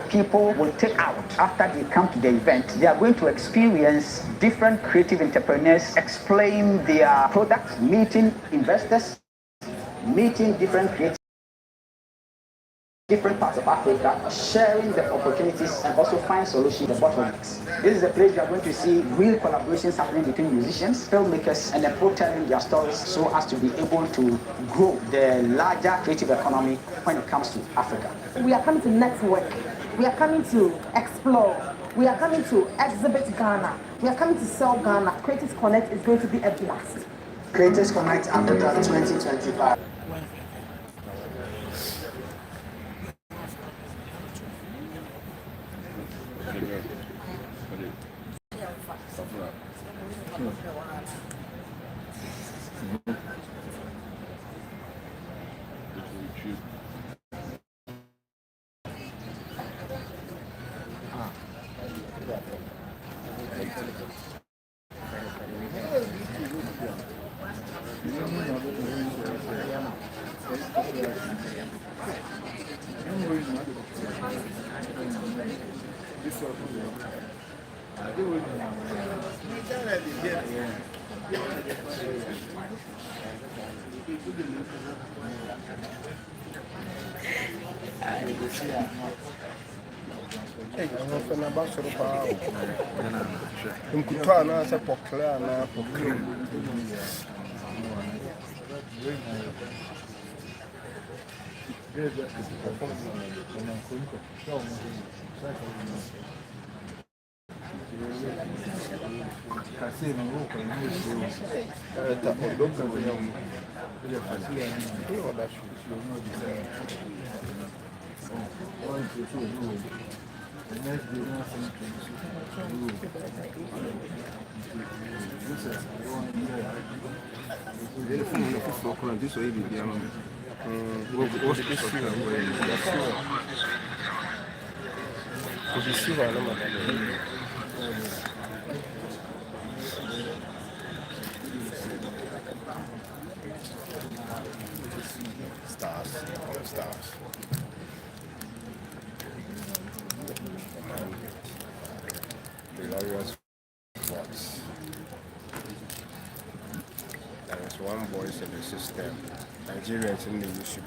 people will take out after they come to the event. They are going to experience different creative entrepreneurs explain their products, meeting investors, meeting different creators, different parts of Africa, sharing the opportunities and also find solutions to the bottlenecks. This is a place you are going to see real collaborations happening between musicians, filmmakers, and people telling their stories so as to be able to grow the larger creative economy when it comes to Africa. We are coming to network. We are coming to explore. We are coming to exhibit Ghana. We are coming to sell Ghana. Creators Connect is going to be a blast. Creators Connect Africa 2025. Stars. Glorious voice. There is one voice in the system. Nigerians in the issue.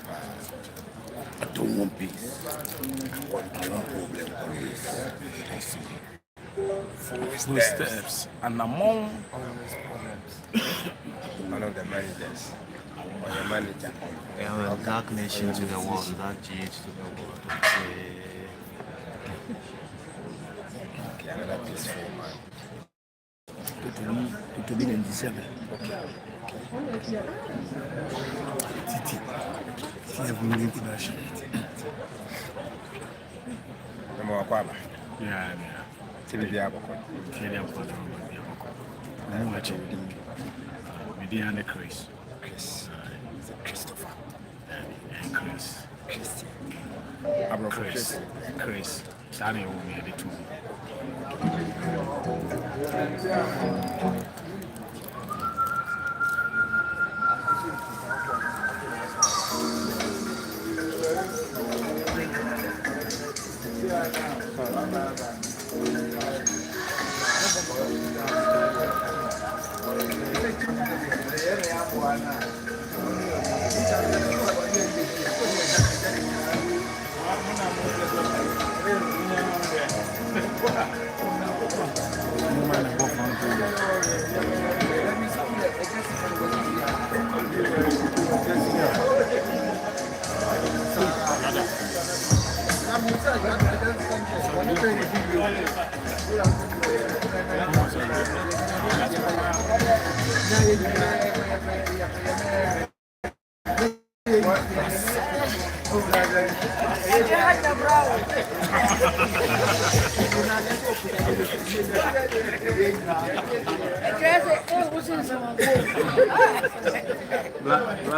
I don't want peace. I want problem always. Footsteps. And among one of the managers or the manager. There were dark nations in the world, dark GH to the world. Okay, another peaceful man. To be 97. Okay. Titi. She's a woman international. The more Kwaba. Yeah. Mediana Chris. Christopher. And Chris. Chris. Chris. Danny will be the two.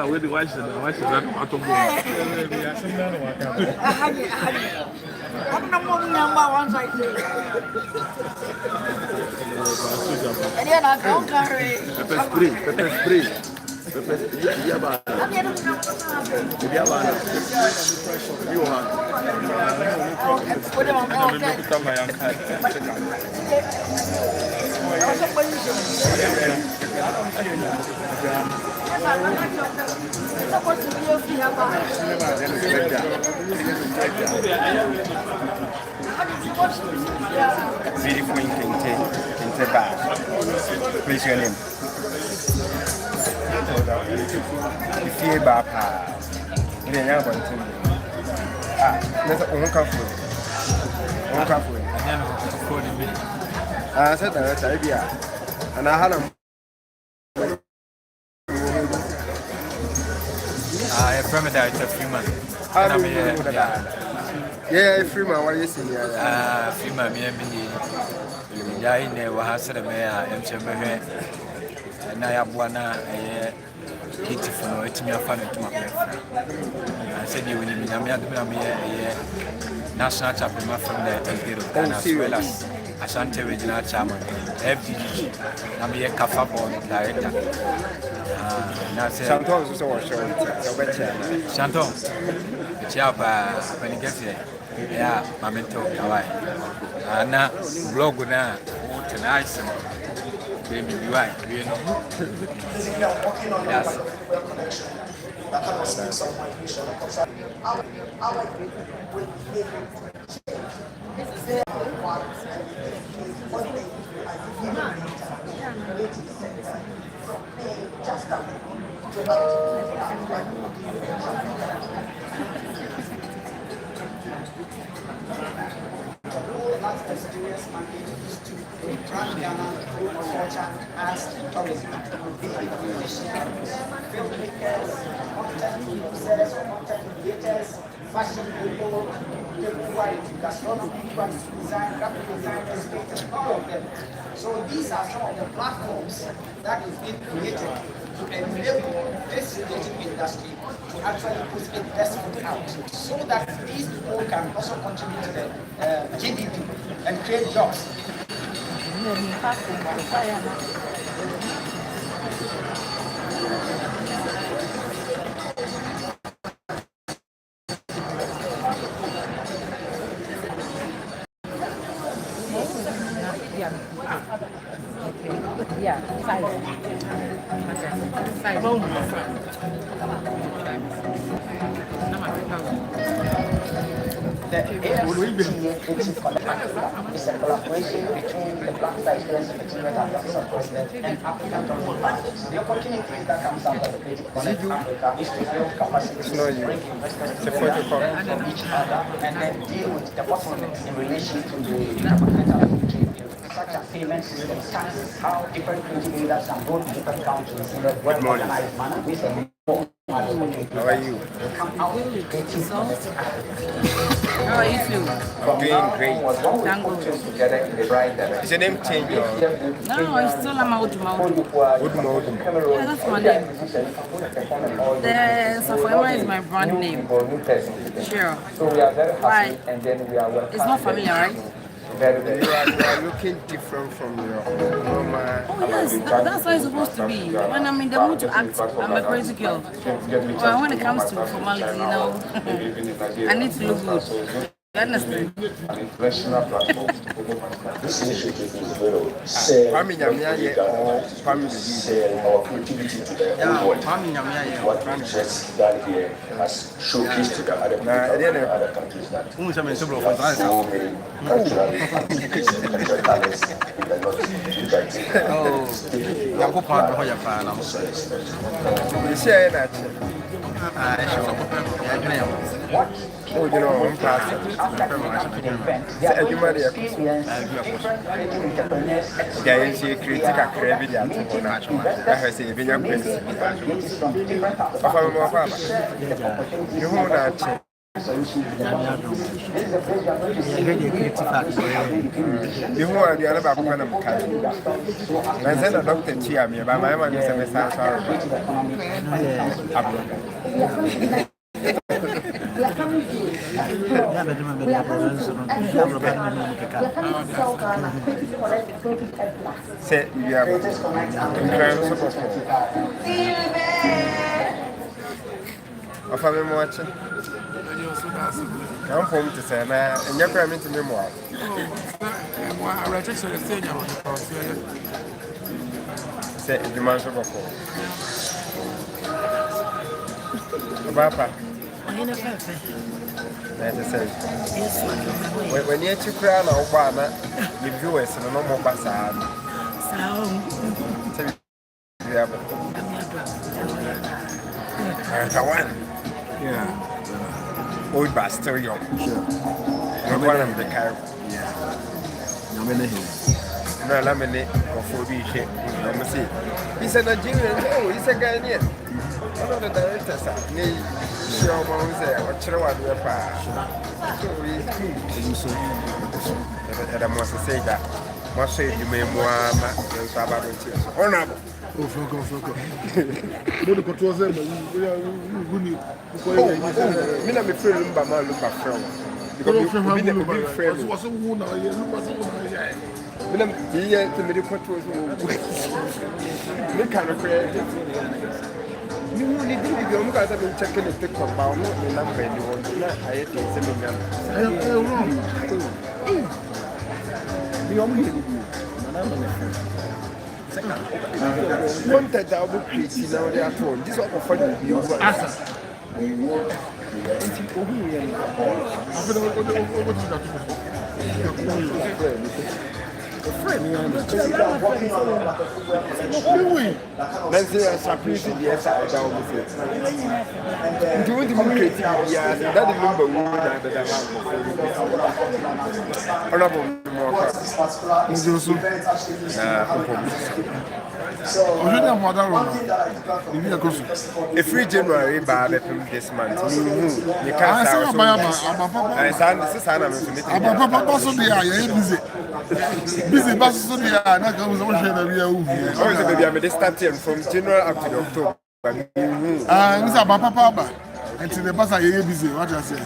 Where do you watch that? Out of I'm not moving number one side. And then I don't carry. Pepper spray. I'm getting Maybe I want you want. Put them on all day. Beautiful in Kente Bar. Please your name. If you are there's a uncle. I said that idea. And I had a from that it's a Freeman. yeah, Freeman, what you see here? Freeman, me yeah, in the Wahasa Maya, and Chembe, and I have one hit for it me a fan to my friend. I said, you will be a national chaplain from the Ghana as well as Ashanti Regional Chairman, FDG. I'm here, Kafa Director. Shanton also was showing Shanton, the Chiapa, when he gets here, yeah, Mamento, Hawaii. And now, blog now, tonight, baby, you know. Yes. Run Ghana through culture, arts, and tourism. Filmmakers, content producers, content creators, fashion people who are into gastronomy, who are into design, graphic designers, painters, all of them. So these are some of the platforms that is being created to enable this creative industry to actually put its best foot out, so that these people can also contribute to the GDP and create jobs. Yeah, The AFCTA is a collaboration between the Black Experience Secretariat and the Office of President and African Tourism Partners. The opportunities that comes out of the Creative Connect Africa is to build capacity, bring investors together from each other, and then deal with the bottlenecks in relation to the developmental trade, such as payment systems, taxes, how different creative leaders can go to different countries in a well-organized manner. How are you? Come out with creative Connect Africa. How are you feeling? Doing great. Thank God. Is your name changed? No, it's still Amauduma. Yeah, that's my name. The Safoema is my brand name. Sure. Why? It's not familiar, right? You are looking different from your normal. Oh yes, that's how it's supposed to be. When I'm in the mood to act, I'm a crazy girl. But when it comes to formality, you know, I need to look good. You understand? This initiative is going to share our creativity to the whole world. What we just done here has showcased to the other countries that so many cultural talents in the north. Oh, you know, I'm passing. There is a critical craving at the has a video press. You hold that. You hold the other back when I'm carrying. I sent a doctor to me, but my man is a message. We are coming to sell Ghana, creative connect, creative plus. Say, you have Of a memoir. Come home to say, and you're coming to memoir. I registered the same. Say, the month of Papa. That's a say. When you're to crown or one, you viewers and no more bazaar. Yeah. Old bastard, young. You're one of the car. Yeah. No, laminate or 4B shape. I'm see. He's a Nigerian. Oh, he's a Ghanaian. One of the directors are sure one there. What you want to and I must say that. Must say you may more honorable. Oh, Franco. What the control said, but we are me not be friend by my look at friend. Because we didn't be friends. Was a woman, yes, Yeah, to me, the controls we kind of create. You only did it because I've been checking the TikTok about the number you want to know. I hate it. One that I'll be crazy now. They are told this one for let's say a surprise the SI down with it. Do you want to be creative? Yes, that is number one that honorable every January by this month. You can't from January up to October. Until the pastor is busy, what I say.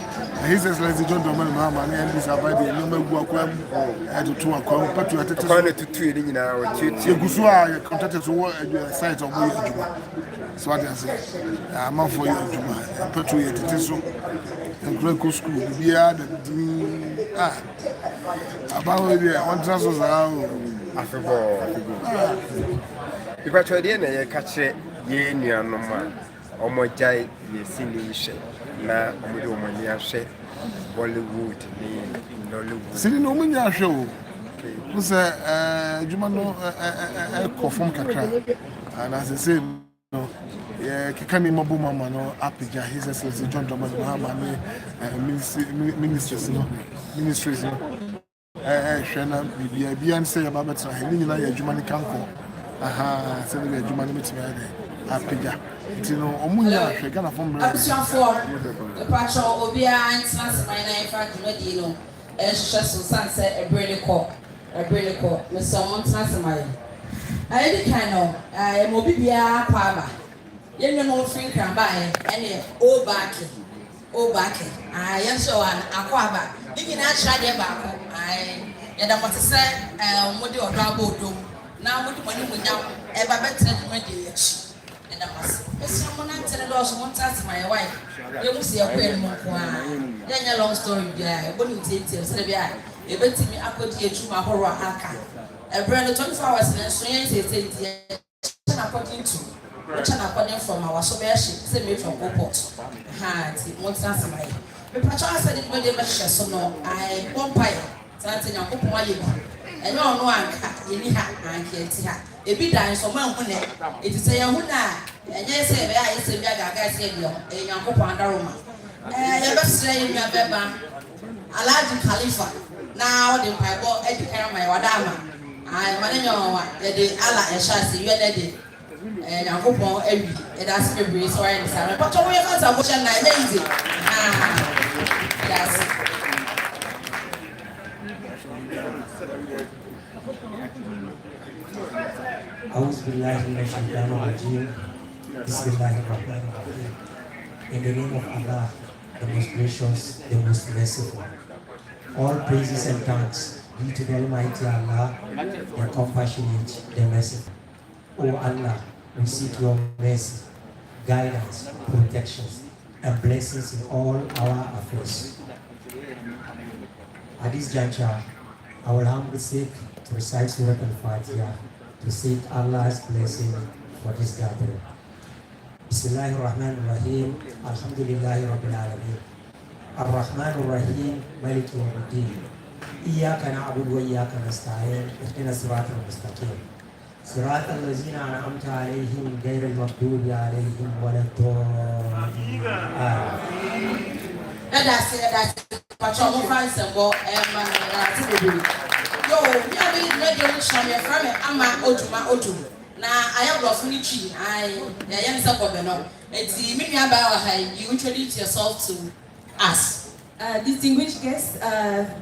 He says, let's John Doman, Mamma, and this about the number to 2 o'clock, but you are to 2 in our Gusua contacted to work at the site of Juma. So what I say, I'm out for you, Juma, put to it and Greco school, the about the one transfers around Afrika. If I try to catch it, ye near no man. Omojai ye sing na omodo omani ahwe Bollywood ni Nollywood sini no munya ahwe o wo se adwuma no perform kakra and as I say no ye keka ni mabo mama no apija his excellency John Dramani Mahama ministries no hwe na bibia nse ya baba tsa ni nyina ya adwuma ni kanko aha se ni adwuma ni metimi ade apija tino omunya hwe Ghana from Absuafo the patron obia antlans my na ifa dwumadi no ehwehwe so sanse ebrele ko me so montlans my I di kan no e mo bibia kwa ba ye no free kran ba ene o back ye so an akwa ba digi na achra de ba ko ye da motse mo de odo abodom na mo di mani munya e ba betre dwumadi ye and I was someone answered also one task my wife. You must see a queer monk. Then a long story, yeah, I wouldn't take till Serbia. You bet me I could get to my horror haka. A brand of 24 hours and so according to which an according from our sober ship, send me from Opot. Had one task my. The patron said it when they met so no, I won't pay. Something your coupon and no one in her and can't her. A bit dying so well when it is a young and yes, I say, I say, a young coupon Roma. You best say in your beba. I like the Khalifa. Now the Bible educate my Wadama. I manage the Allah and Shasi, you are dead. And I hope on every and that's me breeze or any time. But we have a motion like lazy. Yes. In the name of Allah, the most gracious, the most merciful. All praises and thanks be to the Almighty Allah, the compassionate, the merciful. O Allah, we seek your mercy, guidance, protection, and blessings in all our affairs. At this juncture, I will humbly seek to recite Surah Al-Fatiha to seek Allah's blessing for this gathering. Bismillahirrahmanirrahim. Alhamdulillahi Rabbil Alameen. Ar-Rahmanir-Rahim. Malik Yawmiddin. Iyyaka na'budu wa iyyaka nasta'in. Ihdina as-siratal mustaqim. Siratal ladzina an'amta 'alaihim ghairil maghdubi 'alaihim waladdallin. That's Patrol France and go and yo, we are really ready from your family. I'm Otu. Now I have lost Funichi. I am Sakobeno. It's the media about how you introduce yourself to us. Distinguished guests,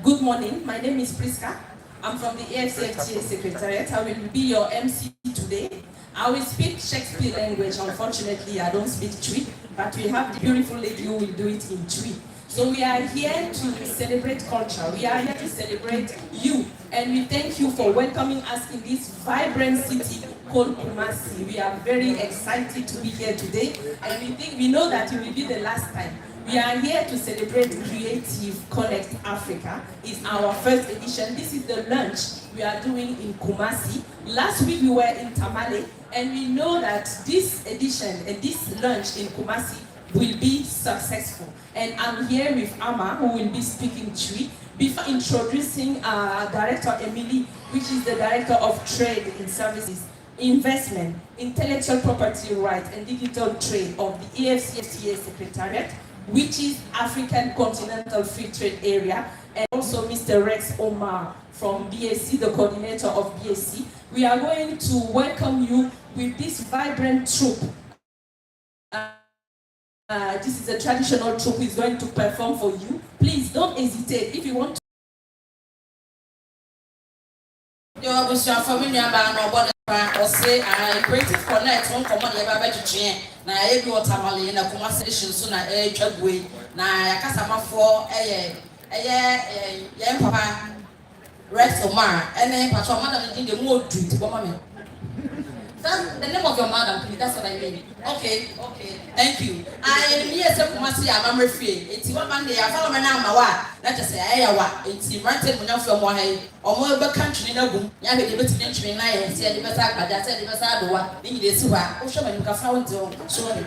good morning. My name is Priska. I'm from the AFCFTA Secretariat. I will be your MC today. I will speak Shakespeare language. Unfortunately, I don't speak Twi, but we have the beautiful lady who will do it in Twi. So we are here to celebrate culture. We are here to celebrate you. And we thank you for welcoming us in this vibrant city called Kumasi. We are very excited to be here today. And we know that it will be the last time. We are here to celebrate Creative Connect Africa. It's our first edition. This is the launch we are doing in Kumasi. Last week we were in Tamale, and we know that this edition and this launch in Kumasi will be successful. And I'm here with Ama, who will be speaking Twi. Before introducing Director Emily, which is the Director of Trade and Services, Investment, Intellectual Property Rights and Digital Trade of the AFCFTA Secretariat, which is African Continental Free Trade Area, and also Mr. Rex Omar from BAC, the coordinator of BAC. We are going to welcome you with this vibrant troupe. This is a traditional troupe who is going to perform for you. Please don't hesitate if you want to. Your family or say Creative Connect won't come on the Babaji chain. Now, every Tamale in a conversation soon. I way. Now, Casama for a papa Rex Omar and then Patron Madam in the mood to that's the name of your madam, please. That's what I mean. Okay. Thank you. I am here to Kumasi. I'm free. It's one Monday. I follow my name. Let us say, it's granted when you're from Wahai or more country in a boom. You have a debate in entry and I said, the best I said, the best I do what in the Suba. Oh, show me you can find it. Show me.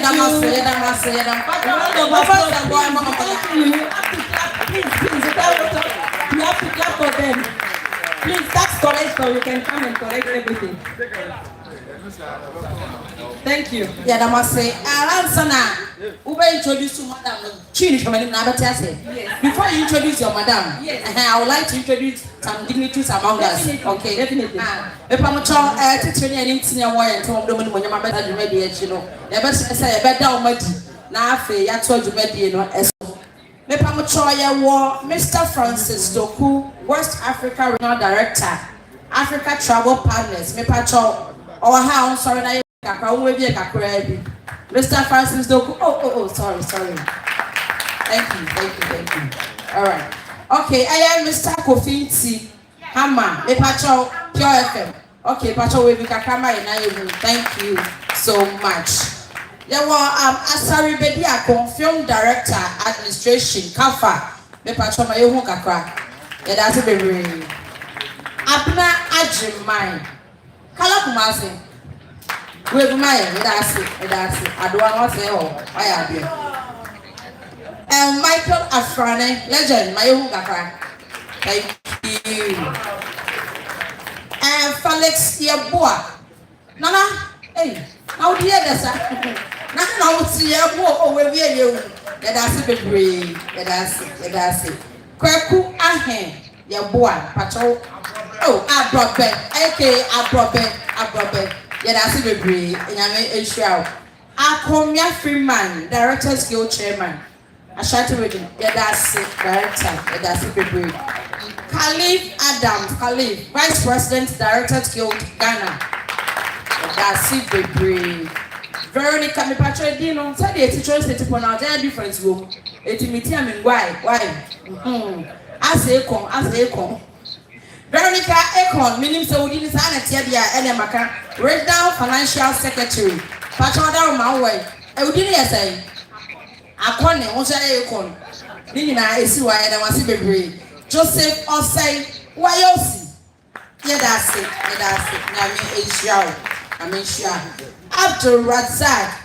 You have to clap for them. Please, that's correct, so you can come and correct everything. Thank you. Yeah, that must say, Alansana, who will introduce you, Madam? Yes. Before you introduce your Madam, yes. I would like to introduce some dignitaries among us. Okay, definitely. If I'm a teacher and senior warrior, and some of them when you're better, you may be, you know, the best say a better almighty. Now, I told you, maybe, you know, as Mepamochoya war, Mr. Francis Doku, West Africa Regional Director, Africa Travel Partners, Mepacho, or how, sorry, I Mr. Francis Doku, sorry. Thank you. All right. Okay, I am Mr. Kofi Hammer, Mepacho, Pure FM. Okay, Pacho, we can thank you so much. There were Asari Bediako, Film Director, Administration, Kafa, Mepacho Mayo Kakra, that's a baby. Abna Ajimai, Kala Kumasi, with my, that's it. I don't want to say, I am here. And Michael Afrane, legend, Mayo Kakra. Thank you. And Felix Yabua, Nana, hey, how do you hear that? Now, see a war over here. Let us be brave. Let us. Kwaku ahen, your boy, Patrol. Oh, I brought back. Okay, I brought back. Let us be brave. And I may ensure. Akomia Freeman, Directors Guild Chairman. I shall to read him. Let us Director. Let us be brave. Khalif Adams, Vice President, Directors Guild Ghana. Let us be brave. Veronica, me patron dino. So the teacher said to point out their difference room. Etimiti I mean why? As they come. Veronica Ekon, meaning so we didn't sign a Tiabia and Maka, Regional Financial Secretary. Patron down my way. I would say, I can't also Ekon. Nina is why I was a baby. Joseph or say, why you see? Yeah, that's it. I mean, sure. Abdul Razak,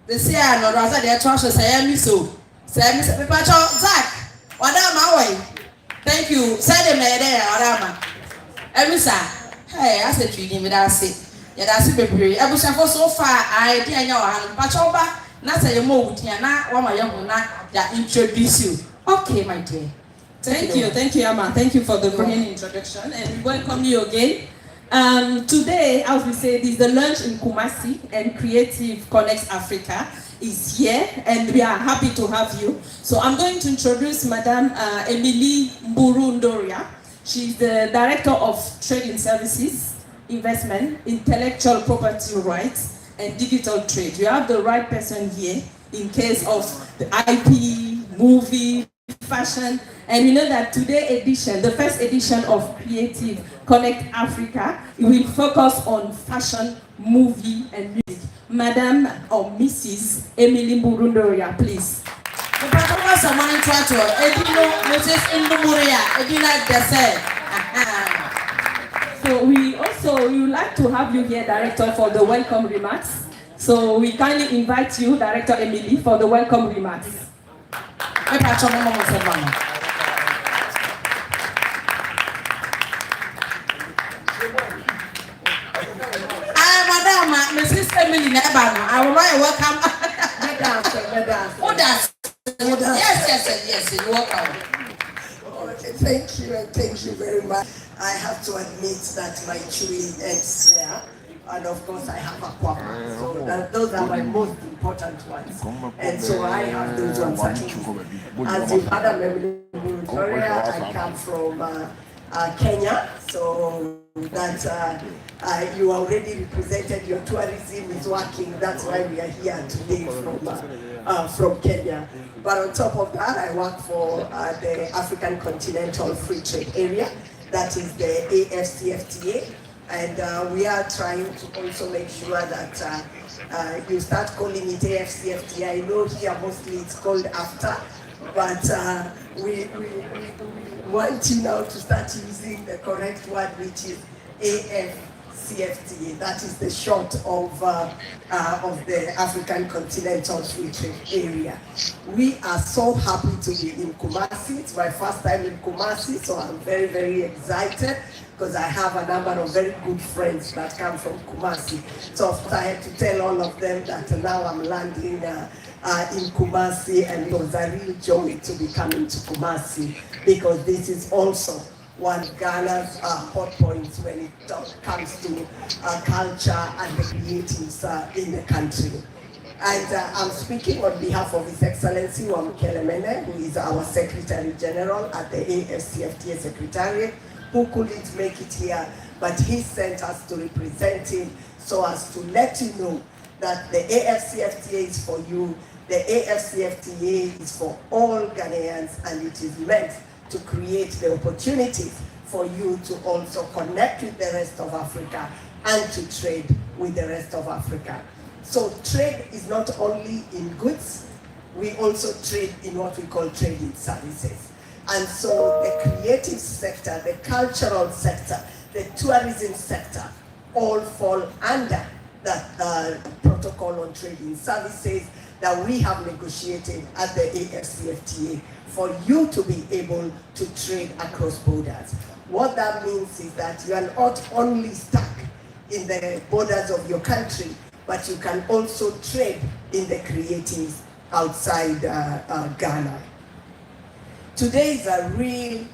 the say I know Razak, they're trying to say, I'm so. Say, Mr. Pacho, Zach, what am I? Thank you. Say the mayor, Arama. Emisa, hey, I said to him, that's it. Yeah, that's it, baby. I was so far, I didn't know, and Pachoba, not say more with you, not one my young that introduce you. Okay, my dear. Thank you, Amma. Thank you for the brilliant introduction, and we welcome you again. Today, as we said, is the lunch in Kumasi, and Creative Connects Africa is here, and we are happy to have you. So I'm going to introduce Madame Emily Mburundoria. She's the Director of Trading Services, Investment, Intellectual Property Rights, and Digital Trade. You have the right person here in case of the IP, movie, fashion, and we know that today edition, the first edition of Creative Connect Africa, will focus on fashion, movie, and music. Madam or Mrs. Emily Mburundoria, please. So we would like to have you here, Director, for the welcome remarks. So we kindly invite you, Director Emily, for the welcome remarks. Madam, Mrs. Emily Nebano, I will write welcome. Yes, you're welcome. Okay, thank you very much. I have to admit that my chewing ends there. And of course, I have a quagga. So those are my most important ones. And so I have those ones at least. As you Madam Emily Victoria, I come from Kenya. So that you already represented, your tourism is working. That's why we are here today from Kenya. But on top of that, I work for the African Continental Free Trade Area. That is the AFCFTA. And we are trying to also make sure that you start calling it AFCFTA. I know here mostly it's called AFTA, but we want you now to start using the correct word, which is CFTA. That is the short of the African Continental Free Trade Area. We are so happy to be in Kumasi. It's my first time in Kumasi, so I'm very, very excited because I have a number of very good friends that come from Kumasi. So I had to tell all of them that now I'm landing in Kumasi, and it was a real joy to be coming to Kumasi because this is also one of Ghana's hot points when it comes to culture and the creatives in the country. And I'm speaking on behalf of His Excellency Wamukele Mene, who is our Secretary General at the AFCFTA Secretariat, who couldn't make it here, but he sent us to represent him so as to let you know that the AFCFTA is for you, the AFCFTA is for all Ghanaians, and it is meant to create the opportunities for you to also connect with the rest of Africa and to trade with the rest of Africa. So trade is not only in goods, we also trade in what we call trading services. And so the creative sector, the cultural sector, the tourism sector all fall under that protocol on trading services that we have negotiated at the AFCFTA for you to be able to trade across borders. What that means is that you are not only stuck in the borders of your country, but you can also trade in the creatives outside Ghana. Today is a real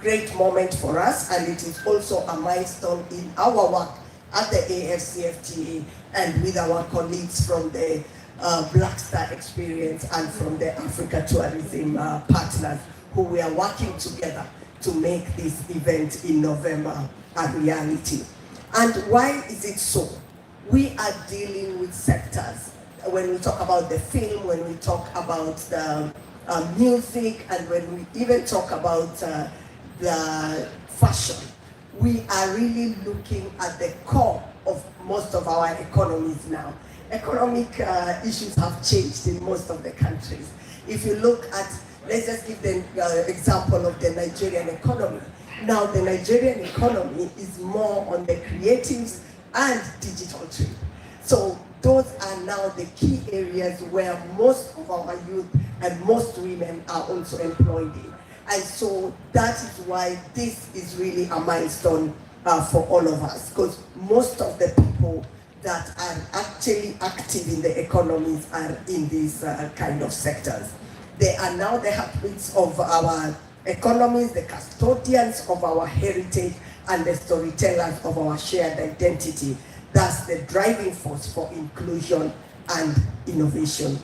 great moment for us, and it is also a milestone in our work at the AFCFTA and with our colleagues from the Black Star Experience and from the Africa Tourism partners who we are working together to make this event in November a reality. And why is it so? We are dealing with sectors. When we talk about the film, when we talk about the music, and when we even talk about the fashion, we are really looking at the core of most of our economies now. Economic issues have changed in most of the countries. If you look at, let's just give the example of the Nigerian economy. Now the Nigerian economy is more on the creatives and digital trade. So those are now the key areas where most of our youth and most women are also employed in. And so that is why this is really a milestone for all of us, because most of the people that are actually active in the economies are in these kind of sectors. They are now the heartbeats of our economies, the custodians of our heritage, and the storytellers of our shared identity. That's the driving force for inclusion and innovation.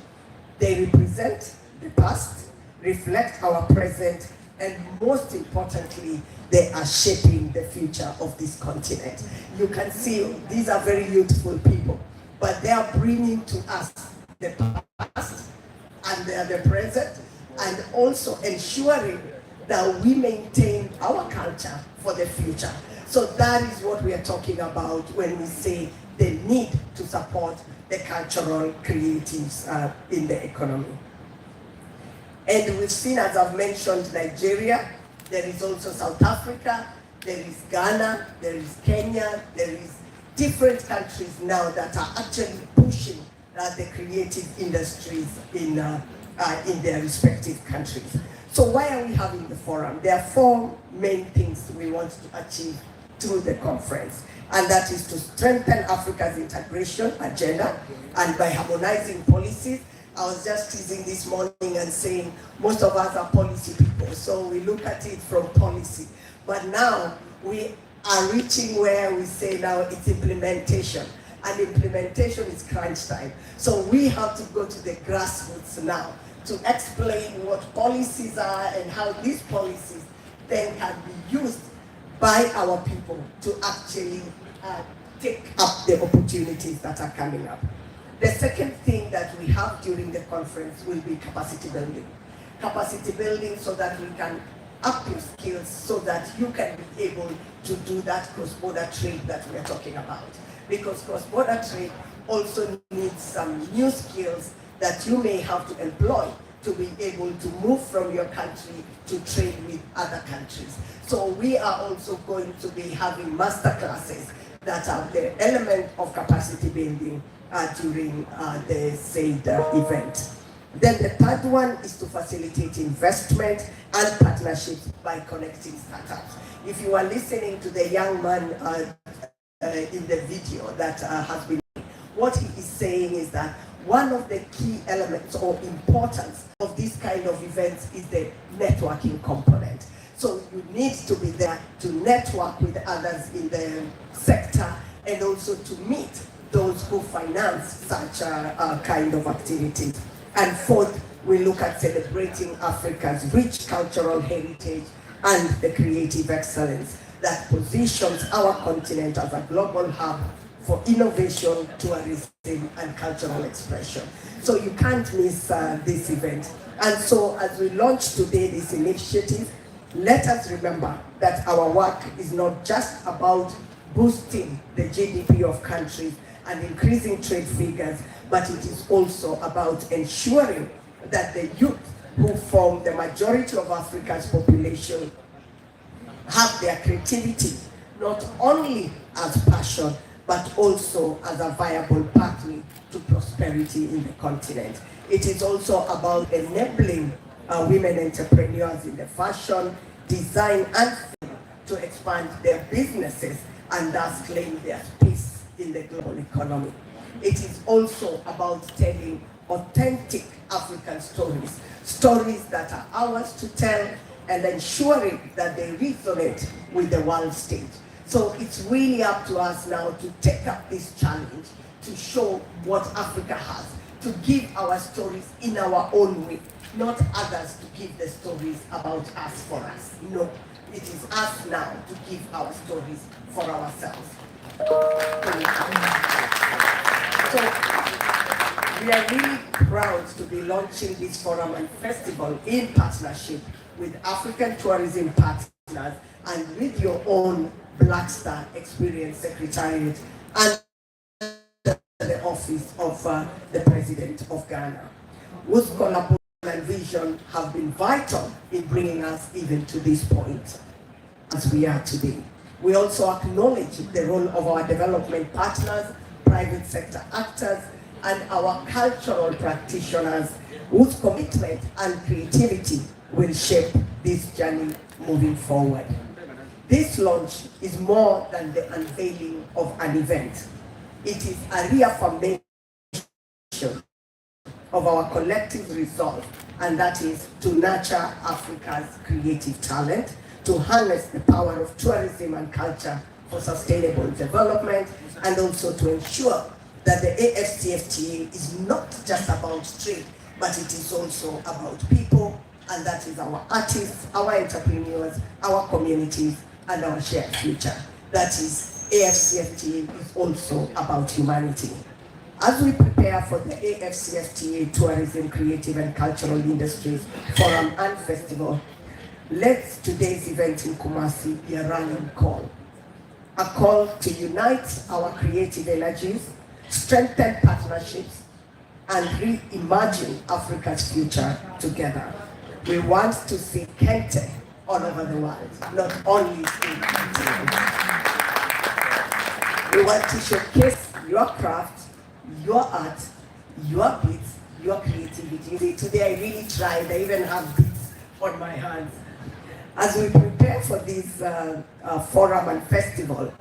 They represent the past, reflect our present, and most importantly, they are shaping the future of this continent. You can see these are very youthful people, but they are bringing to us the past and the present, and also ensuring that we maintain our culture for the future. So that is what we are talking about when we say the need to support the cultural creatives in the economy. And we've seen, as I've mentioned, Nigeria, there is also South Africa, there is Ghana, there is Kenya, there is different countries now that are actually pushing the creative industries in their respective countries. So why are we having the forum? There are four main things we want to achieve through the conference, and that is to strengthen Africa's integration agenda, and by harmonizing policies. I was just teasing this morning and saying most of us are policy people, so we look at it from policy. But now we are reaching where we say now it's implementation, and implementation is crunch time. So we have to go to the grassroots now to explain what policies are and how these policies then can be used by our people to actually take up the opportunities that are coming up. The second thing that we have during the conference will be capacity building. Capacity building so that we can up your skills so that you can be able to do that cross-border trade that we are talking about. Because cross-border trade also needs some new skills that you may have to employ to be able to move from your country to trade with other countries. So we are also going to be having master classes that are the element of capacity building during the said event. Then the third one is to facilitate investment and partnerships by connecting startups. If you are listening to the young man in the video that has been, what he is saying is that one of the key elements or importance of this kind of events is the networking component. So you need to be there to network with others in the sector and also to meet those who finance such kind of activities. And fourth, we look at celebrating Africa's rich cultural heritage and the creative excellence that positions our continent as a global hub for innovation, tourism, and cultural expression. So you can't miss this event. And so as we launch today this initiative, let us remember that our work is not just about boosting the GDP of countries and increasing trade figures, but it is also about ensuring that the youth who form the majority of Africa's population have their creativity not only as passion, but also as a viable pathway to prosperity in the continent. It is also about enabling women entrepreneurs in the fashion, design, and film to expand their businesses and thus claim their space in the global economy. It is also about telling authentic African stories, stories that are ours to tell, and ensuring that they resonate with the world stage. So it's really up to us now to take up this challenge, to show what Africa has, to give our stories in our own way, not others to give the stories about us for us. No, it is us now to give our stories for ourselves. So we are really proud to be launching this forum and festival in partnership with African tourism partners and with your own Black Star Experience Secretariat and the office of the President of Ghana, whose collaboration and vision have been vital in bringing us even to this point as we are today. We also acknowledge the role of our development partners, private sector actors, and our cultural practitioners whose commitment and creativity will shape this journey moving forward. This launch is more than the unveiling of an event. It is a reaffirmation of our collective resolve, and that is to nurture Africa's creative talent, to harness the power of tourism and culture for sustainable development, and also to ensure that the AFCFTA is not just about trade, but it is also about people, and that is our artists, our entrepreneurs, our communities, and our shared future. That is, AFCFTA is also about humanity. As we prepare for the AFCFTA Tourism, Creative and Cultural Industries Forum and Festival, let today's event in Kumasi be a rallying call. A call to unite our creative energies, strengthen partnerships, and reimagine Africa's future together. We want to see Kente all over the world, not only in Kente. We want to showcase your craft, your art, your beats, your creativity. Today I really tried, I even have beats on my hands. As we prepare for this forum and festival,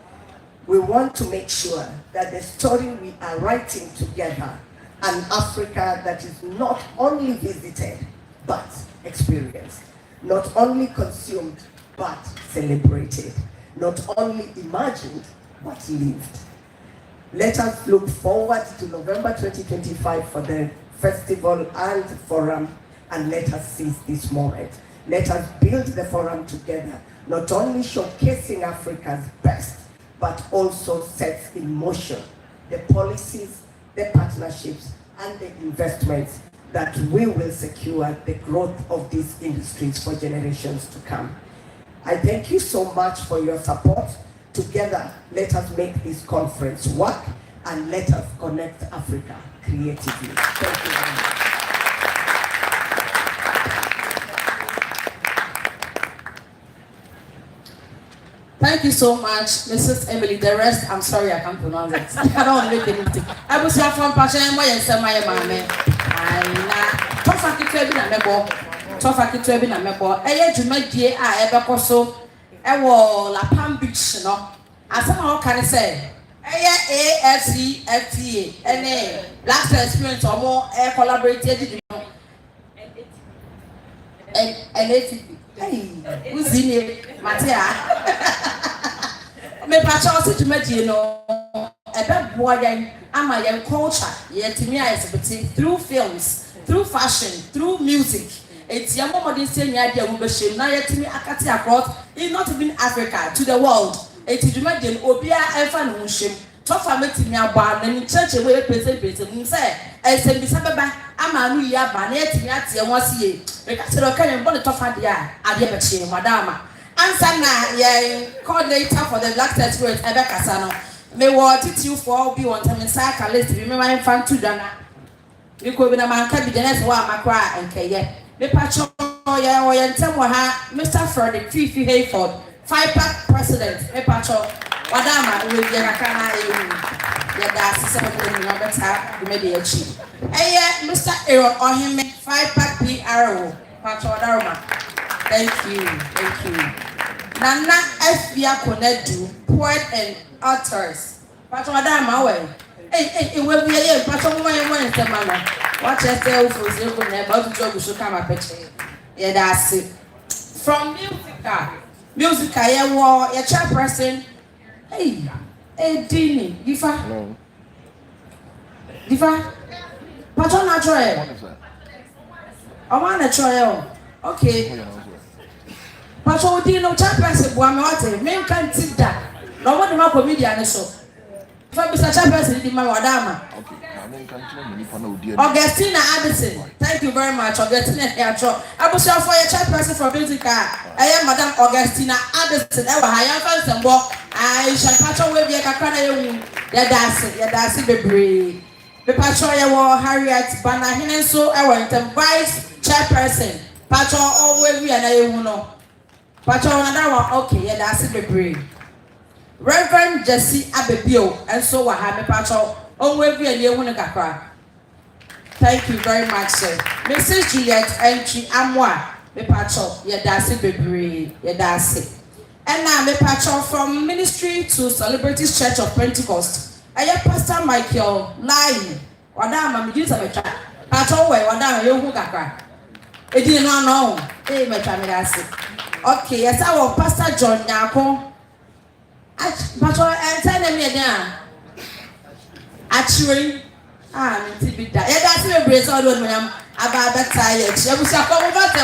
we want to make sure that the story we are writing together, an Africa that is not only visited, but experienced, not only consumed, but celebrated, not only imagined, but lived. Let us look forward to November 2025 for the festival and forum, and let us seize this moment. Let us build the forum together, not only showcasing Africa's best, but also sets in motion the policies, the partnerships, and the investments that we will secure the growth of these industries for generations to come. I thank you so much for your support. Together, let us make this conference work, and let us connect Africa creatively. Thank you very much. Thank you so much, Mrs. Emily. The rest, I'm sorry, I can't pronounce it. I don't want to make anything. I was here from Passion, my and some my mammy. I tough to be a member. Tough to be a member. I to make dear I ever so. I will La Palm Beach, no. As somehow can I say, AFCFTA, and last experience or more air collaborated, and ATP. Hey, who's in here? Matia. Me patrol to make you know a bad boy and my young culture, yet to me as through films, through fashion, through music. It's your mom didn't say idea will be shame. Now yet to me akati across in not even Africa to the world. It is imagine Obia and fan shame. Tough meeting me about and in church away present say as a Bissababa Amanu ya banet me at your once ye. Because I can't born a tough idea. I never shame, Madama. Answer na ye coordinator for the Black Experience Ebe Kasano. May what it you for be on time cycle list. Remember I'm fan to Dana. You could be a man can be the next one Macra and Kaye. The patron ya or Mr. Frederick Fifi Hayford, 5-pack president, a patron. Madama will be a Nakana. That's 7 number media chief. Mr. Aaron or him 5-pack PRO, Patron Darma. Thank you. Nana F.B.A. Konedu, poet and authors. Patron Darma way. It will be a patron when the man. Watch yourself for zero never to job should come up. Yeah, that's it. From Musica, yeah, war, your chairperson. Hey, Dini, Difa. Patron natural. I want a trial. Okay. Patron Dino chairperson, Buamate, men can't sit that. No one more comedian so. If I was a chairperson, in my Wadama. Augustina Addison, thank you very much. Augustina Airtro. I was for your chairperson for Musica. I am Madame Augustina Addison. I am first and walk. I shall patron with your Kakana. That's it, baby. The patron war Harriet Banahin, so I want the vice chairperson. Patron always we and I know. Patron another one, okay, yeah, that's it, baby. Reverend Jesse Abebio, and so I have a patron. Thank you very much, sir. Mrs. Juliet Entry Amwa, me patron, that's it, baby, that's it. And now me patron from Ministry to Celebrities Church of Pentecost. I am Pastor Michael Lai. Wadama, me use a metra. Patron way, Wadama, you who got it didn't know. Hey, my family, that's it. Okay, yes, I will Pastor John Yako. Patron, and tell me again. Actually, that's a brace all when I'm about that tired. She was a couple of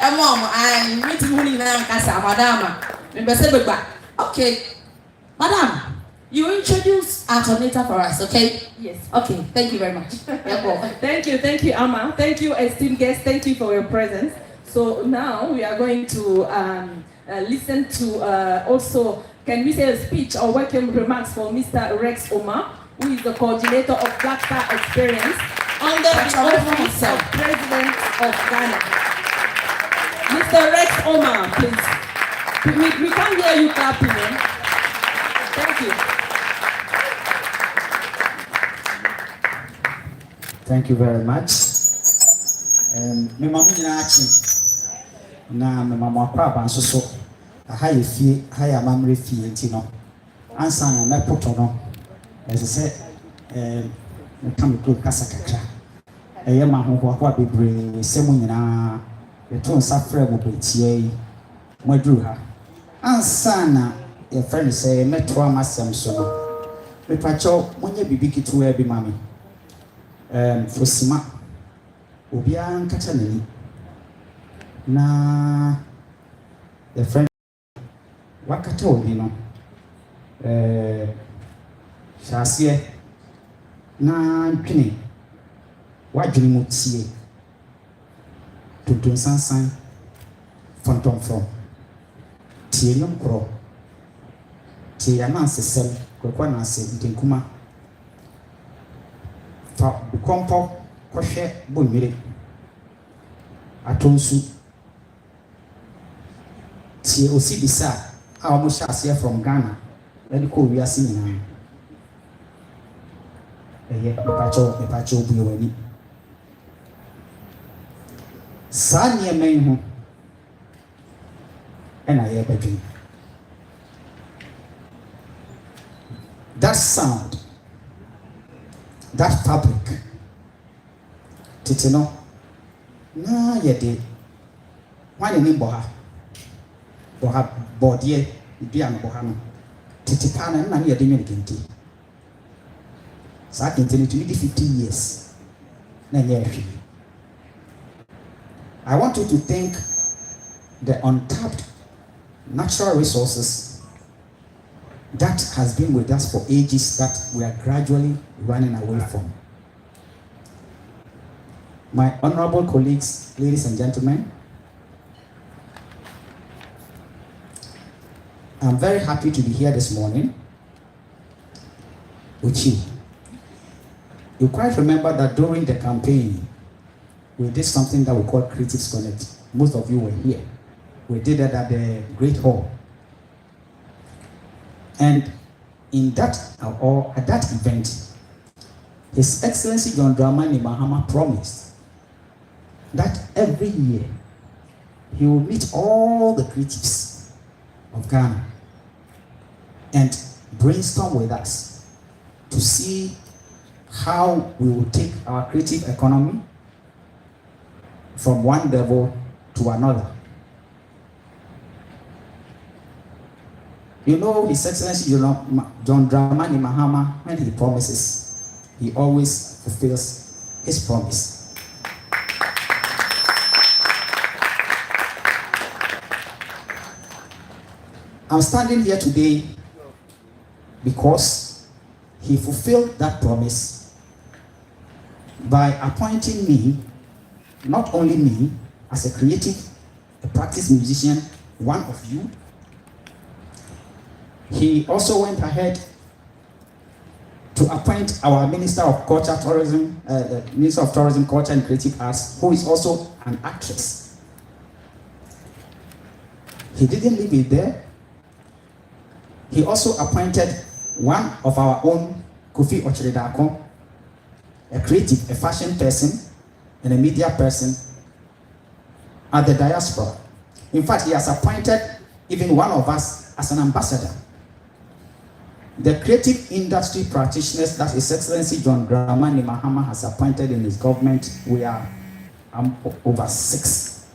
a mom and meeting winning Casa, Madama. Okay, Madam, you introduce our coordinator for us, okay? Yes. Okay, thank you very much. Thank you, Amma. Thank you, esteemed guests. Thank you for your presence. So now we are going to listen to also, can we say a speech or welcome remarks for Mr. Rex Omar, who is the coordinator of Black Star Experience under the office of President of Ghana. Mr. Rex Omar, please. We can't hear you clapping, eh? Thank you. Thank you very much. Me mamu nyina achi na me mamu akwa abanso so aha ye fie ha ya mamre fie nti no ansa na me poto no ese me kam to kasa kakra eye ma ho ho kwa bebre semu nyina ye to nsa frɛ mo betie mo aduru ha ansa na ye friend say me to amasem so no me pacho monye bibi kitu bi mami fosima obia nkata nani na the friend wakata obi no shasie na twene wadwene mu tie tuntun sansan fontom from tie nyom kro tie ya na sesem kwakwa na ase ntenkuma fa kompo kohwe bonwere atonsu tie osibisa a wɔn hyɛ aseɛ from Ghana ɛde kɔ wiase nyinaa ɛyɛ mepatwɛ obue w'ani saa nneɛma yi ho ɛna yɛbɛdwene that sound that fabric tete no na yɛde wane ne bɔ ha bɔdeɛ dua no bɔ ha no tete paa na ne yɛde nwene kente saa kente no tumi de 50 years na ɛnyɛ ahwɛ. I want you to think the untapped natural resources that has been with us for ages that we are gradually running away from. My honorable colleagues, ladies and gentlemen, I'm very happy to be here this morning with you. You quite remember that during the campaign, we did something that we call Critics Connect. Most of you were here. We did it at the Great Hall. And in that, or at that event, His Excellency John Dramani Mahama promised that every year he will meet all the critics of Ghana and brainstorm with us to see how we will take our creative economy from one level to another. You know, His Excellency John Dramani Mahama, when he promises, he always fulfills his promise. I'm standing here today because he fulfilled that promise by appointing me, not only me, as a creative, a practiced musician, one of you. He also went ahead to appoint our Minister of Culture, Tourism, Minister of Tourism, Culture and Creative Arts, who is also an actress. He didn't leave it there. He also appointed one of our own, Kofi Ochredako, a creative, a fashion person, and a media person at the diaspora. In fact, he has appointed even one of us as an ambassador. The creative industry practitioners that His Excellency John Dramani Mahama has appointed in his government, we are over 6.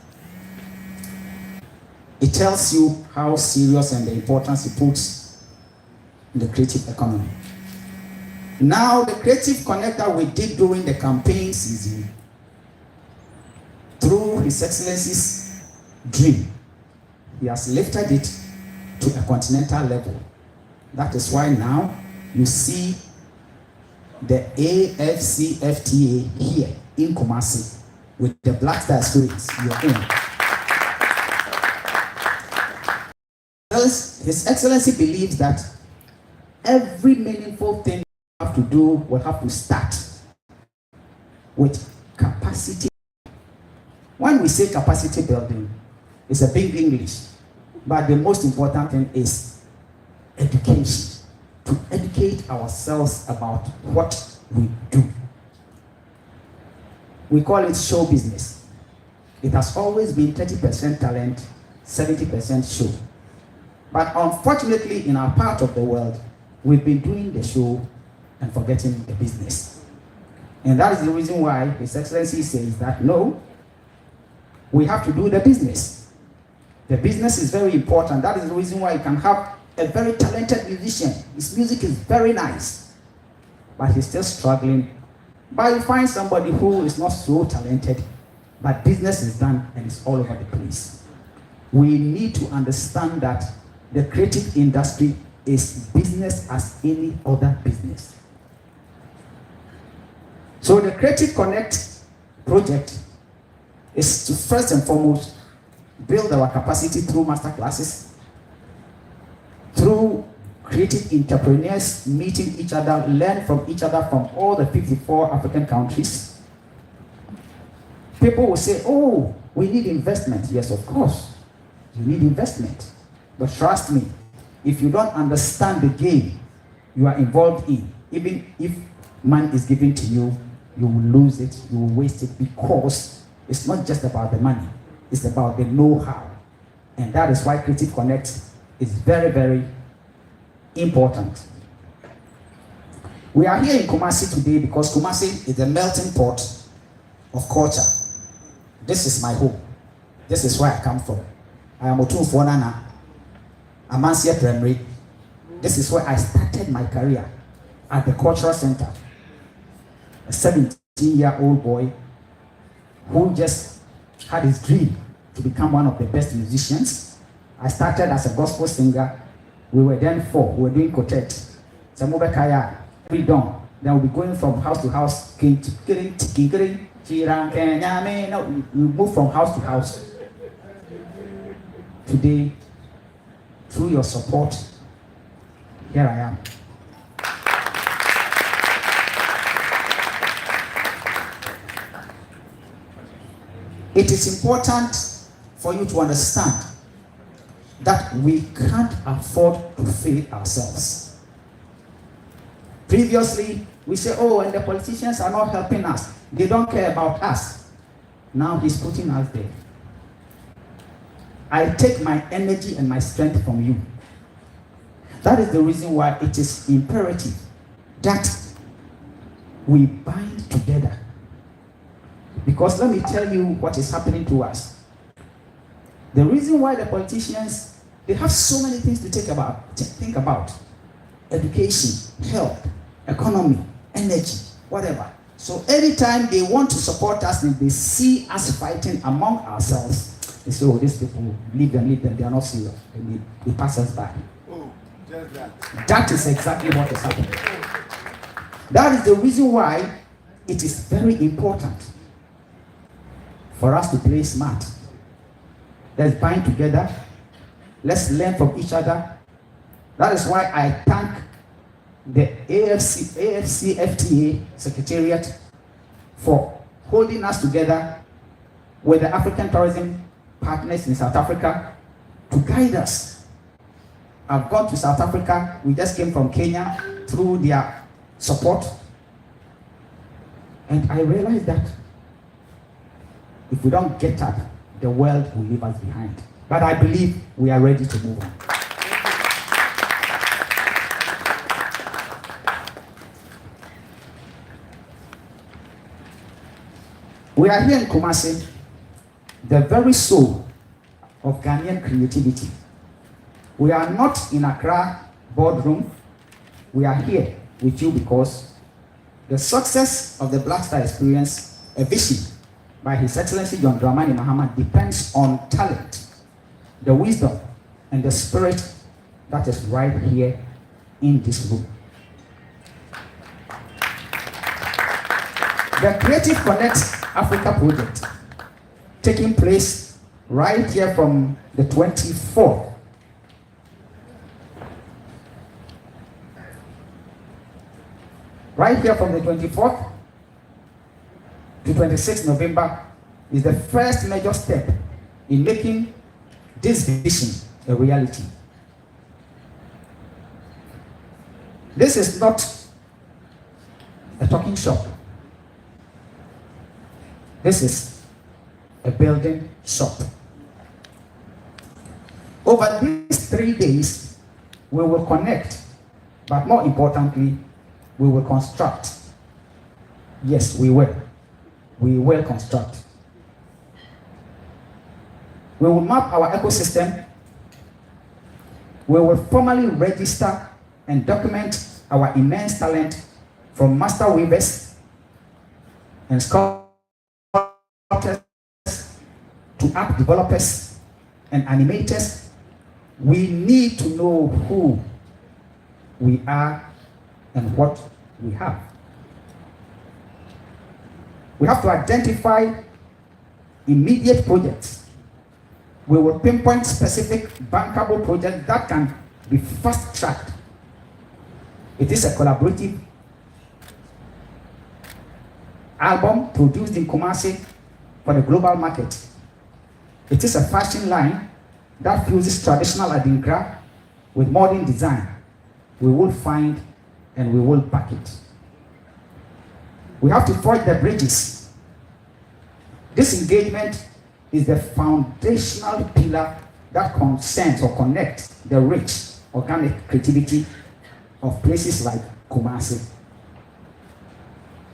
It tells you how serious and the importance he puts in the creative economy. Now, the Creative Connect that we did during the campaign season, through His Excellency's dream, he has lifted it to a continental level. That is why now you see the AFCFTA here in Kumasi with the Black Star Experience, your own. His Excellency believes that every meaningful thing we have to do will have to start with capacity. When we say capacity building, it's a big English, but the most important thing is education, to educate ourselves about what we do. We call it show business. It has always been 30% talent, 70% show. But unfortunately, in our part of the world, we've been doing the show and forgetting the business. And that is the reason why His Excellency says that no, we have to do the business. The business is very important. That is the reason why you can have a very talented musician. His music is very nice, but he's still struggling. But you find somebody who is not so talented, but business is done and it's all over the place. We need to understand that the creative industry is business as any other business. So the Creative Connect project is to first and foremost build our capacity through master classes, through creative entrepreneurs meeting each other, learn from each other from all the 54 African countries. People will say, oh, we need investment. Yes, of course, you need investment. But trust me, if you don't understand the game you are involved in, even if money is given to you, you will lose it, you will waste it, because it's not just about the money, it's about the know-how. And that is why Creative Connect is very, very important. We are here in Kumasi today because Kumasi is the melting pot of culture. This is my home. This is where I come from. I am Otunfo Nana, Amansia Primary. This is where I started my career, at the cultural center. A 17-year-old boy who just had his dream to become one of the best musicians. I started as a gospel singer. We were then 4. We were doing quartet. Samubekaya, every dawn. Then we'll be going from house to house. We move from house to house. Today, through your support, here I am. It is important for you to understand that we can't afford to fail ourselves. Previously, we say, oh, and the politicians are not helping us. They don't care about us. Now he's putting us there. I take my energy and my strength from you. That is the reason why it is imperative that we bind together. Because let me tell you what is happening to us. The reason why the politicians, they have so many things to think about. Education, health, economy, energy, whatever. So anytime they want to support us and they see us fighting among ourselves, they say, oh, these people, leave them, they are not serious. And they pass us by. Oh, just that. That is exactly what is happening. That is the reason why it is very important for us to play smart. Let's bind together. Let's learn from each other. That is why I thank the AFCFTA Secretariat for holding us together with the African tourism partners in South Africa to guide us. I've gone to South Africa. We just came from Kenya through their support. And I realized that if we don't get up, the world will leave us behind. But I believe we are ready to move on. We are here in Kumasi, the very soul of Ghanaian creativity. We are not in Accra boardroom. We are here with you because the success of the Black Star Experience, a vision by His Excellency John Dramani Mahama, depends on talent, the wisdom, and the spirit that is right here in this room. The Creative Connect Africa project, taking place right here from the 24th right here from the 24th to 26th November, is the first major step in making this vision a reality. This is not a talking shop. This is a building shop. Over these 3 days, we will connect, but more importantly, we will construct. Yes, we will. We will construct. We will map our ecosystem. We will formally register and document our immense talent from master weavers and sculptors to app developers and animators. We need to know who we are and what we have. We have to identify immediate projects. We will pinpoint specific bankable projects that can be fast-tracked. It is a collaborative album produced in Kumasi for the global market. It is a fashion line that fuses traditional adinkra with modern design, we will find and we will back it. We have to forge the bridges. This engagement is the foundational pillar that concerns or connects the rich organic creativity of places like Kumasi.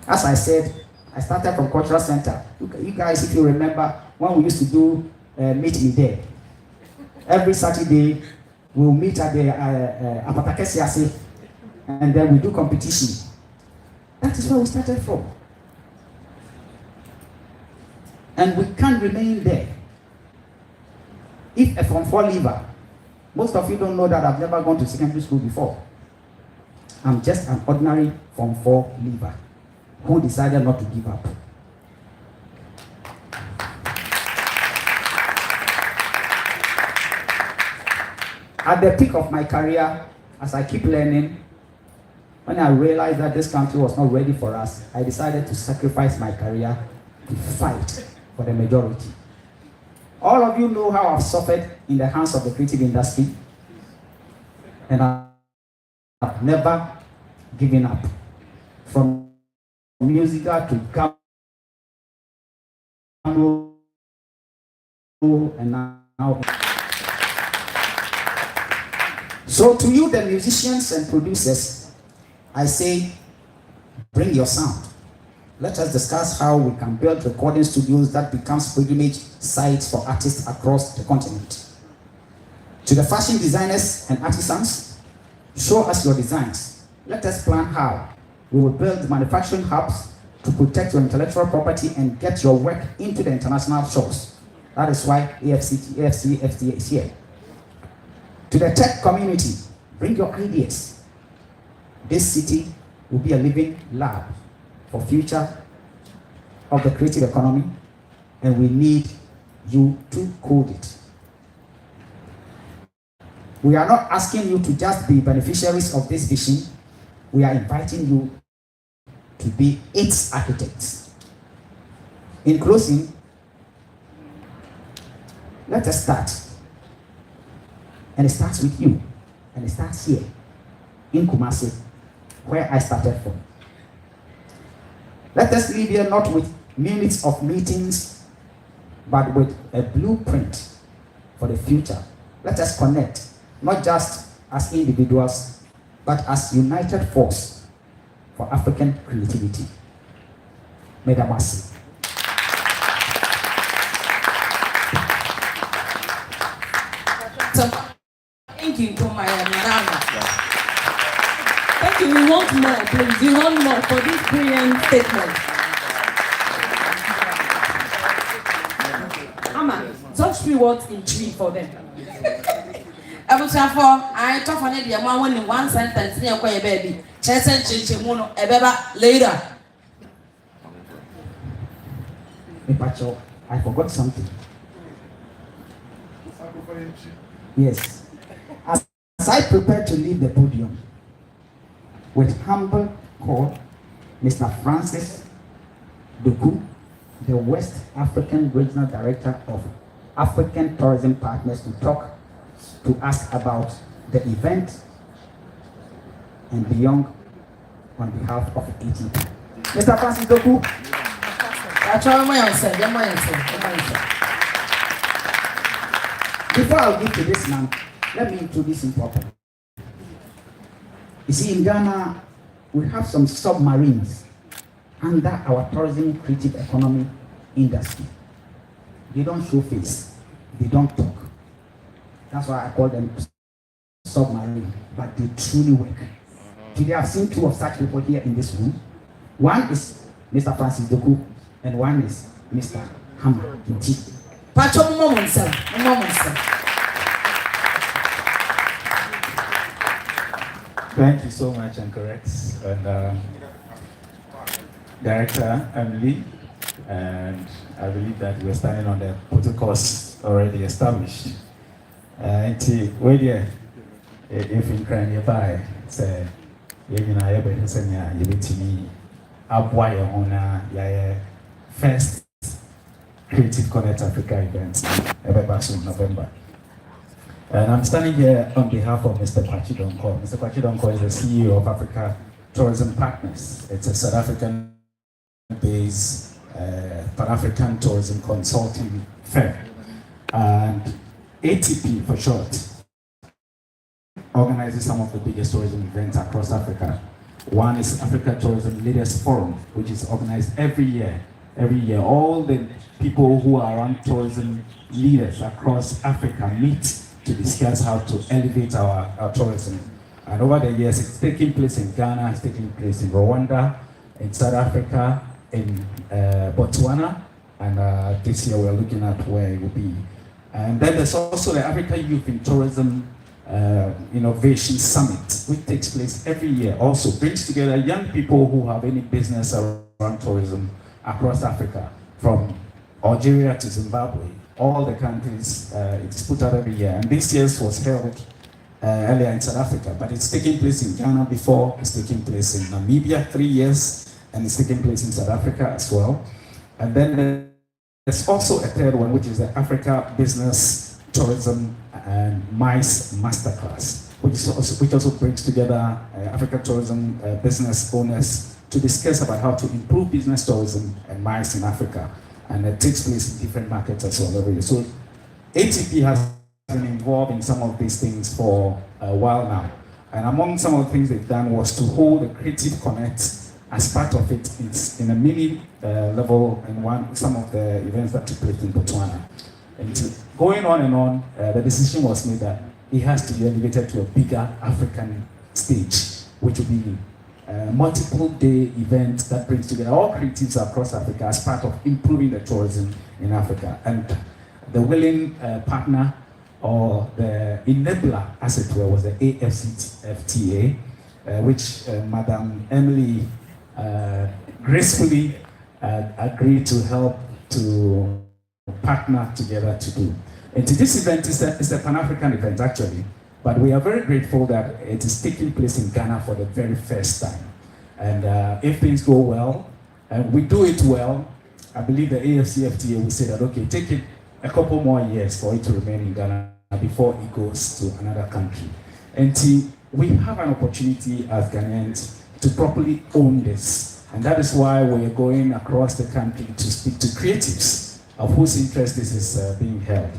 As I said, I started from Cultural Center. You guys, if you remember, when we used to do Meet Me There, every Saturday we'll meet at the Apatakesiase, and then we do competition. That is where we started from. And we can't remain there. If a Form 4 leaver, most of you don't know that I've never gone to secondary school before. I'm just an ordinary Form 4 leaver who decided not to give up. At the peak of my career, as I keep learning, when I realized that this country was not ready for us, I decided to sacrifice my career to fight for the majority. All of you know how I've suffered in the hands of the creative industry, and I've never given up. From musical to camera, and now. So to you, the musicians and producers, I say, bring your sound. Let us discuss how we can build recording studios that becomes pilgrimage sites for artists across the continent. To the fashion designers and artisans, show us your designs. Let us plan how we will build manufacturing hubs to protect your intellectual property and get your work into the international shows. That is why AFCFTA is here. To the tech community, bring your ideas. This city will be a living lab for future of the creative economy, and we need you to code it. We are not asking you to just be beneficiaries of this vision. We are inviting you to be its architects. In closing, let us start. And it starts with you. And it starts here, in Kumasi, where I started from. Let us leave here not with minutes of meetings, but with a blueprint for the future. Let us connect, not just as individuals, but as united force for African creativity. Medamasi. Thank you, Thank you. We want more, please. We want more for this brilliant statement. Ama, talk 3 words in 3 for them. I talk for the one in 1 sentence near Quay Baby. Chesen Chichimuno, a beba later. Pacho, I forgot something. Yes. As I prepare to leave the podium, with humble call, Mr. Francis Doku, the West African Regional Director of African Tourism Partners, to talk to us about the event and beyond on behalf of ATP. Mr. Francis Doku. Before I get to this man, let me introduce him properly. You see, in Ghana, we have some submarines under our tourism creative economy industry. They don't show face, they don't talk. That's why I call them submarine, but they truly work. Today I've seen 2 of such people here in this room. One is Mr. Francis Doku, and one is Mr. Hammer Nti. Thank you so much, and correct. And Director Emily, and I believe that we're standing on the protocols already established. Where there, if in crying nearby, say, you know, I ever say, you bet me, Abwaya on first Creative Connect Africa event, ever back in November. And I'm standing here on behalf of Mr. Kwachi Donko. Mr. Kwachi Donko is the CEO of Africa Tourism Partners. It's a South African-based Pan-African tourism consulting firm. And ATP, for short, organizes some of the biggest tourism events across Africa. One is Africa Tourism Leaders Forum, which is organized every year. Every year, all the people who are on tourism leaders across Africa meet to discuss how to elevate our tourism. And over the years, it's taking place in Ghana, it's taking place in Rwanda, in South Africa, in Botswana, and this year we're looking at where it will be. And then there's also the Africa Youth in Tourism Innovation Summit, which takes place every year, also brings together young people who have any business around tourism across Africa, from Algeria to Zimbabwe, all the countries. It's put out every year, and this year's was held earlier in South Africa, but it's taking place in Ghana before, it's taking place in Namibia 3 years, and it's taking place in South Africa as well. And then there's also a third one, which is the Africa Business Tourism and MICE Masterclass, which also brings together Africa tourism business owners to discuss about how to improve business tourism and MICE in Africa. And it takes place in different markets as well every year. So ATP has been involved in some of these things for a while now. And among some of the things they've done was to hold a Creative Connect as part of it in a mini level in some of the events that took place in Botswana. And going on and on, the decision was made that it has to be elevated to a bigger African stage, which will be a multiple day event that brings together all creatives across Africa as part of improving the tourism in Africa. And the willing partner or the enabler, as it were, was the AFCFTA, which Madam Emily gracefully agreed to help to partner together to do. And this event is a Pan-African event, actually, but we are very grateful that it is taking place in Ghana for the very first time. And if things go well, and we do it well, I believe the AFCFTA will say that, okay, take it a couple more years for it to remain in Ghana before it goes to another country. And we have an opportunity as Ghanaians to properly own this. And that is why we're going across the country to speak to creatives of whose interest this is being held,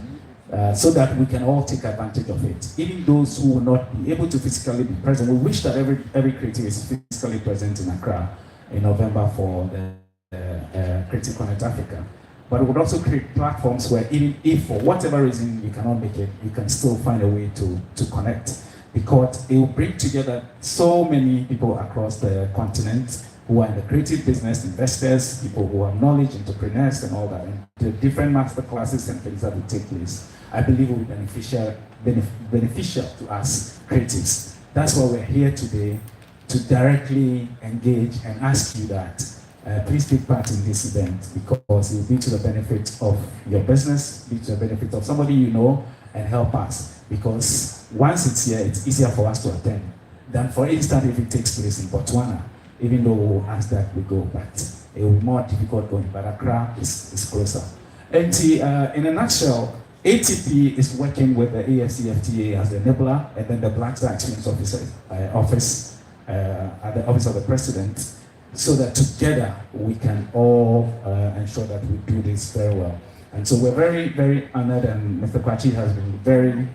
so that we can all take advantage of it. Even those who will not be able to physically be present, we wish that every creative is physically present in Accra in November for the Creative Connect Africa. But we would also create platforms where even if for whatever reason you cannot make it, you can still find a way to connect, because it will bring together so many people across the continent who are in the creative business, investors, people who have knowledge, entrepreneurs and all that. And the different master classes and things that will take place, I believe will be beneficial to us creatives. That's why we're here today, to directly engage and ask you that please take part in this event, because it will be to the benefit of your business, be to the benefit of somebody you know, and help us. Because once it's here, it's easier for us to attend than, for instance, if it takes place in Botswana. Even though we'll ask that we go, but it will be more difficult going, but Accra is closer. And in a nutshell, ATP is working with the AFCFTA as the enabler, and then the Black Star Experience Office at the Office of the President, so that together we can all ensure that we do this very well. And so we're very, very honored, and Mr. Kwachi has been very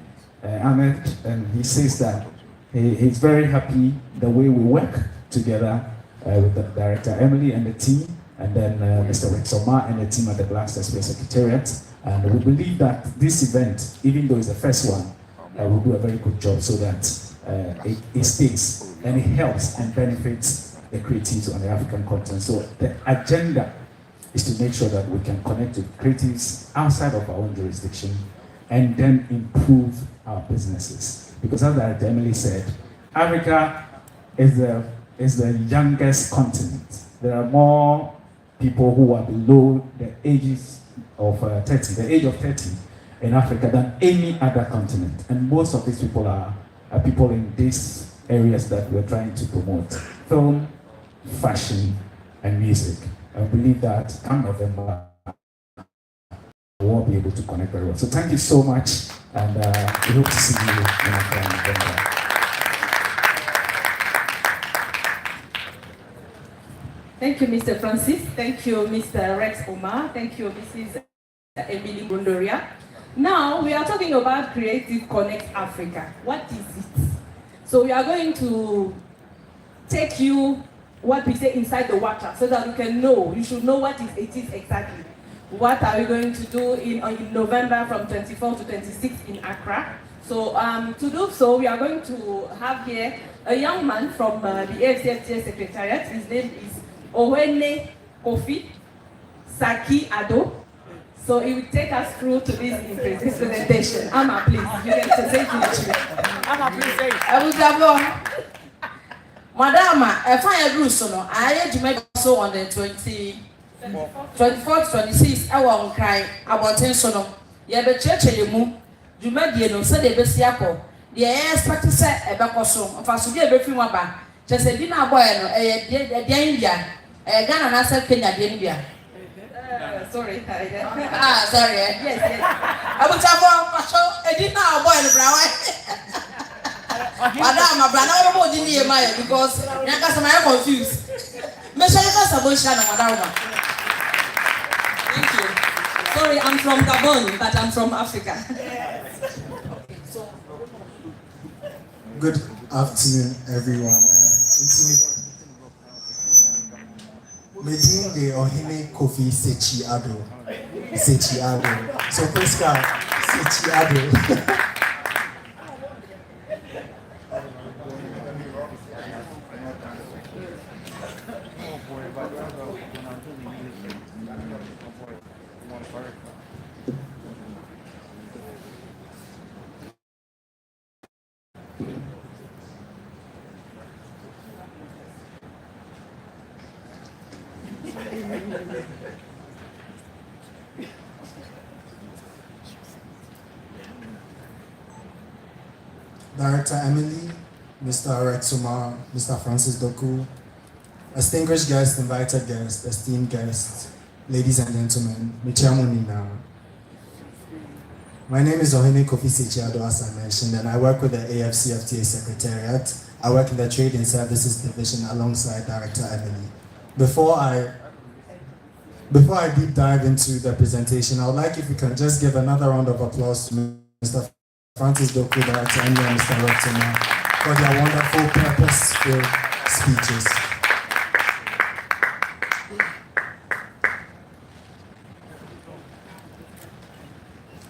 honored, and he says that he's very happy the way we work together with the director Emily and the team, and then Mr. Rexoma and the team at the Black Star Space Secretariat. And we believe that this event, even though it's the first one, will do a very good job, so that it stays and it helps and benefits the creatives on the African continent. So the agenda is to make sure that we can connect with creatives outside of our own jurisdiction and then improve our businesses. Because as Director Emily said, Africa is the youngest continent. There are more people who are below the ages of 30, the age of 30 in Africa than any other continent. And most of these people are people in these areas that we're trying to promote: film, fashion, and music. I believe that come November, we'll be able to connect very well. So thank you so much, and we hope to see you in November. Thank you, Mr. Francis. Thank you, Mr. Rex Omar. Thank you, Mrs. Emily Gondoria. Now, we are talking about Creative Connect Africa. What is it? So we are going to take you what we say inside the water so that you can know, you should know what it is exactly. What are we going to do in November from 24 to 26 in Accra? So to do so, we are going to have here a young man from the AFCFTA Secretariat. His name is Owene Kofi Saki Ado. So he will take us through to this presentation. Amma, please, you can say it. Amma, please say it. Madama, if I agree, so I had to make so on the 24th, 26th, I won't cry. I want to so no. You have a church in the moon. You made the no say the best yako. The air expect to say a back or so. If I should get everything back, just a dinner boy, a India, a Ghana, and I said Kenya, India. Sorry. Sorry. Yes. I will tell a dinner boy in the brown. Madam, my brother, I don't know Maya because I'm confused. Thank you. Sorry, I'm from Gabon, but I'm from Africa. Good afternoon, everyone. Medin de Ohine Kofi Sechi Ado. So, Priska, Sechi Ado. Director Emily, Mr. Rex Omar, Mr. Francis Doku, distinguished guests, invited guests, esteemed guests, ladies and gentlemen, Michamunina. My name is Ohene Kofi Sechiado, as I mentioned, and I work with the AFCFTA Secretariat. I work in the Trade and Services Division alongside Director Emily. Before I deep dive into the presentation, I would like if we can just give another round of applause to Mr. Francis Doku, Director Emily, and Mr. Rector for their wonderful, purpose-filled speeches.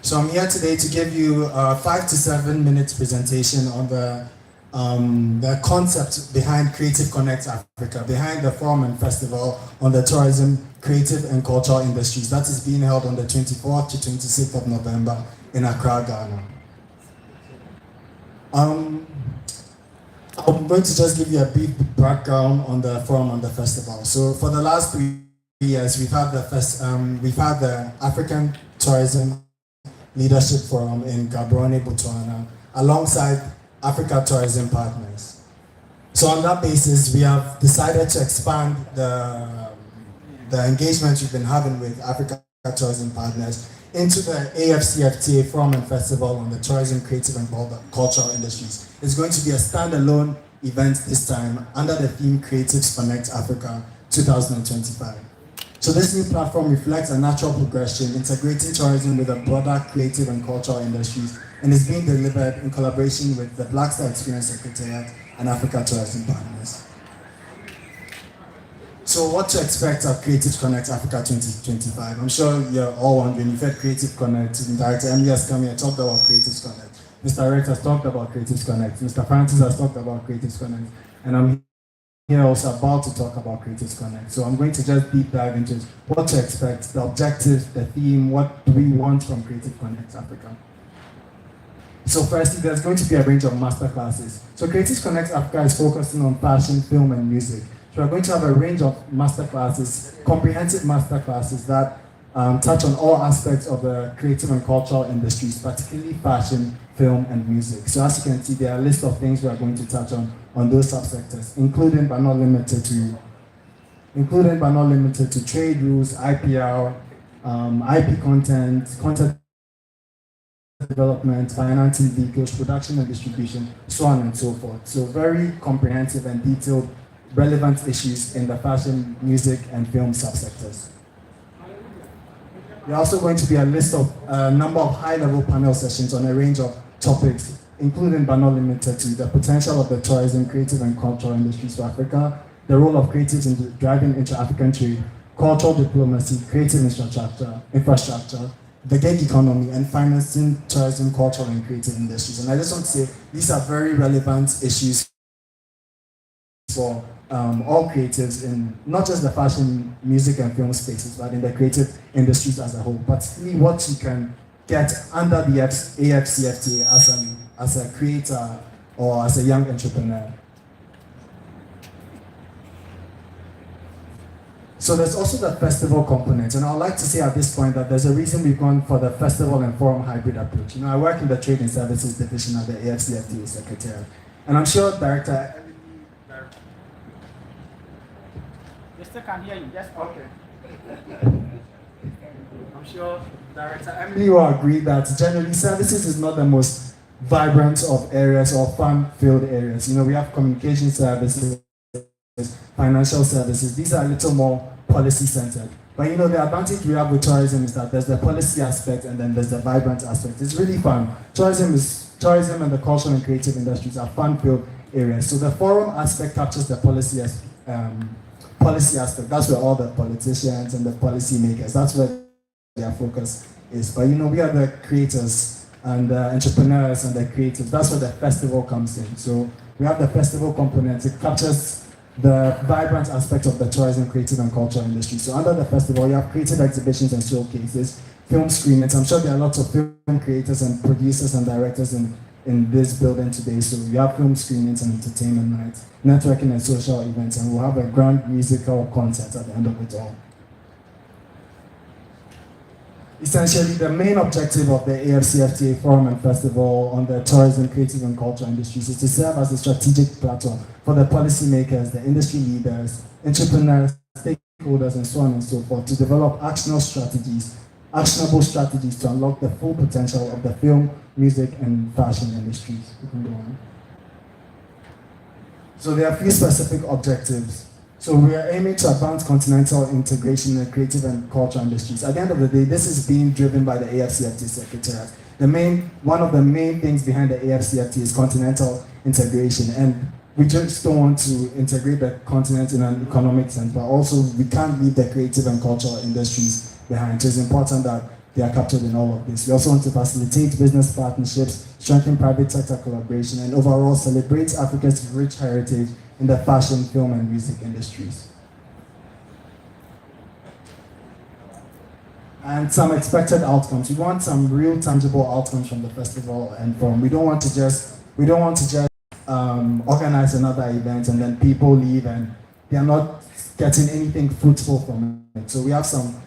So I'm here today to give you a 5 to 7 minutes presentation on the concept behind Creative Connect Africa, behind the forum and festival on the tourism, creative and cultural industries. That is being held on the 24th to 26th of November in Accra, Ghana. I'm going to just give you a brief background on the forum and the festival. So for the last 3 years, we've had the African Tourism Leadership Forum in Gaborone, Botswana, alongside Africa Tourism Partners. So on that basis, we have decided to expand the engagement we've been having with Africa Tourism Partners into the AFCFTA Forum and Festival on the tourism, creative and cultural industries. It's going to be a standalone event this time under the theme Creatives Connect Africa 2025. So this new platform reflects a natural progression, integrating tourism with the broader creative and cultural industries, and is being delivered in collaboration with the Black Star Experience Secretariat and Africa Tourism Partners. So what to expect at Creative Connect Africa 2025? I'm sure you're all wondering, you've heard Creative Connect, and Director Emily has come here and talked about Creative Connect. Mr. Rex has talked about Creative Connect. Mr. Francis has talked about Creative Connect. And I'm here also about to talk about Creative Connect. So I'm going to just deep dive into what to expect, the objectives, the theme, what do we want from Creative Connect Africa. So firstly, there's going to be a range of masterclasses. So Creative Connect Africa is focusing on fashion, film, and music. So we're going to have a range of masterclasses, comprehensive masterclasses that touch on all aspects of the creative and cultural industries, particularly fashion, film, and music. So as you can see, there are a list of things we are going to touch on those subsectors, including but not limited to trade rules, IPR, IP content, content development, financing vehicles, production and distribution, so on and so forth. So very comprehensive and detailed, relevant issues in the fashion, music, and film subsectors. There are also going to be a list of a number of high-level panel sessions on a range of topics, including but not limited to the potential of the tourism, creative and cultural industries for Africa, the role of creatives in driving inter-African trade, cultural diplomacy, creative infrastructure, the gig economy, and financing tourism, cultural and creative industries. And I just want to say these are very relevant issues for all creatives in not just the fashion, music and film spaces, but in the creative industries as a whole. Particularly what you can get under the AFCFTA as a creator or as a young entrepreneur. So there's also the festival component, and I'd like to say at this point that there's a reason we've gone for the festival and forum hybrid approach. You know, I work in the Trade and Services Division at the AFCFTA Secretariat, and I'm sure Director... They still can hear you, just okay. I'm sure Director Emily will agree that generally services is not the most vibrant of areas or fun-filled areas. You know, we have communication services, financial services. These are a little more policy-centered. But you know, the advantage we have with tourism is that there's the policy aspect and then there's the vibrant aspect. It's really fun. Tourism and the cultural and creative industries are fun-filled areas. So the forum aspect captures the policy aspect. That's where all the politicians and the policy makers, that's where their focus is. But you know, we are the creators and the entrepreneurs and the creatives. That's where the festival comes in. So we have the festival component. It captures the vibrant aspect of the tourism, creative and cultural industry. So under the festival, you have creative exhibitions and showcases, film screenings. I'm sure there are lots of film creators and producers and directors in this building today. So we have film screenings and entertainment nights, networking and social events, and we'll have a grand musical concert at the end of it all. Essentially, the main objective of the AFCFTA Forum and Festival on the tourism, creative and cultural industries is to serve as a strategic platform for the policymakers, the industry leaders, entrepreneurs, stakeholders, and so on and so forth to develop actionable strategies to unlock the full potential of the film, music, and fashion industries. We can go on. So there are a few specific objectives. So we are aiming to advance continental integration in the creative and cultural industries. At the end of the day, this is being driven by the AFCFTA Secretariat. One of the main things behind the AFCFTA is continental integration, and we just don't want to integrate the continent in an economic sense, but also we can't leave the creative and cultural industries behind. So it's important that they are captured in all of this. We also want to facilitate business partnerships, strengthen private sector collaboration, and overall celebrate Africa's rich heritage in the fashion, film, and music industries. And some expected outcomes. We want some real tangible outcomes from the festival and from. We don't want to just organize another event and then people leave and they are not getting anything fruitful from it. So we have some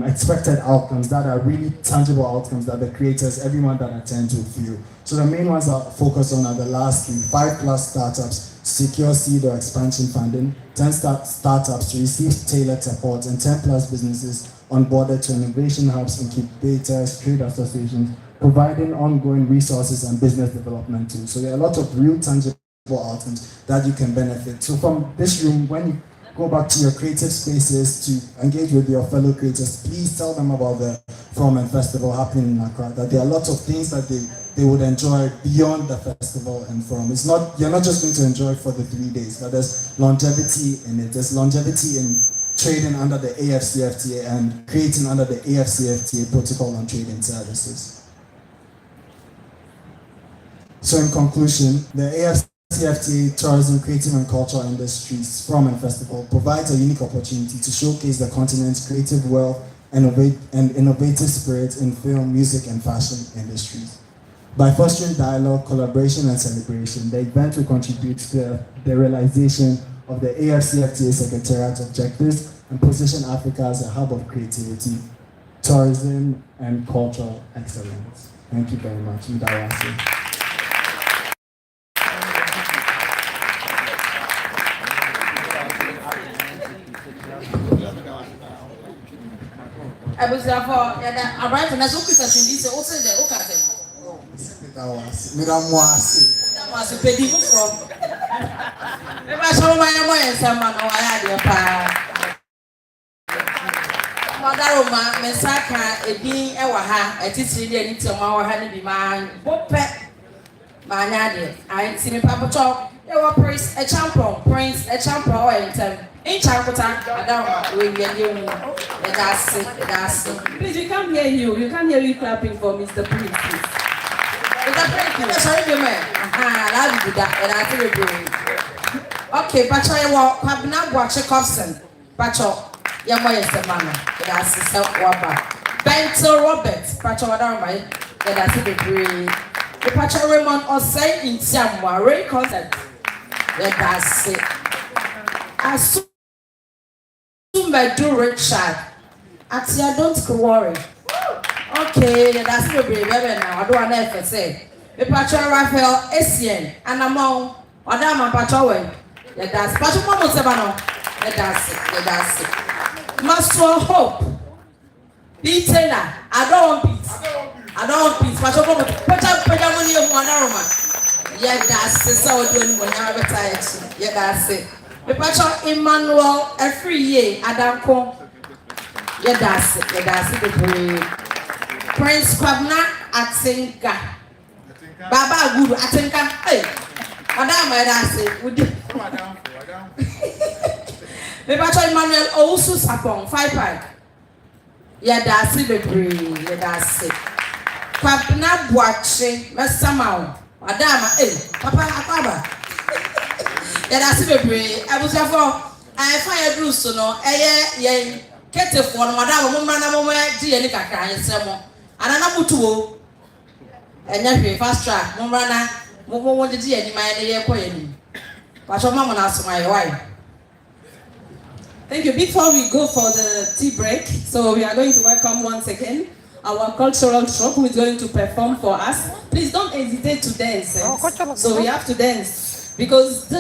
expected outcomes that are really tangible outcomes that the creators, everyone that attends will feel. So the main ones are focused on are the last 5+ startups secure seed or expansion funding, 10 startups to receive tailored support, and 10+ businesses onboarded to innovation hubs, incubators, trade associations, providing ongoing resources and business development tools. So there are a lot of real tangible outcomes that you can benefit. So from this room, when you go back to your creative spaces to engage with your fellow creators, please tell them about the Forum and Festival happening in Accra, that there are lots of things that they would enjoy beyond the festival and Forum. You're not just going to enjoy it for the 3 days, but there's longevity in it. There's longevity in trading under the AFCFTA and creating under the AFCFTA Protocol on Trade and Services. So in conclusion, the AFCFTA Tourism, Creative and Cultural Industries Forum and Festival provides a unique opportunity to showcase the continent's creative wealth and innovative spirit in film, music and fashion industries. By fostering dialogue, collaboration and celebration, the event will contribute to the realization of the AFCFTA Secretariat objectives and position Africa as a hub of creativity, tourism and cultural excellence. Thank you very much. Mdawasi. I was there for a right and as okay as in this also the okay. Madam was. That was a petty from. If I saw my mother and someone who I had your pa. Madaroma, Messaka, a being ewaha, a teacher, and to our hand be mine. What pet? My nadi, I see the papa talk. There were prince, a champion, and in Chakota, Madame, we get you. That's it. Please, we can't hear you. You can't hear you clapping for Mr. Prince. Sorry, man. I love you that, and I feel good. Okay, Pacho, I walk, have not watched a Cobson. Pacho, your boy is the man. That's the self wabba. Bento Roberts, Pacho, I don't mind. That's the degree. The Pacho Raymond or say in some way, concept. That's it. I soon by do Richard. Actually, don't worry. Okay, that's the baby now. I don't want to say. The Pacho Raphael Essien and among Madame Pacho. That's Pacho Momo Sabano. That's it. Master Hope. Be Taylor. I don't want peace. Pacho Momo. Pacho money of Wanaroma. Yeah, that's it. So doing when I retire. Yeah, that's it. The Pacho Emmanuel every year. Adamko. Yeah, that's it. The Prince Kwabna Atinka. Baba Guru Atinka. Hey, Madame, that's it. The Pacho Emmanuel also Sapong 5 pack. Yeah, that's it. Yeah, that's it. Kwabna Boache, Messamau. Madame, hey, Papa. Yeah, that's it. I was therefore, I fired Bruce, no, yeah. Kete for Madame Mumana Moma, Gianni Kaka, and Samo. And I'm to and then fast track, Mumana, Momo wanted to any my idea poem. But your mama asked my wife. Thank you. Before we go for the tea break, so we are going to welcome once again our cultural troupe who is going to perform for us. Please don't hesitate to dance. So we have to dance because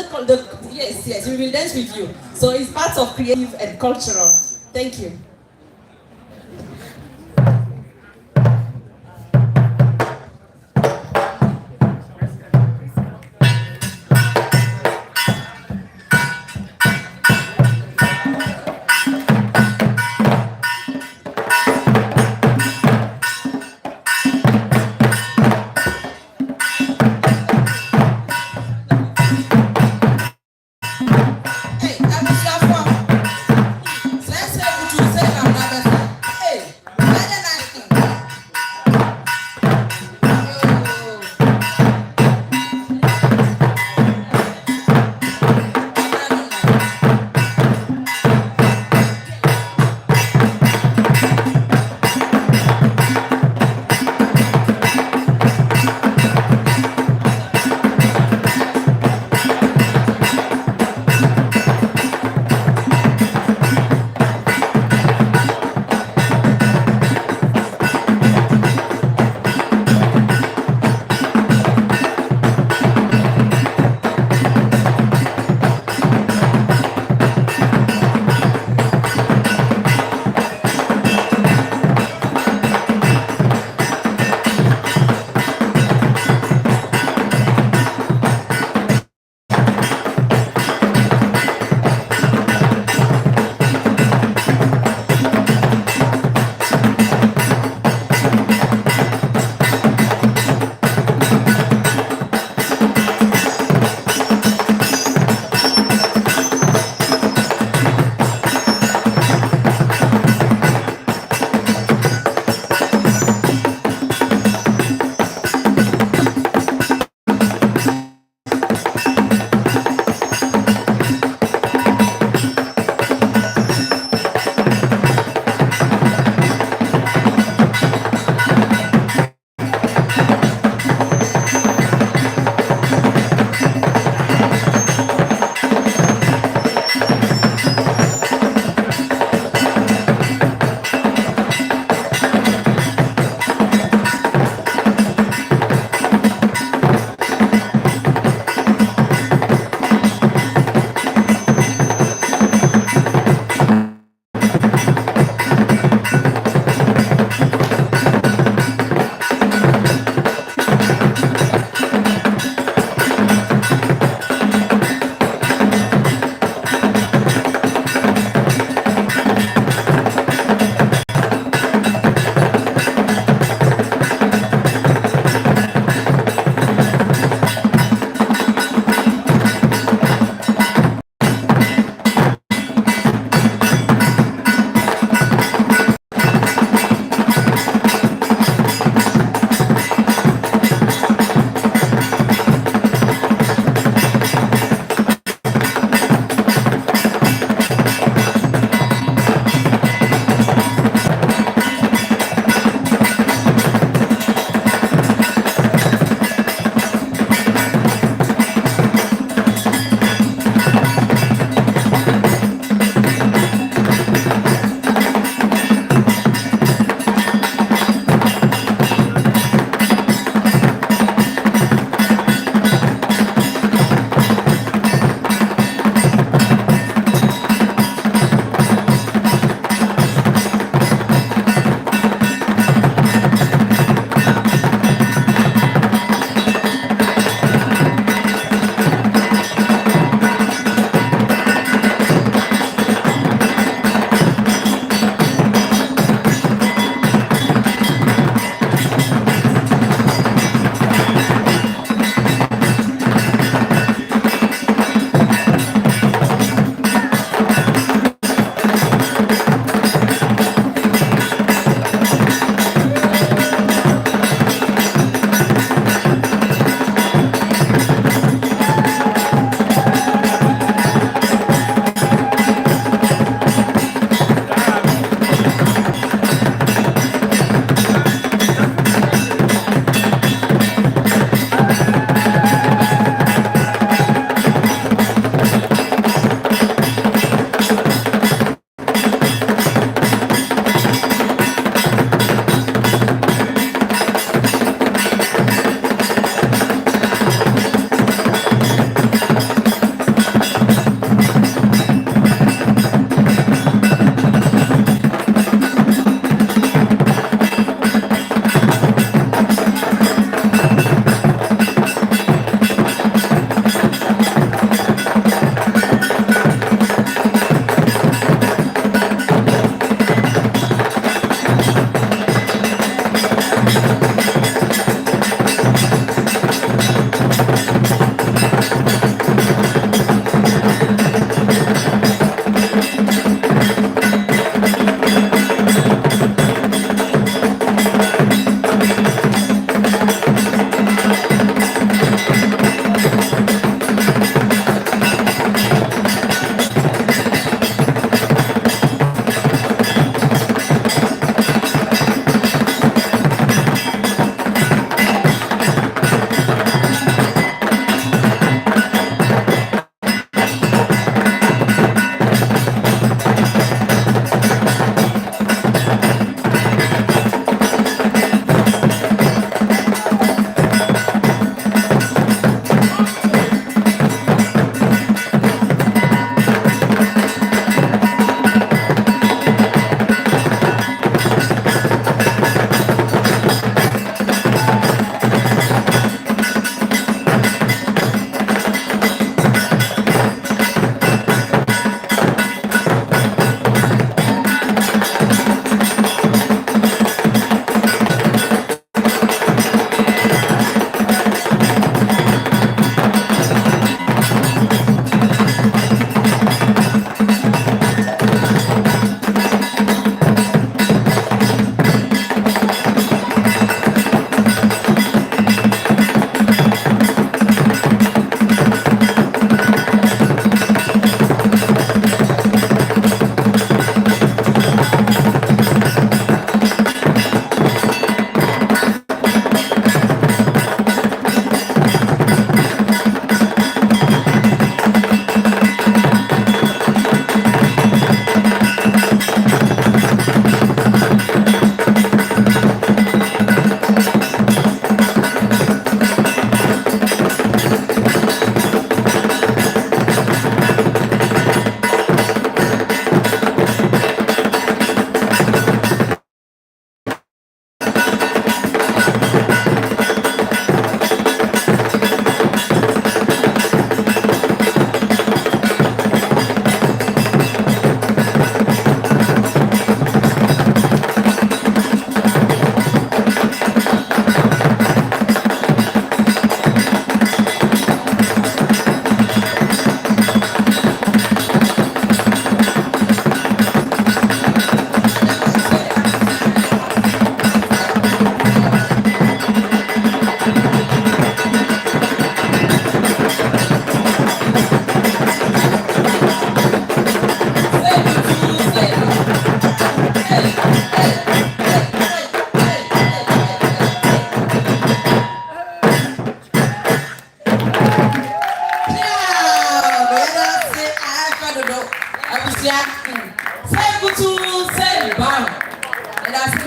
yes, we will dance with you. So it's part of creative and cultural. Thank you. Hey, I was your phone. Let's say what you say.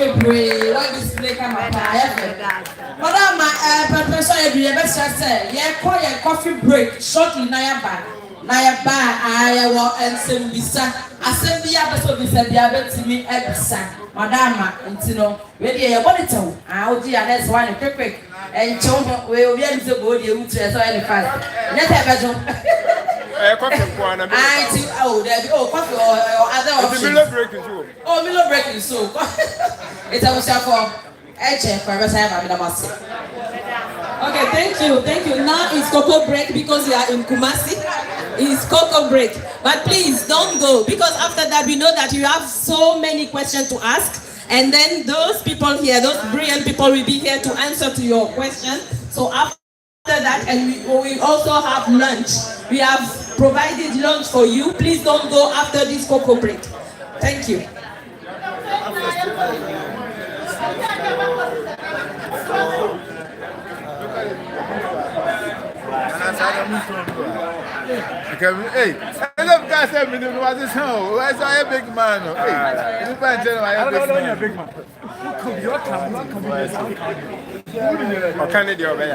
coffee break. What display come up? Madam, Professor, you best say, yeah, call your coffee break shortly. Naya ba, I will and send visa. I send the other so visa, the other to me at Madam, you know, ready a body tone. I'll do that's one quick. And children will be able to go the route as I fast. Let's have a coffee. I think, coffee or other options. Milo breaking too. Oh, Milo breaking so. It's a for Okay, thank you. Now it's cocoa break because you are in Kumasi. It's cocoa break. But please don't go because after that we know that you have so many questions to ask. And then those people here, those brilliant people will be here to answer to your questions. So after that, and we also have lunch. We have provided lunch for you. Please don't go after this cocoa break. Thank you. Hey, I love guys that minimum was this home. Why is I a big man? Hey, you find a big man. Can it your way?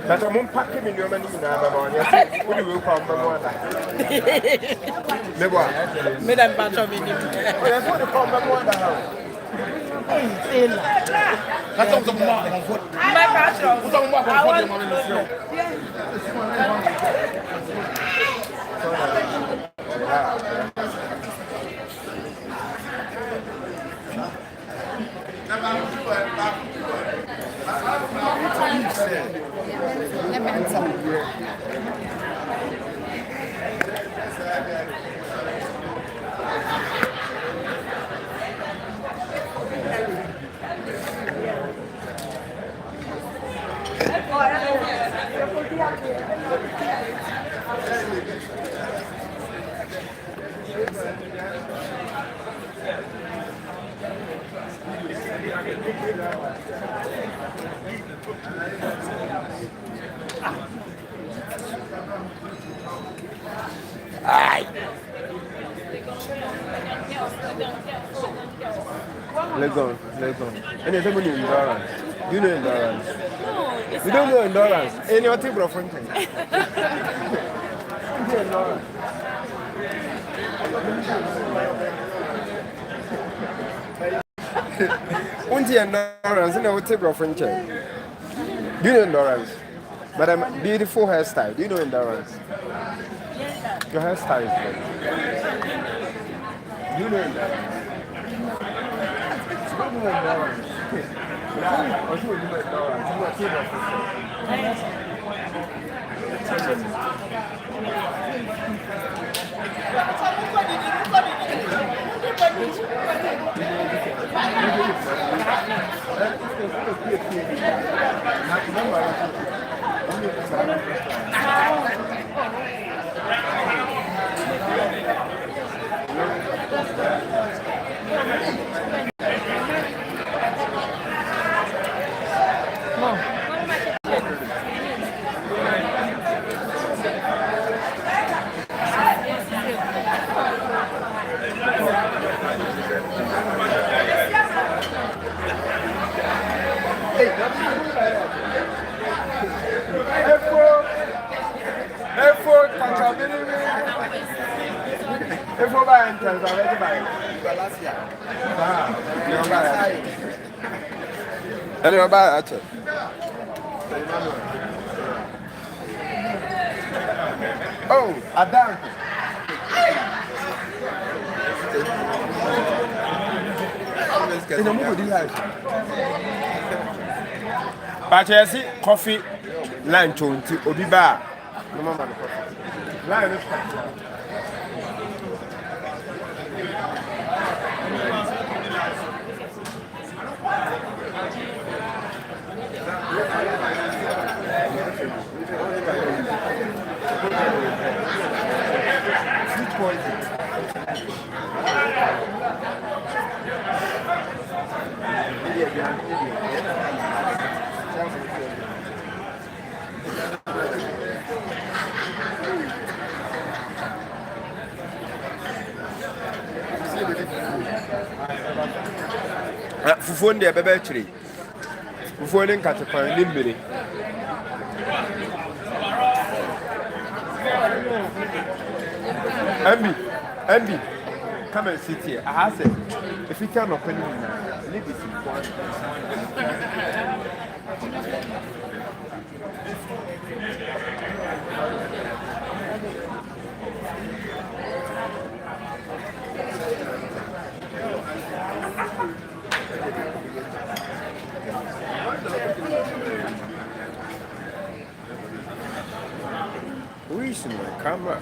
That's a moon packing in your money now. What do you call Mamma? Never. Madame Bantam. That's what you call Mamma. That's all the mark of what my passion. Let's go. And it's a new endurance. You know endurance. You don't know endurance. Any other type of thing. Unti endurance and I would take of friendship. Do you know endurance? But I'm a beautiful hairstyle. Do you know endurance? Your hairstyle is good. Do you know endurance? You don't know endurance. Yeah, I should do endurance. You are take of Oh, Adam. But I see coffee lunch on tea or be bar. No matter coffee. Fufuo ndi ebebe chiri. Fufuo ni nkatekwan ni mmiri. Ambi, come and sit here. I said, if you can't open it, leave this in one. Who is in my camera?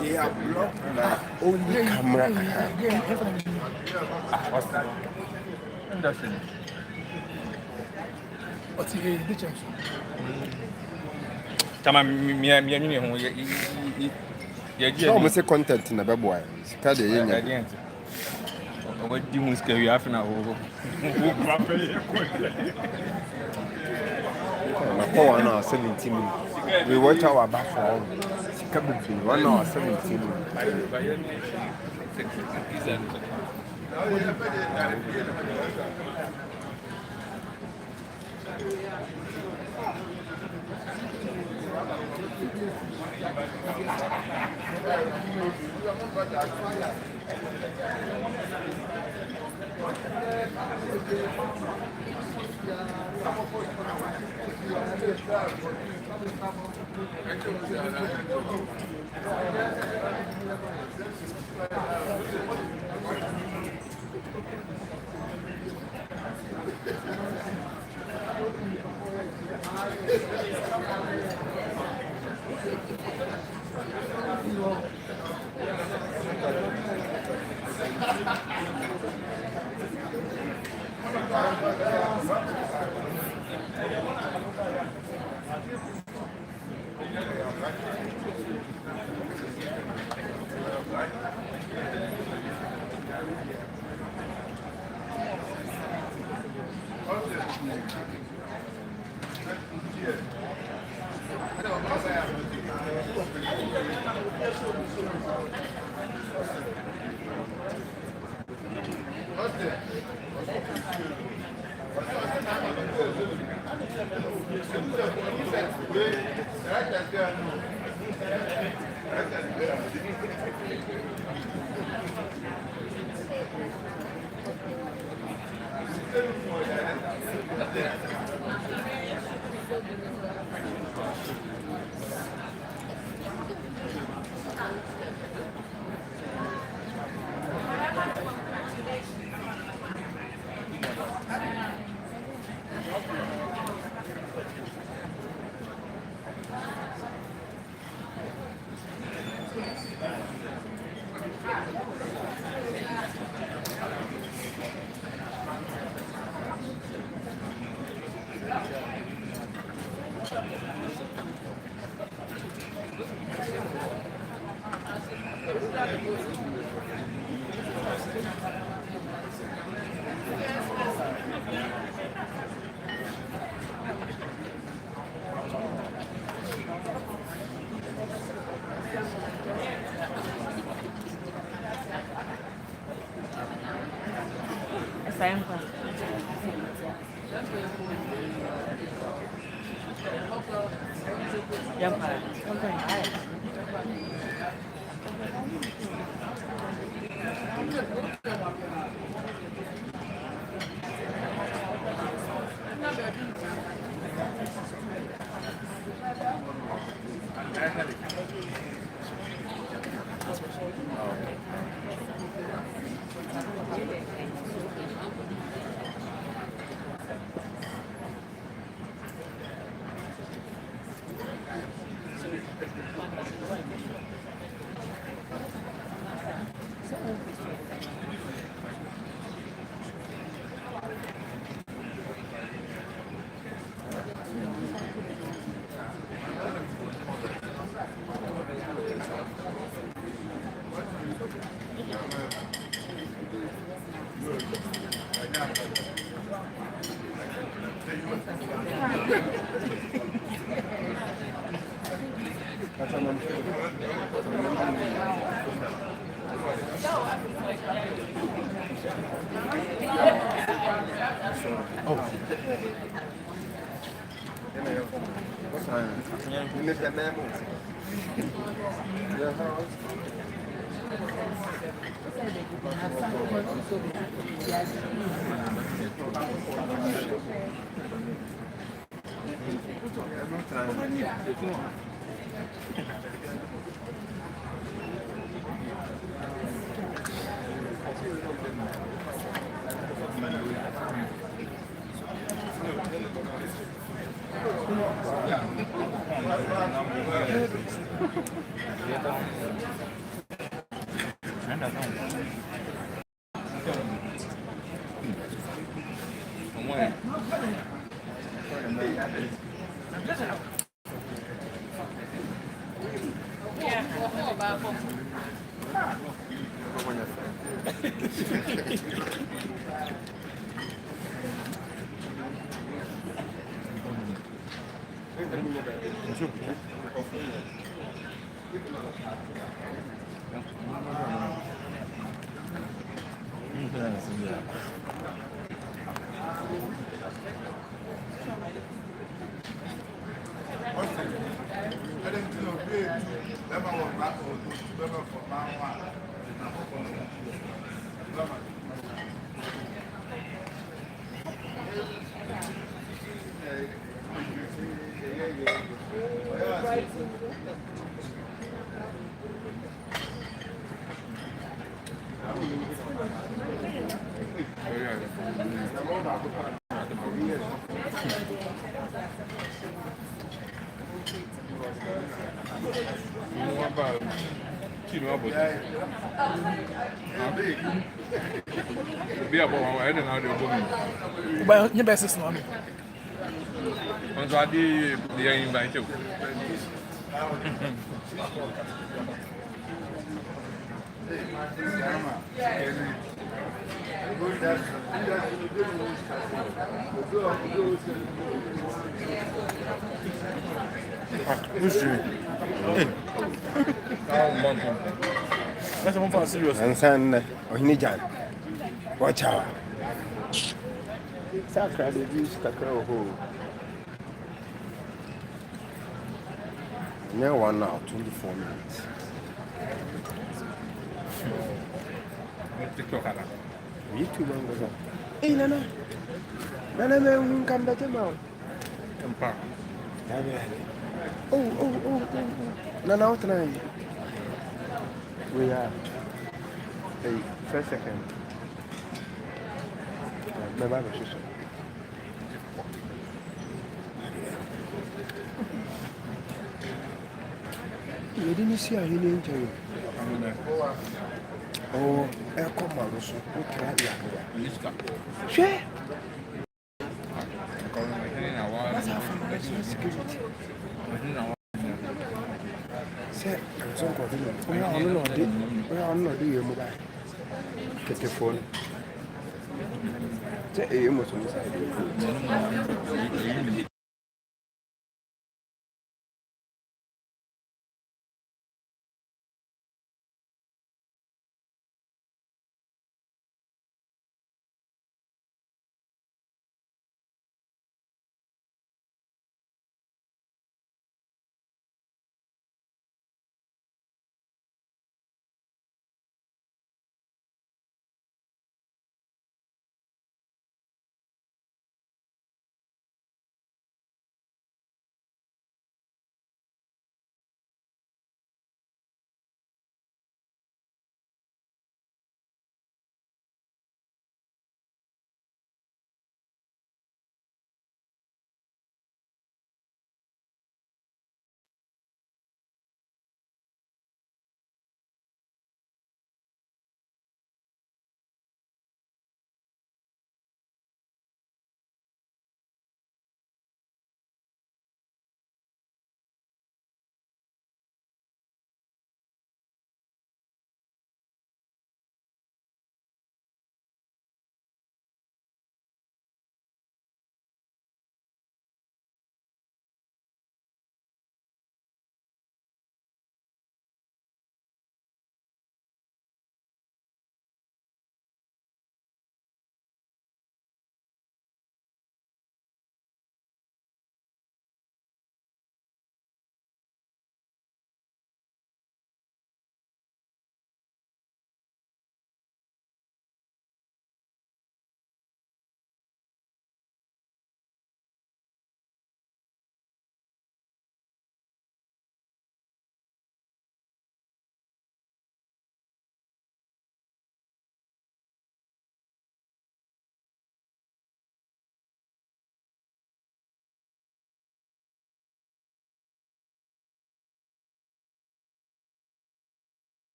They are blocked by only camera. What's that? So almost a content in the web wire. What do you scare you half an hour? One hour 17 minutes. We watch our back for 1 hour 17 minutes. But you best is not me. On va dire bien invité. That's one for serious. And son, or Hinijan. Watch out. Sacra, the juice, cacao. Now 1 hour, 24 minutes. YouTube goes up. Hey, Nana. Nana, man, come back now. Oh. Nana, what time? We are. Hey, first second. My Bible says so. You didn't see a healing to you. Oh, I come out also. Share. That's our financial security. Say, I'm so confident. We are not doing mobile. Get the phone. Say, you must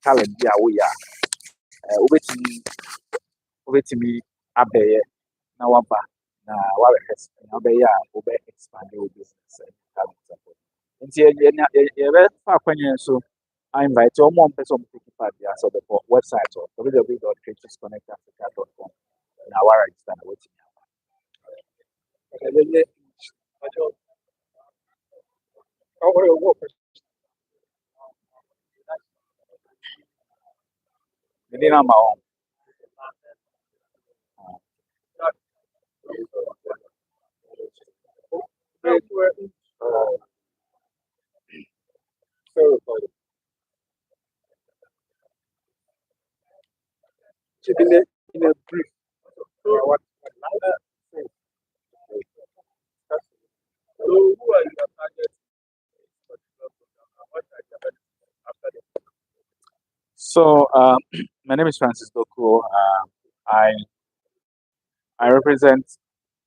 talent bi a woyɛ a wobɛtumi abɛyɛ na waba na wabɛhwɛ na wobɛyɛ a wobɛ expand your business talent nti yɛbɛfa akwannya so I invite you more person to take part there so the website or www.creationsconnectafrica.com na wara register na wetin Hindi na mao. In a brief, what so who are your targets? So, my name is Francis Doku. I represent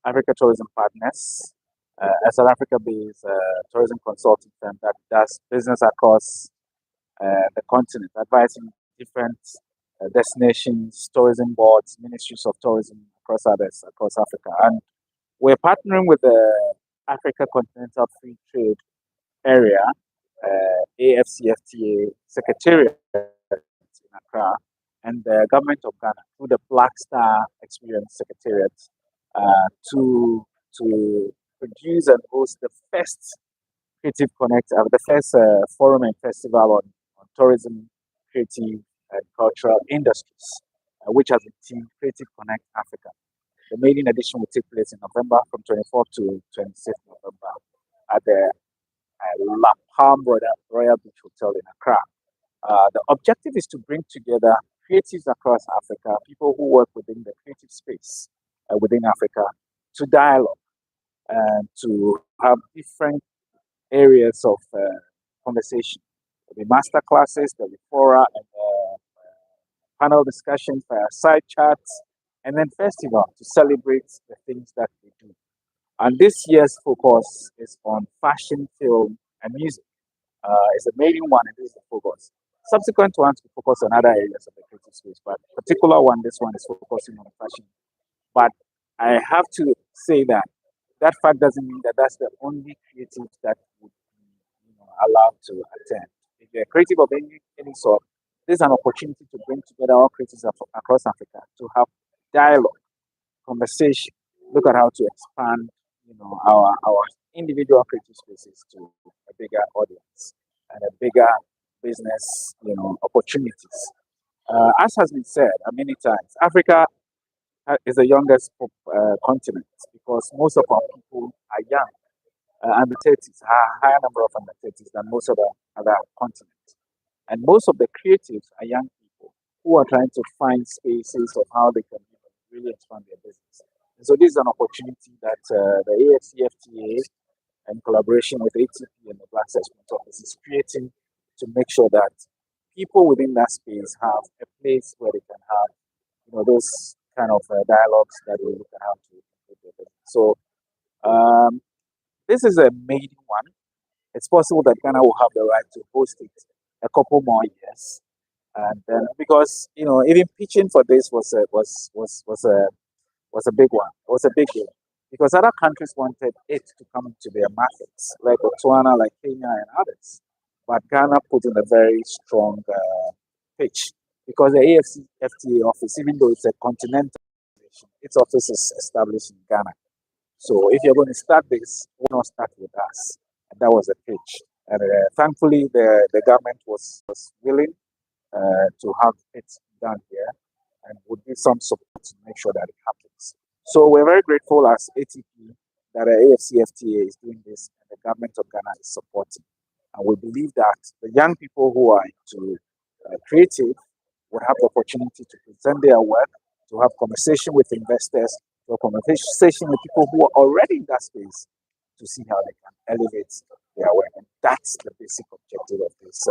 Africa Tourism Partners, a South Africa-based tourism consulting firm that does business across the continent, advising different destinations, tourism boards, ministries of tourism across Africa. And we're partnering with the Africa Continental Free Trade Area, AFCFTA Secretariat in Accra, and the government of Ghana through the Black Star Experience Secretariat to produce and host the first Creative Connect, the first forum and festival on tourism, creative, and cultural industries, which has been themed Creative Connect Africa. The maiden edition will take place in November from 24th to 26th November at the La Palm Royal Beach Hotel in Accra. The objective is to bring together creatives across Africa, people who work within the creative space within Africa, to dialogue and to have different areas of conversation. There'll be master classes, there'll be fora and panel discussions, side chats, and then festival to celebrate the things that we do. And this year's focus is on fashion, film, and music. It's the main one, and this is the focus. Subsequent ones will focus on other areas of the creative space, but particular one, this one is focusing on fashion. But I have to say that that fact doesn't mean that that's the only creatives that would be allowed to attend. If you're a creative of any sort, this is an opportunity to bring together all creatives across Africa to have dialogue, conversation, look at how to expand, our individual creative spaces to a bigger audience and a bigger business, opportunities. As has been said many times, Africa is the youngest continent because most of our people are young, under 30s, a higher number of under 30s than most of the other continents. And most of the creatives are young people who are trying to find spaces of how they can really expand their business. And so this is an opportunity that the AFCFTA, in collaboration with ATP and the Black Assessment Office, is creating to make sure that people within that space have a place where they can have, those kind of dialogues that we look at how to improve their business. So this is a maiden one. It's possible that Ghana will have the right to host it a couple more years, and then because even pitching for this was a big one. It was a big deal because other countries wanted it to come to their markets, like Botswana, like Kenya, and others. But Ghana put in a very strong pitch because the AFCFTA office, even though it's a continental organization, its office is established in Ghana. So if you're going to start this, why not start with us? And that was the pitch. And thankfully, the government was willing to have it done here and would give some support to make sure that it happens. So we're very grateful as ATP that the AFCFTA is doing this and the government of Ghana is supporting. And we believe that the young people who are into creative will have the opportunity to present their work, to have conversation with investors, to have conversation with people who are already in that space to see how they can elevate their work. And that's the basic objective of this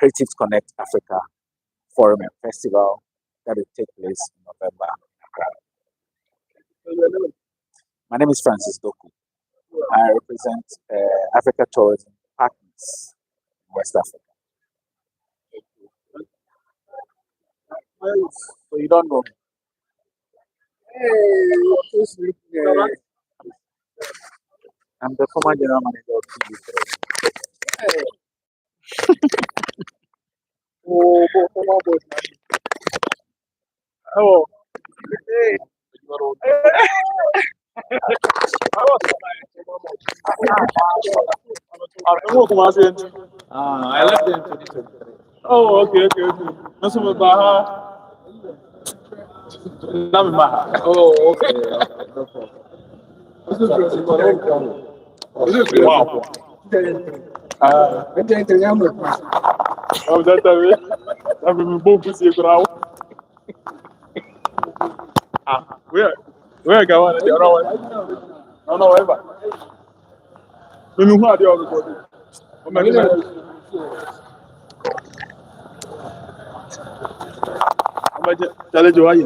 Creatives Connect Africa Forum and Festival that will take place in November in Accra. My name is Francis Doku. I represent Africa Tourism Partners in West Africa. So you don't know. I'm the former general manager of TV. Oh, hey. I left them in 2023. Oh, okay. That's what Oh, okay. No problem. Wow. That time, I've been both to see crowd. Where go on the other one? No, no, ever. We know how they are recording. Challenge you are.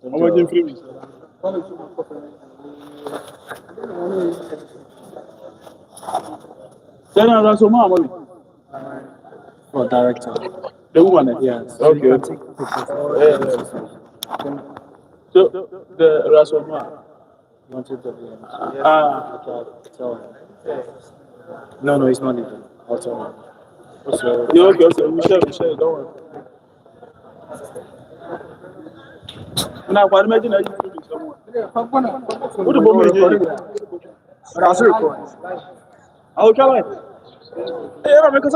How much in free? Then I was for director. The woman, yes. Okay. So the Rasoma wanted to be. No, it's not even. Also, you okay? Michelle, don't worry. Now, what imagine I used to be someone. What about me? That's recording. I'll come in. Yeah, because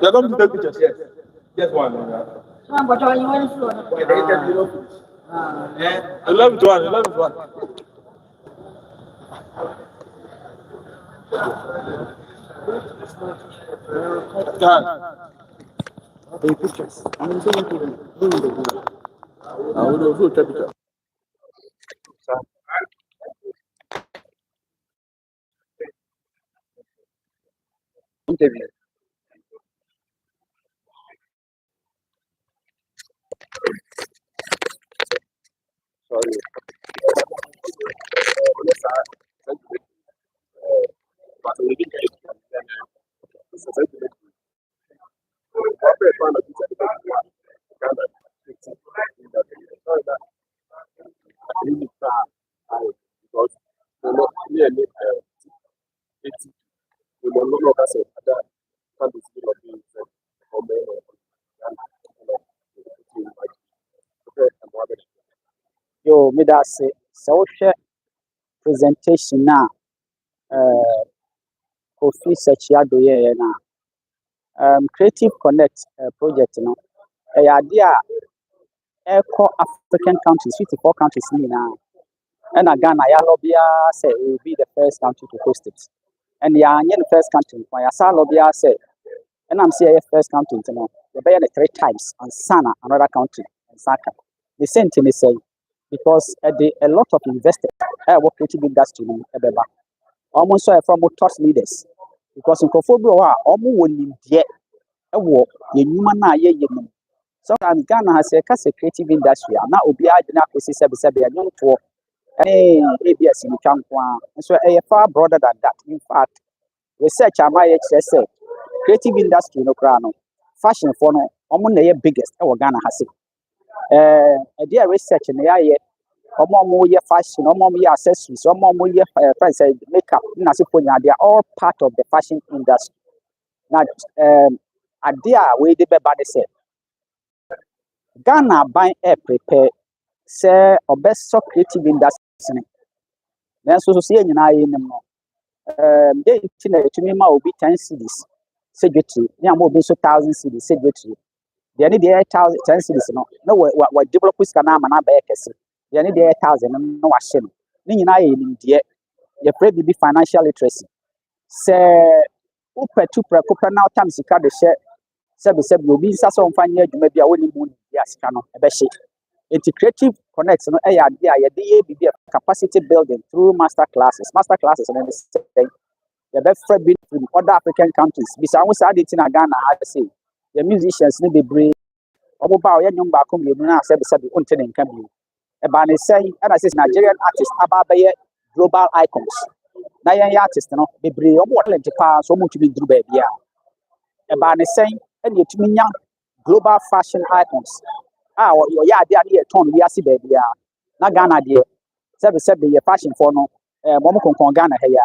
You're going to take pictures? Yes. Just one. 11 to 1. Take pictures. I will do take pictures. Interview. Sorry. Yo, me that say social presentation now. Kofi Sechiado here now. Creative Connect project, you know. Idea echo African countries, 54 countries now. And again, Yalobia say it will be the first country to host it. And yeah, the first country. When Lobia say, and I'm saying first country, you know, they buy it 3 times and Sana, another country, and Saka. The same thing is saying because a lot of investors work creative industry in Ebeba. Almost from top leaders because in Kofobro, almost winning yet a war, you man, ye. Sometimes Ghana has a creative industry. Now, Obia did not say, young for ABS in Chankwa. And so, far broader than that. In fact, research am I say creative industry no crano. Fashion for no, among the biggest our Ghana has it. A dear research in the eye, more fashion, more accessories, more price makeup, they are all part of the fashion industry. Now, a dear way the bad say. Ghana buying air prepare say or best so creative industry. Then so see in they to me ma will be 10 cities. Secretary, near more than 1,000 cities, secretary. They need the 10 cities. No, what developers can am and abekes. They need the 1,000 no ashim. Nina in the you be financial literacy. Say, Uper to precoper now times you can't share. Said will be some 5 years, maybe I wouldn't yes, cannot a best. It's creative connects no idea capacity building through master classes and then say the best friend from other African countries. Bisa we say it in Ghana I say the musicians need be brave. Omo ba oye nyum ba ko bi na say be unte ne nka bi. E ba ne say and I say Nigerian artists aba be global icons. Na yan artist no be brave omo talent pa so omo tumi duru ba bia. E ba ne say and yetumi nya global fashion icons. Your yard there turn we see baby. Na Ghana there. Sabi your fashion for no momo kon Ghana here.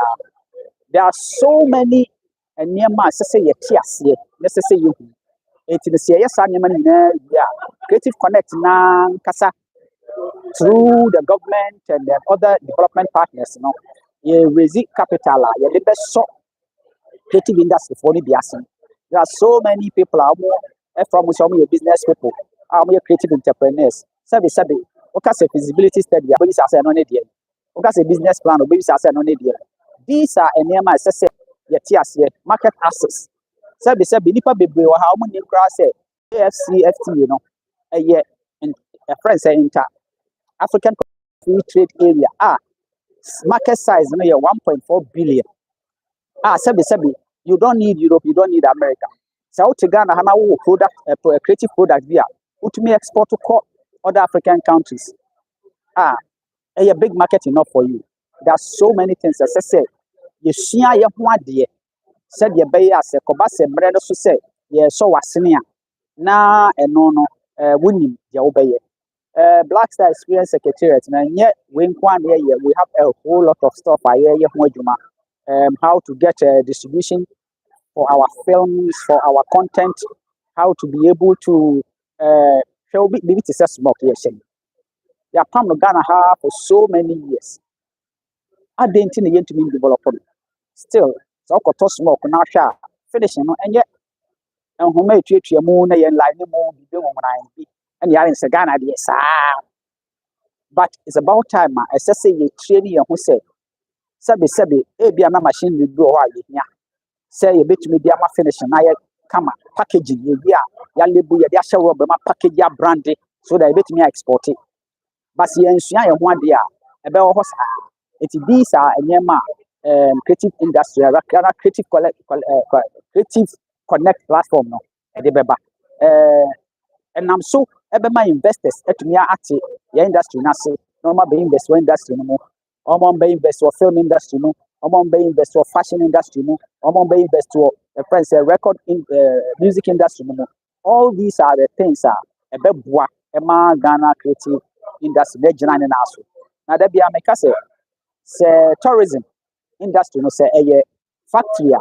There are so many and near my say ye tias ye. Let's say you. It is the yes yeah. Creative Connect na kasa through the government and the other development partners. You know, ye raise capital. Ye the best so creative industry for the biasin. There are so many people are more from some business people, are more creative entrepreneurs. Sabi. Okay, say feasibility study. But this are no need. Okay, say business plan. But this are no need. These are enema say yetias market access. Sabi nipa bebre wa how many crowd say AFCFT you know a year in a friend say inter African Free Trade Area market size no 1.4 billion. Sabi you don't need Europe, you don't need America. So to Ghana hana wo product a creative product via ultimately export to other African countries. A big market enough for you. There are so many things as I say you share your one dear said your bay as a cobas and bread so say yeah so was senior na and no winning the obey Black Star Experience Secretariat and yet we have a whole lot of stuff I hear how to get distribution for our films, for our content, how to be able to show maybe it's a smoke yes. Yeah, Pam Ghana for so many years. I didn't think to be developed. Still, so I got smoke now finishing and yet and who made you your moon and line moon and you're in Sagana, yes. But it's about time, as I say, you training who say, Sabi, be a machine will go away. Say a bit media finish and I come packaging you ya label ya show rubber package ya brandy so that bit me export it. But yeah, one day about horse these are creative industry, creative connect platform no and I'm so my investors at me at your industry na say normal be invest industry no more. Be invest for film industry no. Be invest for fashion industry no. Be invest for friends record in music industry no. All these are the things a beboa Ghana creative industry na gina na so. Na da bia make say tourism industry no say a factory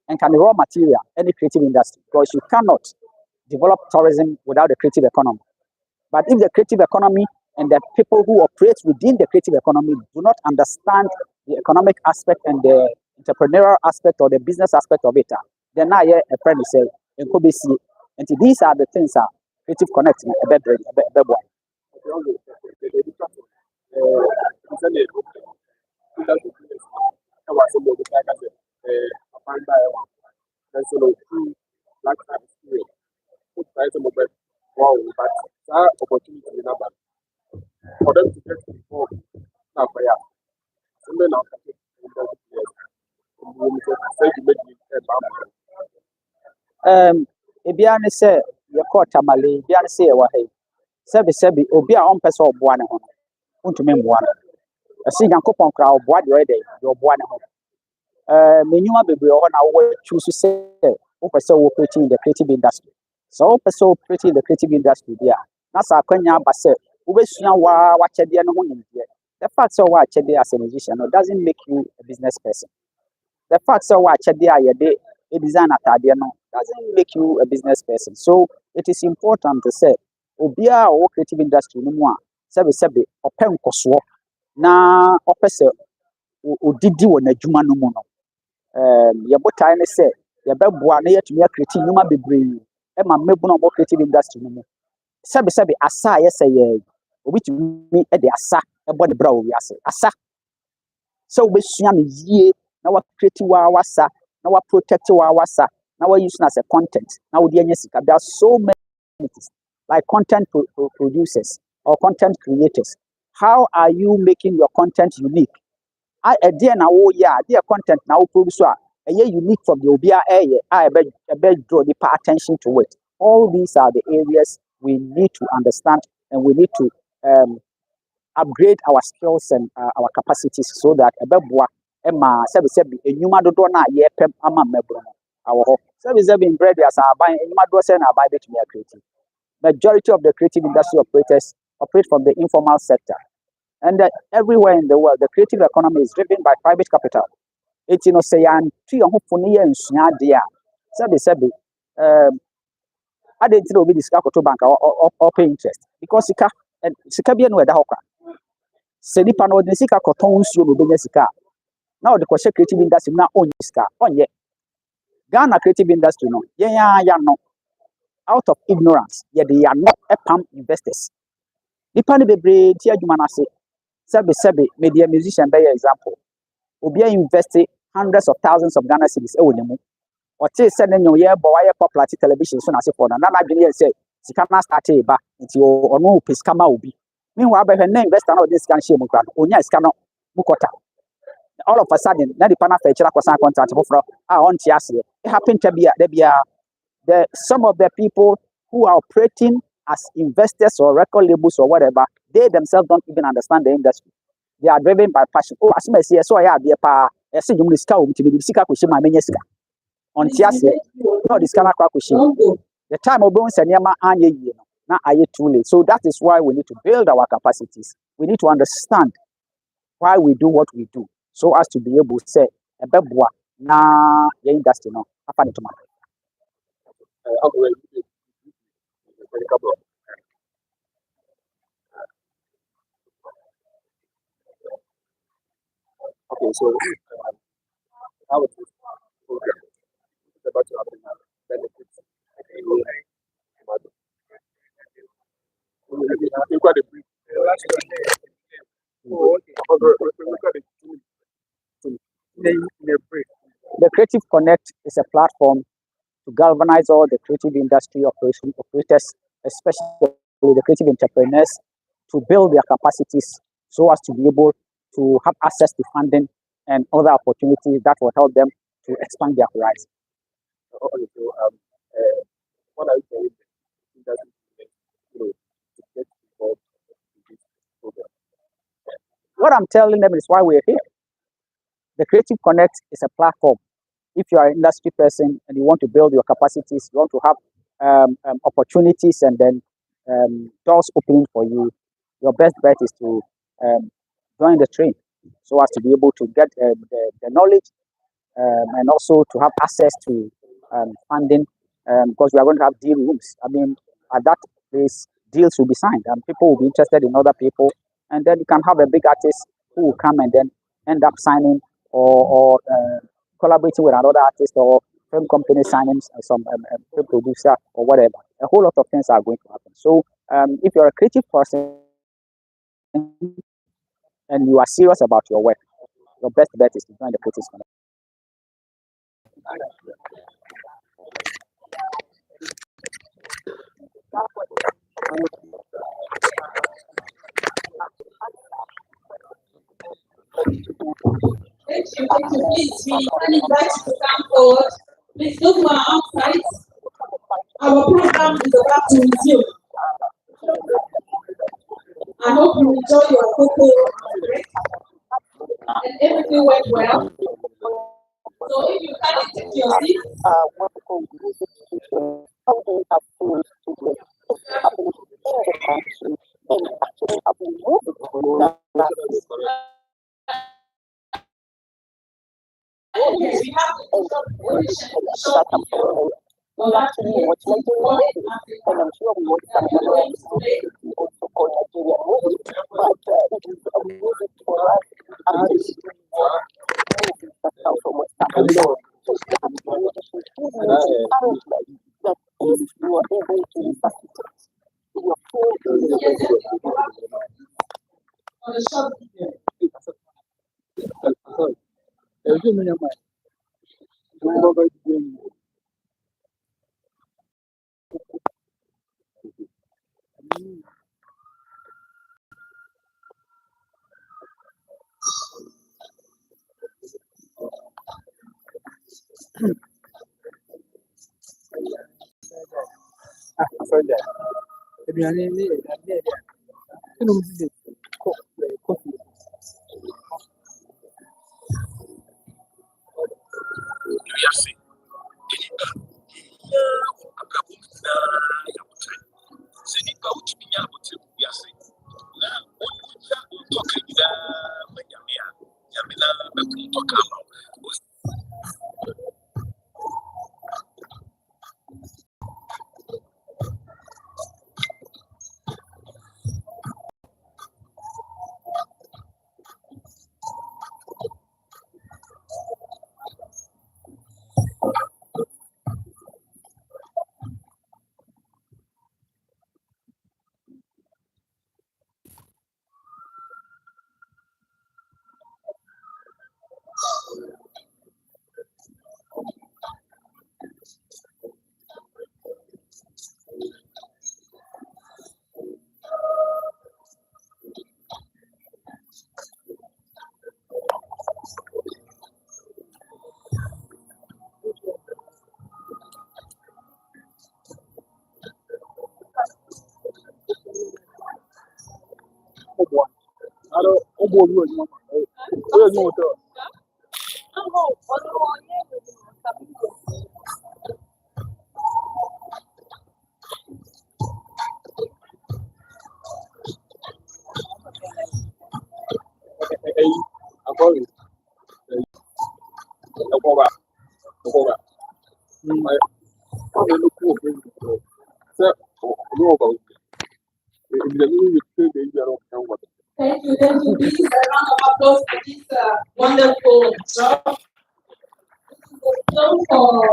and can raw material any creative industry because you cannot develop tourism without the creative economy. But if the creative economy and the people who operate within the creative economy do not understand the economic aspect and the entrepreneurial aspect or the business aspect of it, then now a friend say, and these are the things creative connect a better one. Wow, but that opportunity number for them to get involved now for ya. Something now Ebiane say your court tamale, Biane say wa hey. Sebi, obi a on person oboa ne ho. Untumi mboa no. Esi Nyankopon kra oboa de ode, de oboa ne ho. Menyuma bebre ho na wo choose say wo person operating in the creative industry. So person operating in the creative industry there. Na sa kwanya ba say wobesua wa chede no ho nimde. The fact so wa chede as a musician no doesn't make you a business person. The fact so wa chede ayede a design atade no doesn't make you a business person. So it is important to say obia o creative industry no mu a sebe open koso na opese odidi wo na adwuma no mu no ye botai ne say ye beboa na yetumi creative numa bebre e ma mebu no mo creative industry no mu sebe asa ye say ye obi tumi e de asa e bo de bra wo ase asa so obesua me yie na wa creative wa wasa na wa protect wa wasa na wa use as a content na wo de anya sika. There are so many like content producers or content creators. How are you making your content unique? Dear now, yeah, dear content now, produce a unique from the Obia area. I beg draw the attention to it. All these are the areas we need to understand, and we need to upgrade our skills and our capacities so that Emma sebi enyuma dodo na ye pem ama mebro our sebi in bread as our buying enyuma do say na buy betumi creative. Majority of the creative industry operators operate from the informal sector, and everywhere in the world the creative economy is driven by private capital. It's say and three on hopefully and sunya dia sebi I didn't know be this to bank or pay interest because sika bi no eda hokra se nipa no de sika koton nsuo no benya sika. Now the question creative industry na on sika onye Ghana creative industry no ya no out of ignorance they are not palm investors. Nipa ne bebre ti adwuma na se sebe media musician by example obi invest hundreds of thousands of Ghana cedis e wonemu or say send no ye bo why popular television so na se for na adwene say sika na start e ba nti ono pesika ma obi meanwhile be na investor na this can share mu kra onya sika no mukota all of a sudden na the pana fetchera kwasan contract for on tiase it happened to be some of the people who are operating as investors or record labels or whatever, they themselves don't even understand the industry. They are driven by passion. Oh, as I say, so I have a see you sika to be sika kushima menyesika on tiase no this kana kwa kushima the time of bones and yama anye yi no na aye too late. So that is why we need to build our capacities. We need to understand why we do what we do so as to be able to say ebeboa na your industry no afa to market. Okay, so how is this program about to happen now? Benefits. You've got a brief. Oh, okay. Look at it. The Creative Connect is a platform to galvanize all the creative industry operators, especially the creative entrepreneurs, to build their capacities so as to be able to have access to funding and other opportunities that will help them to expand their horizon. Okay, so what are you saying? To get involved in this program? What I'm telling them is why we're here. The Creative Connect is a platform. If you are an industry person and you want to build your capacities, you want to have opportunities and then doors opening for you, your best bet is to join the train so as to be able to get the knowledge and also to have access to funding because we are going to have deal rooms. I mean, at that place, deals will be signed and people will be interested in other people. And then you can have a big artist who will come and then end up signing or collaborating with another artist or film company signing some film producer or whatever. A whole lot of things are going to happen. So if you're a creative person and you are serious about your work, your best bet is to join the Creative Connect. Thank you. Please, we can invite you to come forward. Please go to our outside. Our program is about to resume. I hope you enjoy your cocoa break and everything went well. So if you can take your seat. Yes, we have short video. Well, actually, what's making and I'm sure we want to play also called Nigeria movie, but it is a music for us from West Africa. So that if you are able to facilitate your full on the short video. sorry there. Aduane ni aduane dia. Kinu mzi coffee. Yes. Senipa utiminya wote wiase na onja utoka gida manyamia nyamina bekuntoka ma Thank you. Please, a round of applause for this wonderful job.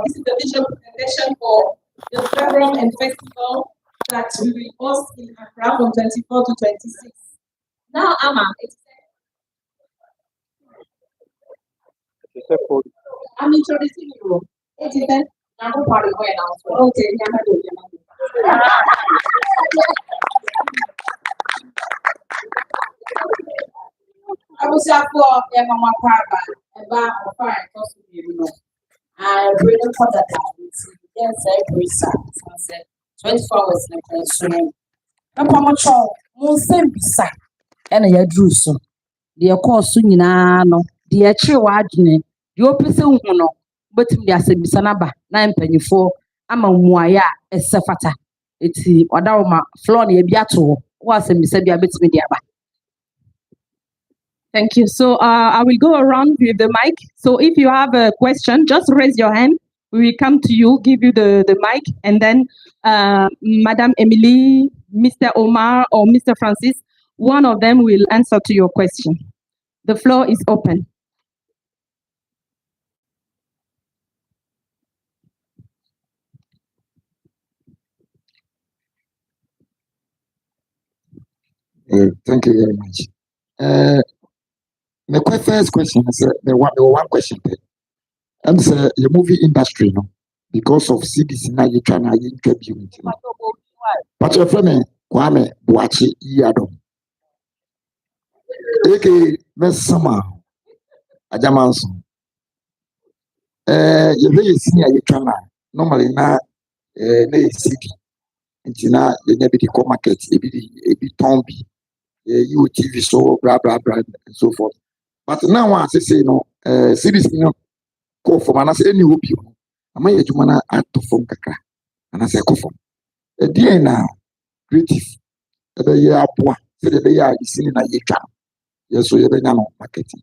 This is the visual presentation for the program and festival that we will host in Accra from 24 to 26. Now, Amma, I'm introducing you. It is an another party going on. Okay, I was up for Mama Parba, about a fire cost you know. I really thought that yes, every Saturday, 24 hours in a person. Papa Macho, Monsen Bisa, and a Yadruso. The course soon, no, the actual wadne, the opposite one, but the Asebisanaba, 9 penny 4, I'm a Muaya, a Safata. It's the Odama, Flonny, Biato, was a Missabia bits media. Thank you. So I will go around with the mic. So if you have a question, just raise your hand. We will come to you, give you the mic, and then Madam Emily, Mr. Omar, or Mr. Francis, one of them will answer to your question. The floor is open. Thank you very much. My first question is the one question. I'm saying the movie industry, no, because of CDC now you trying to interview. But your friend Kwame Boachi Yado. Eke Messama Ajamanson. You very senior you trying normally now CD. Until now you never the market, a bit tombi. You TV show, blah blah blah, and so forth. But now I say no, series no call for man. I say any hope you. I might you mana add to phone kaka, and I say call for. A day now creative. The year boy, say the year is seen in a year. Yes, so you be now marketing.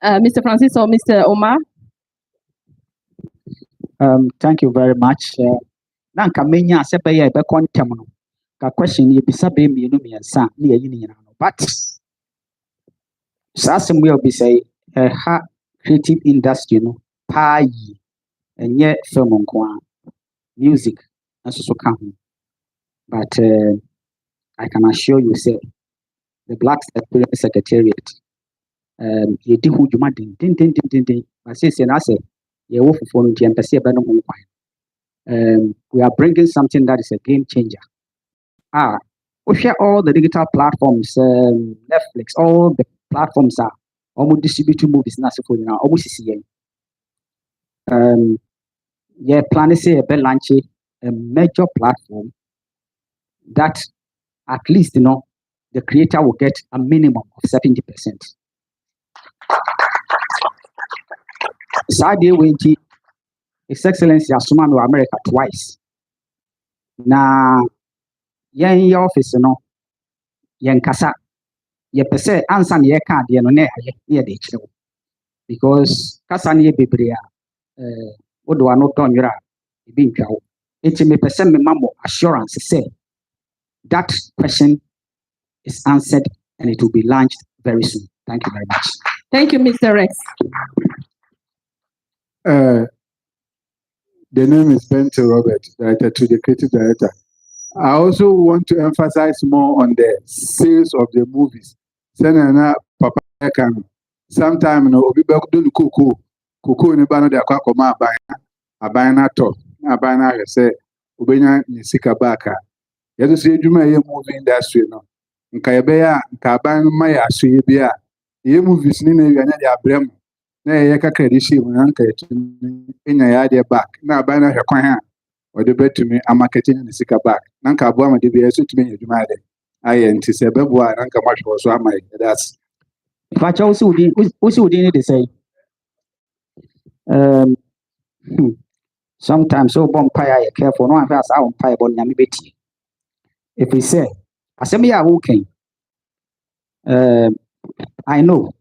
Mr. Francis or Mr. Omar. Thank you very much. Nanka menya sebeye be kontem no. Ka question ye bisa be mienu miensa na ye yin yin no. But sasem we obi say ha creative industry no pa yi enye film nko music aso ka ho. But I can assure you say the Black Secretariat ye di hu djuma din. I say na say ye wo fofo no nti empese be no ho kwan. We are bringing something that is a game changer. We share all the digital platforms, Netflix, all the platforms are almost distributing movies now. Almost Yeah, plan is a launch a major platform that at least the creator will get a minimum of 70%. Saudi Winti, His Excellency Asuma no America twice. Na yen office yen kasa ye pese ansa na ye ka de no na ye de kire because kasa na ye bebre a wodo ano tonwera e bi ntwa wo. Enti me pese me mamo assurance say that question is answered and it will be launched very soon. Thank you very much. Thank you, Mr. Rex. The name is Bento Robert, Director to the Creative Director. I also want to emphasize more on the sales of the movies. Senana Papa can sometime obi be do koko ni ba no de akwa koma aban na to aban na say obenya ni sika baka. Yeso se edwuma ye movie industry no. Nka ye be ya nka aban ma ya so ye bia. Ye movies ni na nya de abrem. Na ye kakra de shi mu nka enya ya de back. Na aban na hwekwan ha. Or the bet to me, I'm marketing in the sika back. Nanka Buama de BS to me, you mad. I and to say, Beboa, Nanka much was one my that's. But also, who did they say? Sometimes so bonfire, careful, no one has our pie on Yamibiti. If we say, Asemia, okay, I know.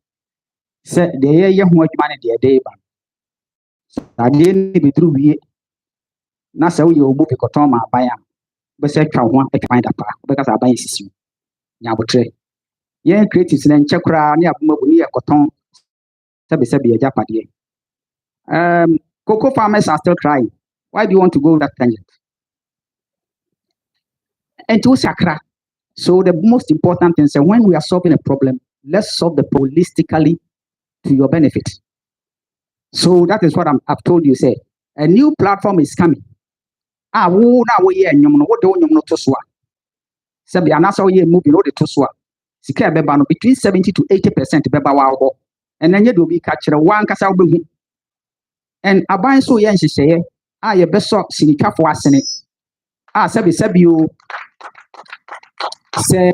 Said the year young much money, dear day, I didn't be through ye. Nasa you move a cotoma by but said, one a kind of because I buy you. Yabutre. Yen creatives and chakra near Mobuni, cotton, Sabi a Japadi. Cocoa farmers are still crying. Why do you want to go that tangent? And to Sakra. So the most important thing is that when we are solving a problem, let's solve the problem holistically to your benefit. So that is what I've told you. Say a new platform is coming. Wo na we ye nyom no wo de nyom no to so a. Sabi anasa we moving no de to so a. Sika beba no between 70 to 80% beba wa ho. And then you do be catch one kasa wo be. And aban so yen hyehyeye ye beso sinikafo asene. Sabi you say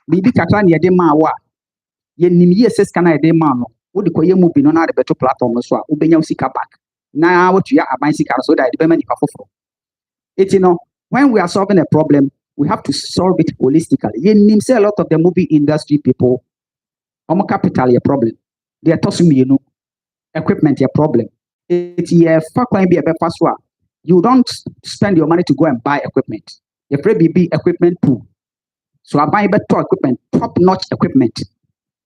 bibi kakra na ye de ma wo a. Ye nim ye seska na ye de ma no. Wo de koye movie no na de beto platform no so a obenya sika back. Na what you aban sika so that the be nipa foforo. When we are solving a problem, we have to solve it holistically. You say a lot of the movie industry people, capital your problem. They are tossing me, equipment your problem. It's you don't spend your money to go and buy equipment. You pray be equipment pool. So I buy better equipment, top-notch equipment,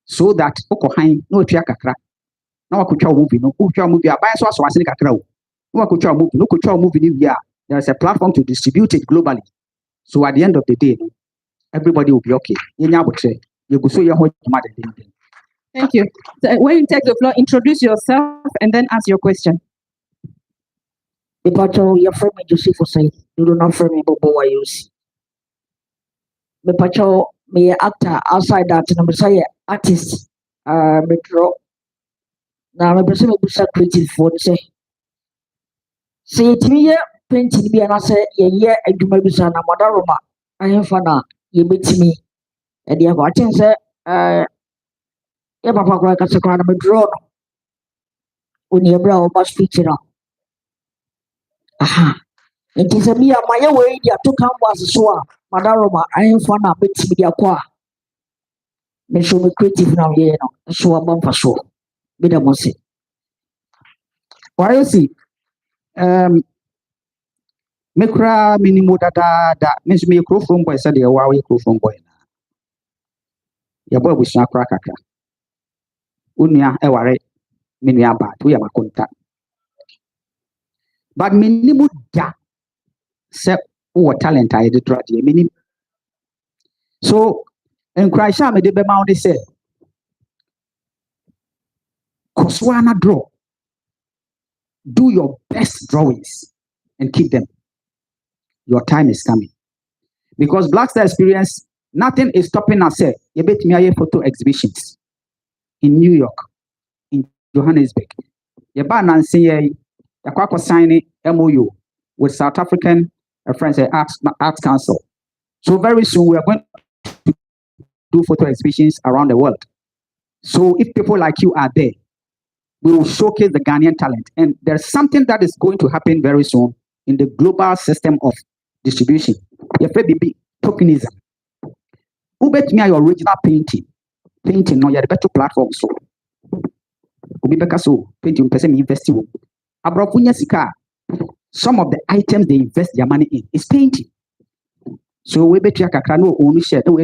so that no kakra. Now I could movie, no movie. I buy so I say kakra. No I could movie, no could movie here. There is a platform to distribute it globally. So at the end of the day, everybody will be okay. Thank you. So when you take the floor, introduce yourself and then ask your question. Mepacho, your friend Joseph say, you do not friend me Bobo Wayus. Mepacho, me actor outside that, and I'm say artist, metro. Now I'm person who creative for say. Say it me painting be and I say, yeah, I do my business. I'm Madaroma. I am fana, you meet me. And you have watching say, yeah, Papa, I can say, I'm a draw. When you brow must feature. Aha. It is a mere my way, you took him was so. Madaroma, I am fana, meet me a qua. Make sure me creative now, yeah, so a bump for so. Be the most. Why you see? Mekra minimum da means me microphone boy said the wow microphone boy. Your boy was not crack. Unia eware minia bat we are contact. But minimum da se o talent I did try minimum. So and cry sham de be ma say Koswana draw. Do your best drawings and keep them. Your time is coming. Because Black Star Experience, nothing is stopping us. You bet me photo exhibitions in New York, in Johannesburg. You ban and say The Kwako signing MOU with South African Friends Arts Council. So very soon we are going to do photo exhibitions around the world. So if people like you are there, we will showcase the Ghanaian talent. And there's something that is going to happen very soon in the global system of distribution. Your baby tokenism. Who bet me your original painting? Painting, no, you're the better platform. So, so painting, person invest in. Some of the items they invest their money in is painting. So we bet you no only share, no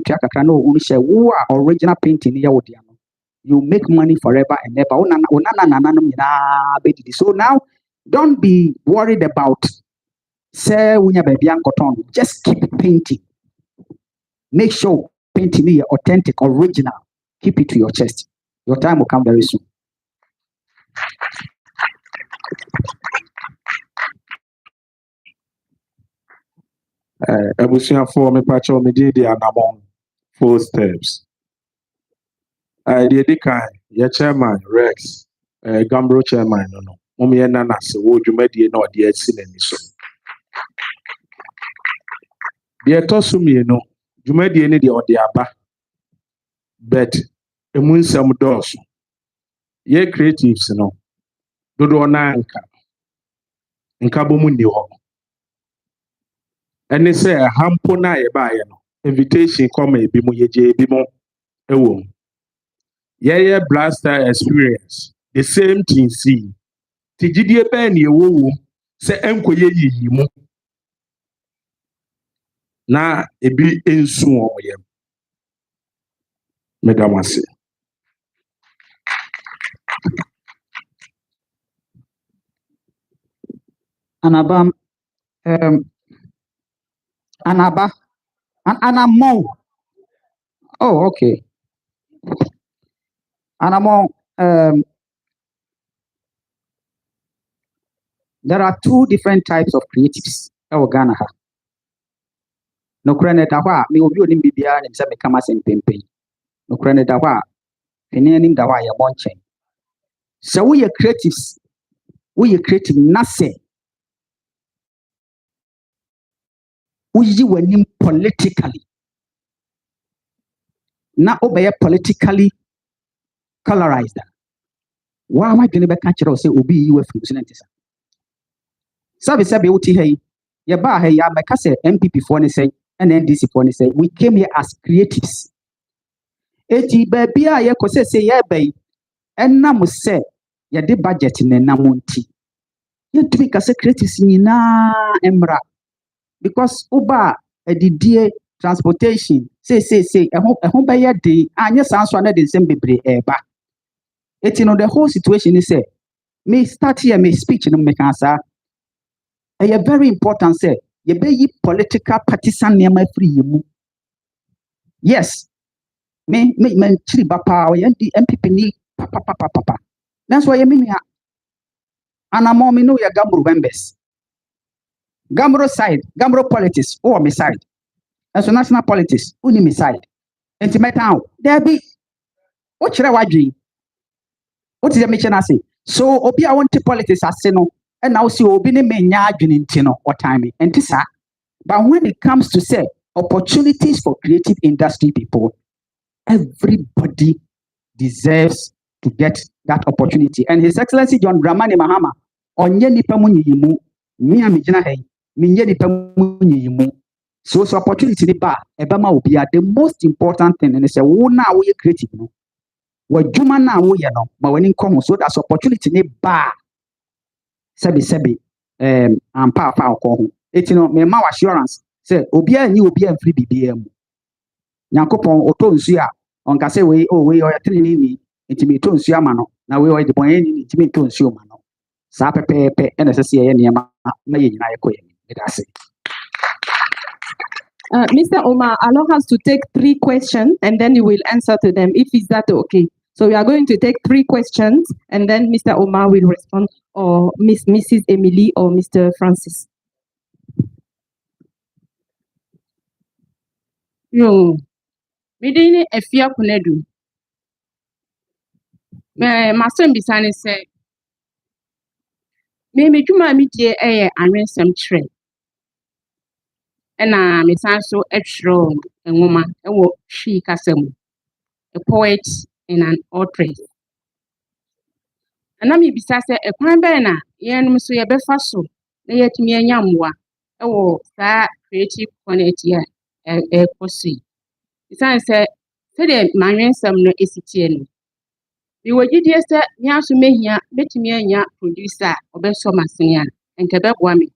only share. Who are original painting here with you make money forever and ever. So now, don't be worried about say just keep painting. Make sure painting is authentic, original. Keep it to your chest. Your time will come very soon. Abusuafo me pacho me di anamon 4 steps. The edikan your chairman Rex Gambro chairman no. Momi ye nana se wo dwumadi na ode asi nani so. The tosu me no dwumadi ni de ode aba. But emun sam dos. Ye creatives no. Dodo na nka bomu ni ho. And they say a hampo na ye ba ye no. Invitation come e bi mo ye je bi mo ewo. Yeah, blaster experience. The same thing see. Tijidie ben ye wo se enkoye yiyi mu. Na ebi ensu o ye. Medamase. Anabam Anaba Anamo. Oh, okay. Anamo there are 2 different types of creatives. Ghana. No credit awa me obi onim bibia na bisa me kama sempempen. No credit awa eni da wa ya bonchen. So we are creatives. We are creative na say. We yi politically. Na obey politically colorized. Why am I going to catch say obi yi we fusinentisa? Sabi uti hey. Ya ba hey ya meka say MPP for ne say and NDC for ne say we came here as creatives. Eti baby a ye ko say ye bay enam say ye de budget ne namonti. Ye tumi ka say creatives nyina emra because oba edidie transportation say ehon be ye de anya sanso na de nsem bebre eba. Eti no the whole situation is say me start here me speech no make answer. Very important say you be political partisan nema free mu. Yes. Me chiri bapa o MPP ni papa. That's why you mean ya. And I'm me know ya Gambro members. Gambro side, Gambro politics, or me side. That's national politics, uni me side. And my town, there be what should I do? What is the mission I say? So obi I want to politics as no. And now see obi ne menya adwinintino or timing and tisa. But when it comes to say opportunities for creative industry people, everybody deserves to get that opportunity. And His Excellency John Dramani Mahama, onye nipa mu nyiyimu, mi amijina hey, minye nipa mu nyiyimu. So opportunity ni ba, ebama obia the most important thing and say wo na wo ye creative no. Wo dwuma na wo ye no, ma wani nko ho so that opportunity ni ba. Sebi ampa fa ko ho. Etino me ma assurance say obia ni obia mfiri bibia mu. Nyankopon oto nsu a onka say we o ya trini ni intimi to nsu ama no na we o de bon ni intimi to nsu ma no. Sa pepepe ene sese ye niema ma ye nyina ye ko ye. That's it. Mr. Omar, allow us to take 3 questions and then you will answer to them. If is that okay? So we are going to take 3 questions and then Mr. Omar will respond, or Mrs. Emily or Mr. Francis. No, we didn't a fear kunedu. My son Bisani said, me dwuma me die anwensɛm kyerɛ ɛna me san so ɛtwerɛ nwoma ɛwɔ hwii kasa mu a poet and an authoress ana me bisa sɛ ɛkwan bɛn na yɛnom so yɛbɛfa so na yɛtumi anya mmoa ɛwɔ saa creative connect a ɛkɔ so yi ɛsiane sɛ sɛdeɛ manwensɛm no ɛsitie no mewɔ gyidie sɛ me aso mɛtumi anya producer a ɔbɛsɔ m'asene a ɛnka ɛbɛboa me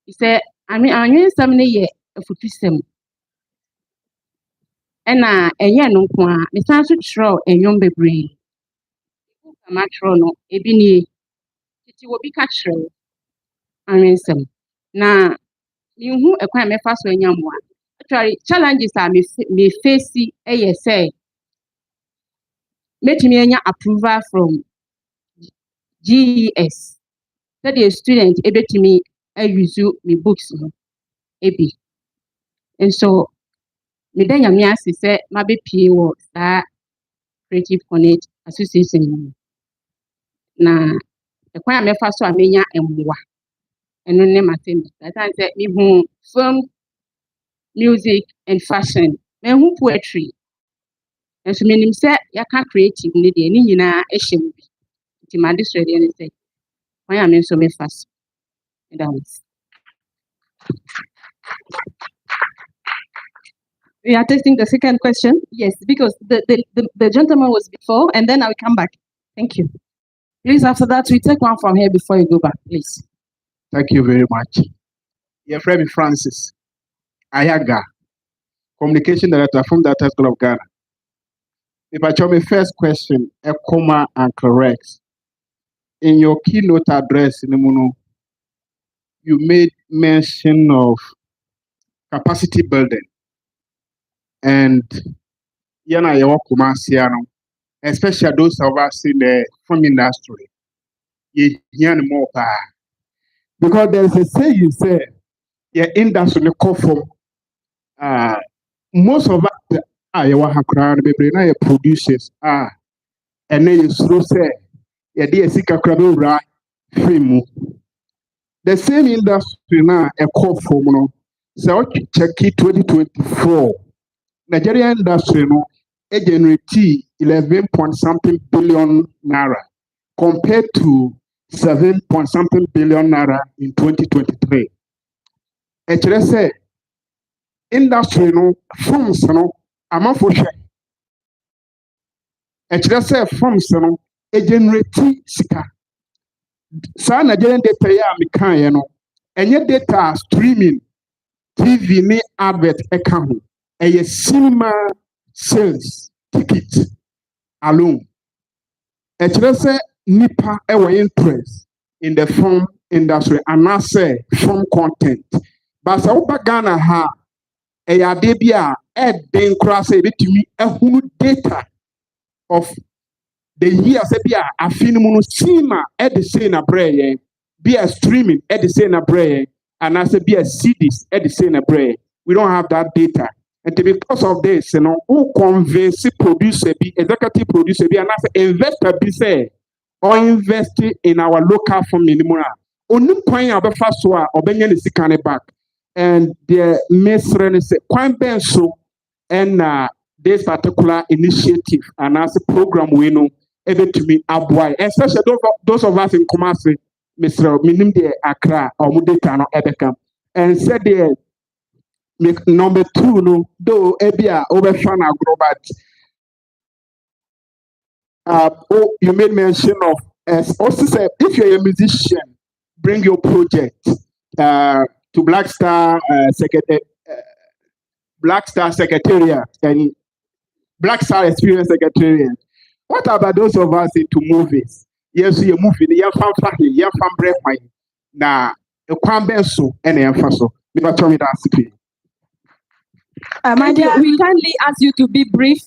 sɛ anwensɛm no yɛ afutusɛm ɛna ɛnyɛ no nko a mesan so kyerɛw nnwom bebree matwerɛ no ebi nie titi obi ka kyerɛw anwensɛm na mehu ɛkwan a mɛfa so anya mmoa actually challenges a me face ɛyɛ sɛ mɛtumi anya approval from GES sɛdeɛ student ɛbɛtumi use me books no ebi nso meda nyame ase sɛ mabɛpie wɔ saa creative connect association mu na ɛkwan a mɛfa so a menya mmoa ɛno ne matem ɛsan sɛ mehu film music and fashion mehu poetry nso menim sɛ yɛaka creative ne deɛ ne nyinaa ɛhyɛ mu bi nti made so deɛ ne sɛ kwan a me nso mefa so We are testing the second question. Yes, because the gentleman was before, and then I will come back. Thank you. Please, after that, we take one from here before you go back, please. Thank you very much. Your friend Francis Ayaga, Communication Director from the School of Ghana. If I show my first question, a comma and correct. In your keynote address, you made mention of capacity building. And Kumasi, especially those of us in the film industry, more because there's a say you say, industry most of us are producers, and then you say, the same industry now a call for so check 2024. Nigerian industry generate 11 point something billion naira compared to 7 point something billion naira in 2023. Actually say industry firms amount for share. Actually say firms generate sika. Sa Nigerian data ya mekan and yet data streaming TV ni advert account. A cinema sales ticket alone. A say nipa ewa interest in the film industry and I say film content. But sa upa Ghana ha a debia den cross a bit to me a data of the year sebia a film cinema at the same prayer be a streaming at the same prayer and I say be a CDs at the same prayer. We don't have that data. And because of this, who convince producer be executive producer be and as investor be say or invest in our local firm minimum. Only point about first one or benyan is back. And the mesren say quite ben so and this particular initiative and as a program we know able to be abwai. Especially those of us in Kumasi, Mr. Minim de Accra or Mudeta no Ebekam. And said there number 2, though Ebia overshana Grobat. You made mention of also said if you're a musician, bring your project to Black Star Secretariat and Black Star Experience Secretariat. What about those of us into movies? Yes, you movie, you fan family, you fan break my na a kwambenso and a faso. Never tell me that. My dear, we kindly ask you to be brief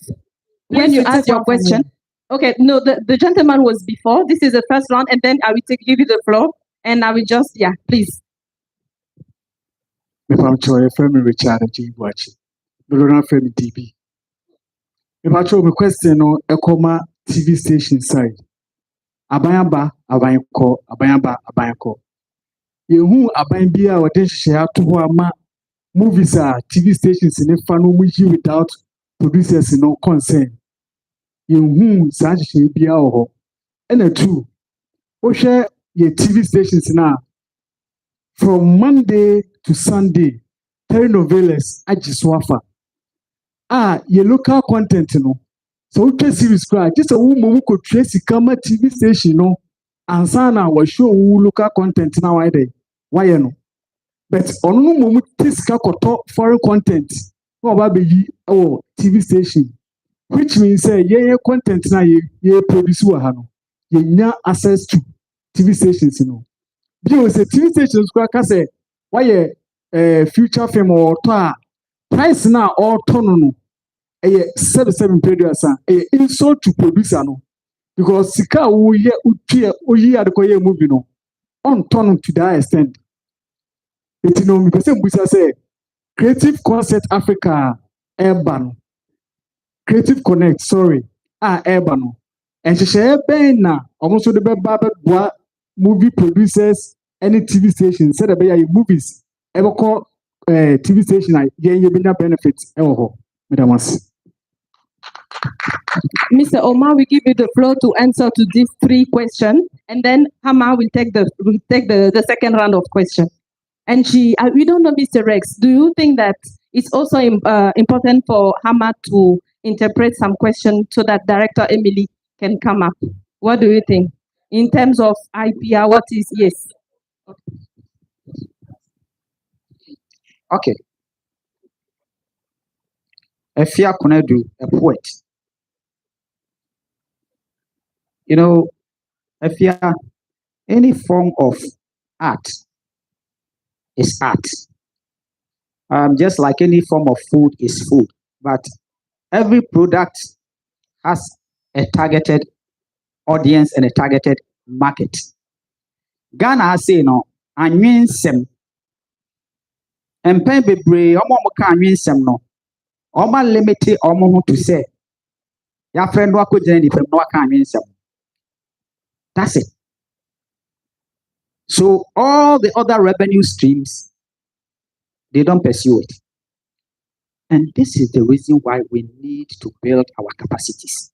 when you ask your question. Okay, no, the gentleman was before. This is the first round, and then I will give you the floor, and I will just, please. If I'm sure a family Richard G. watching, the Lona family TV. If I show a question on a comma TV station side, Abayamba, Abayako, Yehu aban bi a wɔde nhyehyɛ ato hɔ ama movies a TV stations ne fa no mu yi without producers no concern. Yehu saa nhyehyɛ bi a wɔ hɔ. Ɛna two, wohwɛ yɛ TV stations na from Monday to Sunday, telenovelas agye so afa. Your local content no. So we can series cry. Just a woman who could trace the camera TV station no. And sana was show local content now why they. Why you know? But on no moment this top foreign content. No baby oh TV station. Which means say yeah content na ye produce hano. Ye nya access to TV stations no. Because the TV stations can say why future film or price na or no. A 7 period insult to producer no because sika wo ye utie adekoye movie no on turn to that extent. It no me person busa say Creative Concept Africa urban Creative Connect urban and she ben na almost the beba movie producers any TV stations said about movies ever call TV station ye benefits Madam. Mr. Omar, we give you the floor to answer to these 3 questions, and then Hama will take the second round of questions. And we don't know, Mr. Rex. Do you think that it's also important for Hama to interpret some questions so that Director Emily can come up? What do you think in terms of IPR? What is yes? Okay. Efia Konedu, a poet. You know, Efia, any form of art is art. Just like any form of food is food. But every product has a targeted audience and a targeted market. Ghana say no, anwen sem. Empen bebre, omo ka anwen sem no. Oma limite omo to say. Ya friend wako jene di fem no ka anwen sem. That's it. So all the other revenue streams, they don't pursue it. And this is the reason why we need to build our capacities.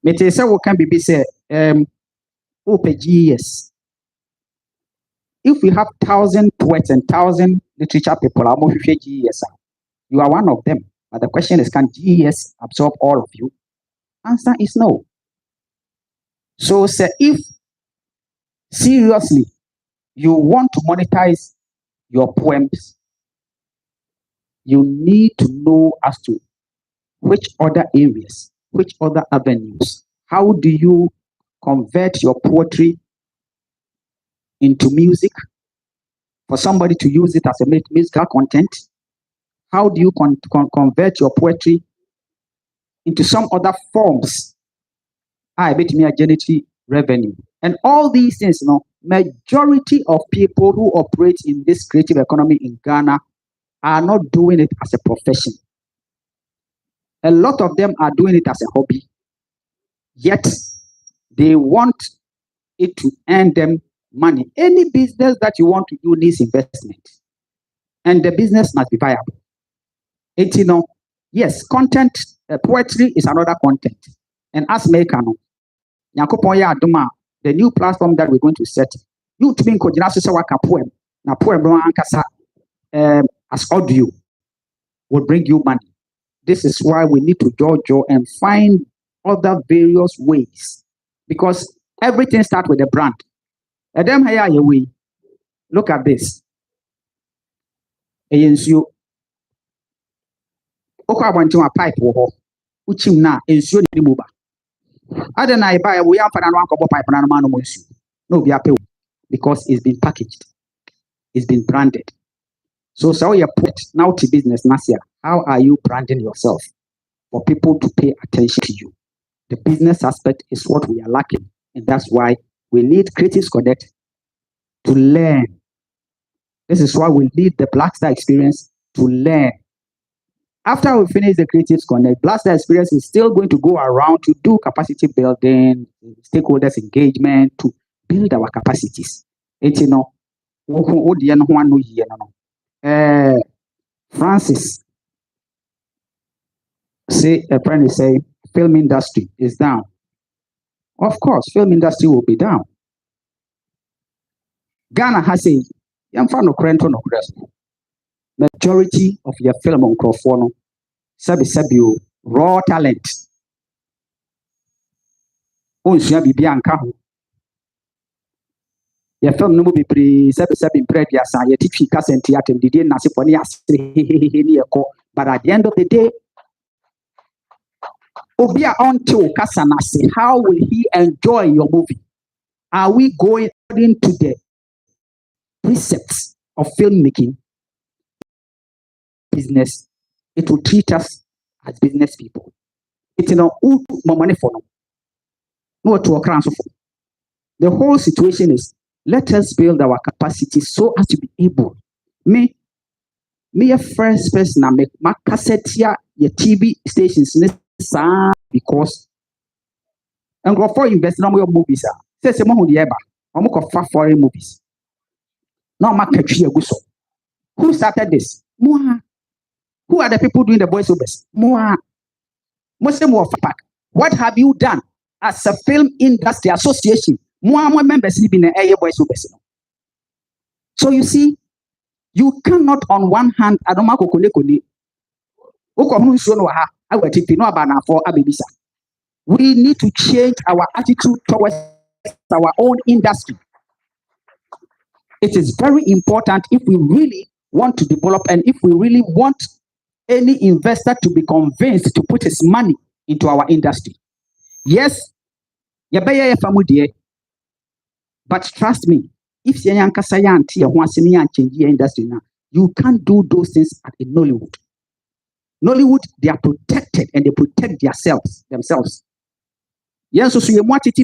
Metesa wo can be say OPGS. If we have 1,000 poets and 1,000 literature people, I'm of GES. You are one of them. But the question is, can GES absorb all of you? Answer is no. So say if seriously you want to monetize your poems, you need to know as to which other areas, which other avenues. How do you convert your poetry into music for somebody to use it as a musical content? How do you convert your poetry into some other forms? I bet me a generate revenue. And all these things, majority of people who operate in this creative economy in Ghana are not doing it as a profession. A lot of them are doing it as a hobby. Yet they want it to earn them money. Any business that you want to do needs investment. And the business must be viable. Yes, content, poetry is another content. And as Mekano, the new platform that we're going to set, you to be in poem, na poem as audio will bring you money. This is why we need to jojo and find other various ways, because everything starts with a brand. And then look at this. You a pipe uchim na ensure ni muba. Other na buy we have an pipe na no be pay because it's been packaged, it's been branded. So you put now to business Nasia. How are you branding yourself for people to pay attention to you? The business aspect is what we are lacking, and that's why we need Creatives Connect to learn. This is why we need the Black Star experience to learn. After we finish the Creatives Connect, Black Star experience is still going to go around to do capacity building, stakeholders engagement, to build our capacities. It's Francis say a friend say film industry is down. Of course, film industry will be down. Ghana has a majority of your film on Crawford, raw talent. Your film no be pre seven bread yasa your teach and theater did not say but at the end of the day, Obia onto Kasanasi, how will he enjoy your movie? Are we going according to the precepts of filmmaking? Business, it will treat us as business people. It's no money for no to a crown. The whole situation is let us build our capacity so as to be able. Me a first person I make my cassette here, your TV stations because and go for invest in your movies. Say some who the eba, I'm foreign movies. Now market who started this? Moa. Who are the people doing the voiceovers? Moa. What have you done as a film industry association? More members live in the area voiceovers. So you see, you cannot on one hand, we need to change our attitude towards our own industry. It is very important if we really want to develop and if we really want any investor to be convinced to put his money into our industry. Yes, but trust me, if industry now, you can't do those things at a Nollywood. Nollywood, they are protected and they protect themselves. Yes, so you want it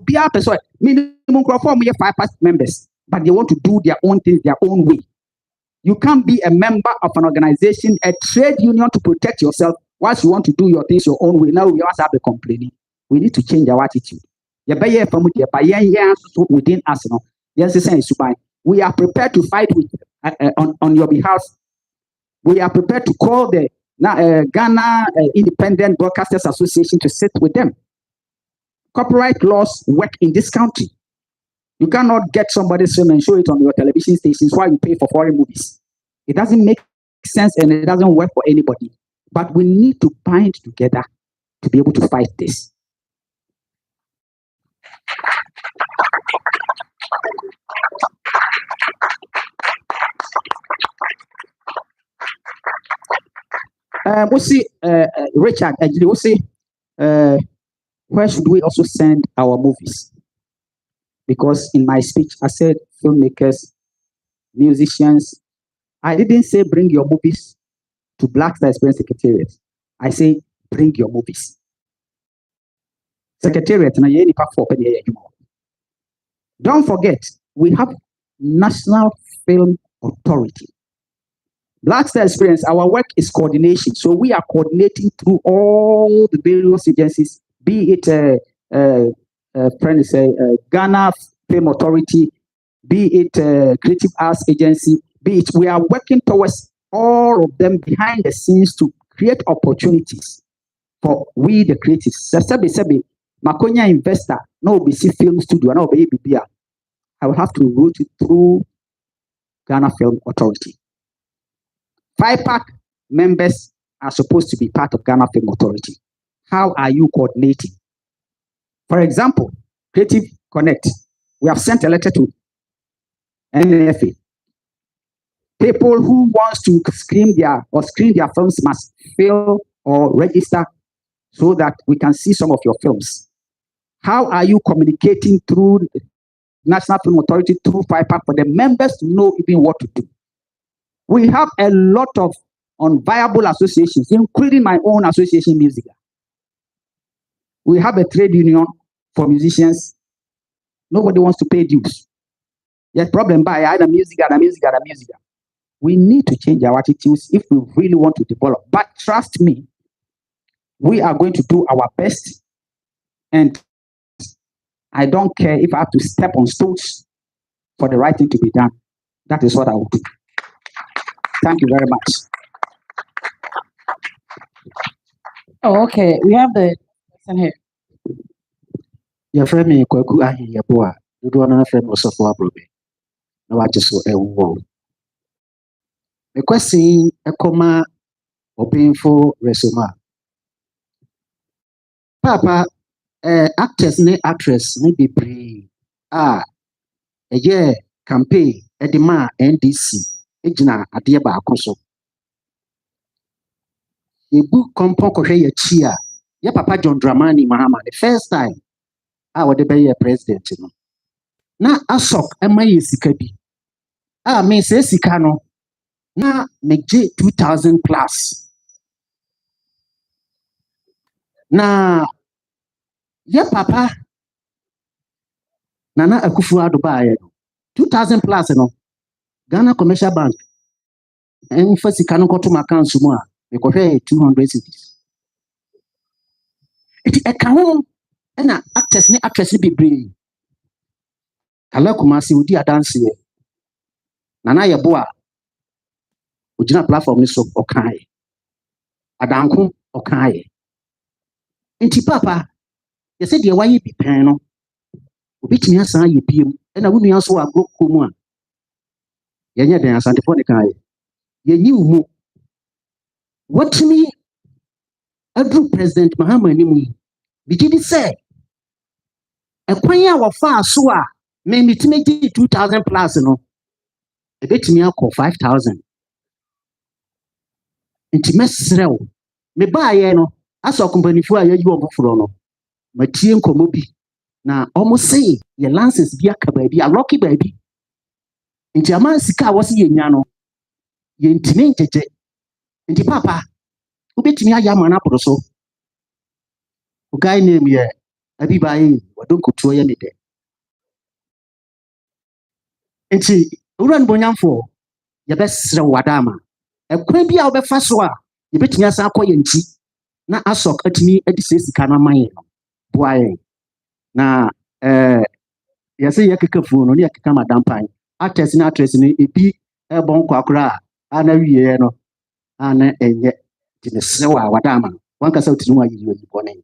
be a person, minimum 5 members, but they want to do their own things their own way. You can't be a member of an organization, a trade union to protect yourself whilst you want to do your things your own way. Now we also have a complaining. We need to change our attitude. Within us, we are prepared to fight with on your behalf. We are prepared to call the Ghana Independent Broadcasters Association to sit with them. Copyright laws work in this country. You cannot get somebody's film and show it on your television stations while you pay for foreign movies. It doesn't make sense and it doesn't work for anybody. But we need to bind together to be able to fight this. We'll see, Richard, we'll see, where should we also send our movies? Because in my speech, I said filmmakers, musicians. I didn't say bring your movies to Black Star Experience Secretariat. I say bring your movies. Secretariat, don't forget, we have National Film Authority. Black Star Experience, our work is coordination. So we are coordinating through all the various agencies, be it Ghana Film Authority, be it Creative Arts Agency, be it, we are working towards all of them behind the scenes to create opportunities for we the creatives. Makonya investor, no BC Film Studio, no BBBA. I will have to route it through Ghana Film Authority. 5-pack members are supposed to be part of Ghana Film Authority. How are you coordinating? For example, Creative Connect. We have sent a letter to NFA. People who want to screen their films must fill or register so that we can see some of your films. How are you communicating through National Film Authority through 5-pack for the members to know even what to do? We have a lot of unviable associations, including my own association, Musica. We have a trade union for musicians. Nobody wants to pay dues. Yes, problem by either Musica. We need to change our attitudes if we really want to develop. But trust me, we are going to do our best. And I don't care if I have to step on stones for the right thing to be done. That is what I will do. Thank you very much. Oh, okay. We have the person here. Your friend me kwaku ahi yeboa. You do not friend also for problem. No I just so ewo. The question ekoma obinfo resoma. Papa actors ne actress ne bebree ɛyɛ campaign ɛde ma NDC egyina adeɛ baako so. Ebu kɔmpɔn kɔhwɛ yɛkyi a yɛ papa John Dramani Mahama the first time wɔde bɛyɛ president no. Na asɔk ɛma yɛ sika bi me sɛ sika no na megye 2,000 plus. Na yɛ papa Nana Akufo-Addo baayɛ no 2,000 plus no Ghana Commercial Bank ɛmfa sika no kɔto account mu a mekɔhwɛ 200 cedis. Iti ɛka ho ɛna actors ne actress ne bebree. Kala Kumasi odi adanseɛ. Nana Yeboah ogyina platform ne so ɔkae. Adanko ɔkae. Nti papa yɛsɛ deɛ wayɛ bi pɛn no obetumi asan ayɛ biem ɛna wo nua so agro komu a yɛnyɛ den asantefo ne kae. Yɛnyi wo mu. Watumi aduru President Mahama anim yi. Bigye di sɛ ɛkwan a wɔfaa so a metumi gye 2,000 plus no ebetumi akɔ 5,000. Nti mɛsrɛ wo me baayɛ no asɔ kompanifo a yɛyi wɔn foforɔ no matie nkɔmmɔ bi na ɔmo sɛ yɛ license bi aka baabi alɔki baabi. Nti ama sika a wɔsi yɛnya no yɛntumi ngyegye. Nti papa wobetumi ayɛ ama no aporo so. O guy name yɛ Abibaye Wadonkotuo yɛ ne dɛ. Nti owura mbonyamfo yɛbɛsrɛ wo Adama ɛkwan bi a wobɛfa so a yɛbɛtumi asa akɔ yɛn nti na asɔk atumi adi sɛ sika no ama yɛn no boa yɛn. Na yɛsɛ yɛkeka fuo no ne yɛkeka madampan actors ne actress ne ebi ɛbɔ nkɔ akora a na wieɛ no na ɛnyɛ. Nti mesrɛ wo a Wadama wankasa wotiri mu ayiyi oyi bɔne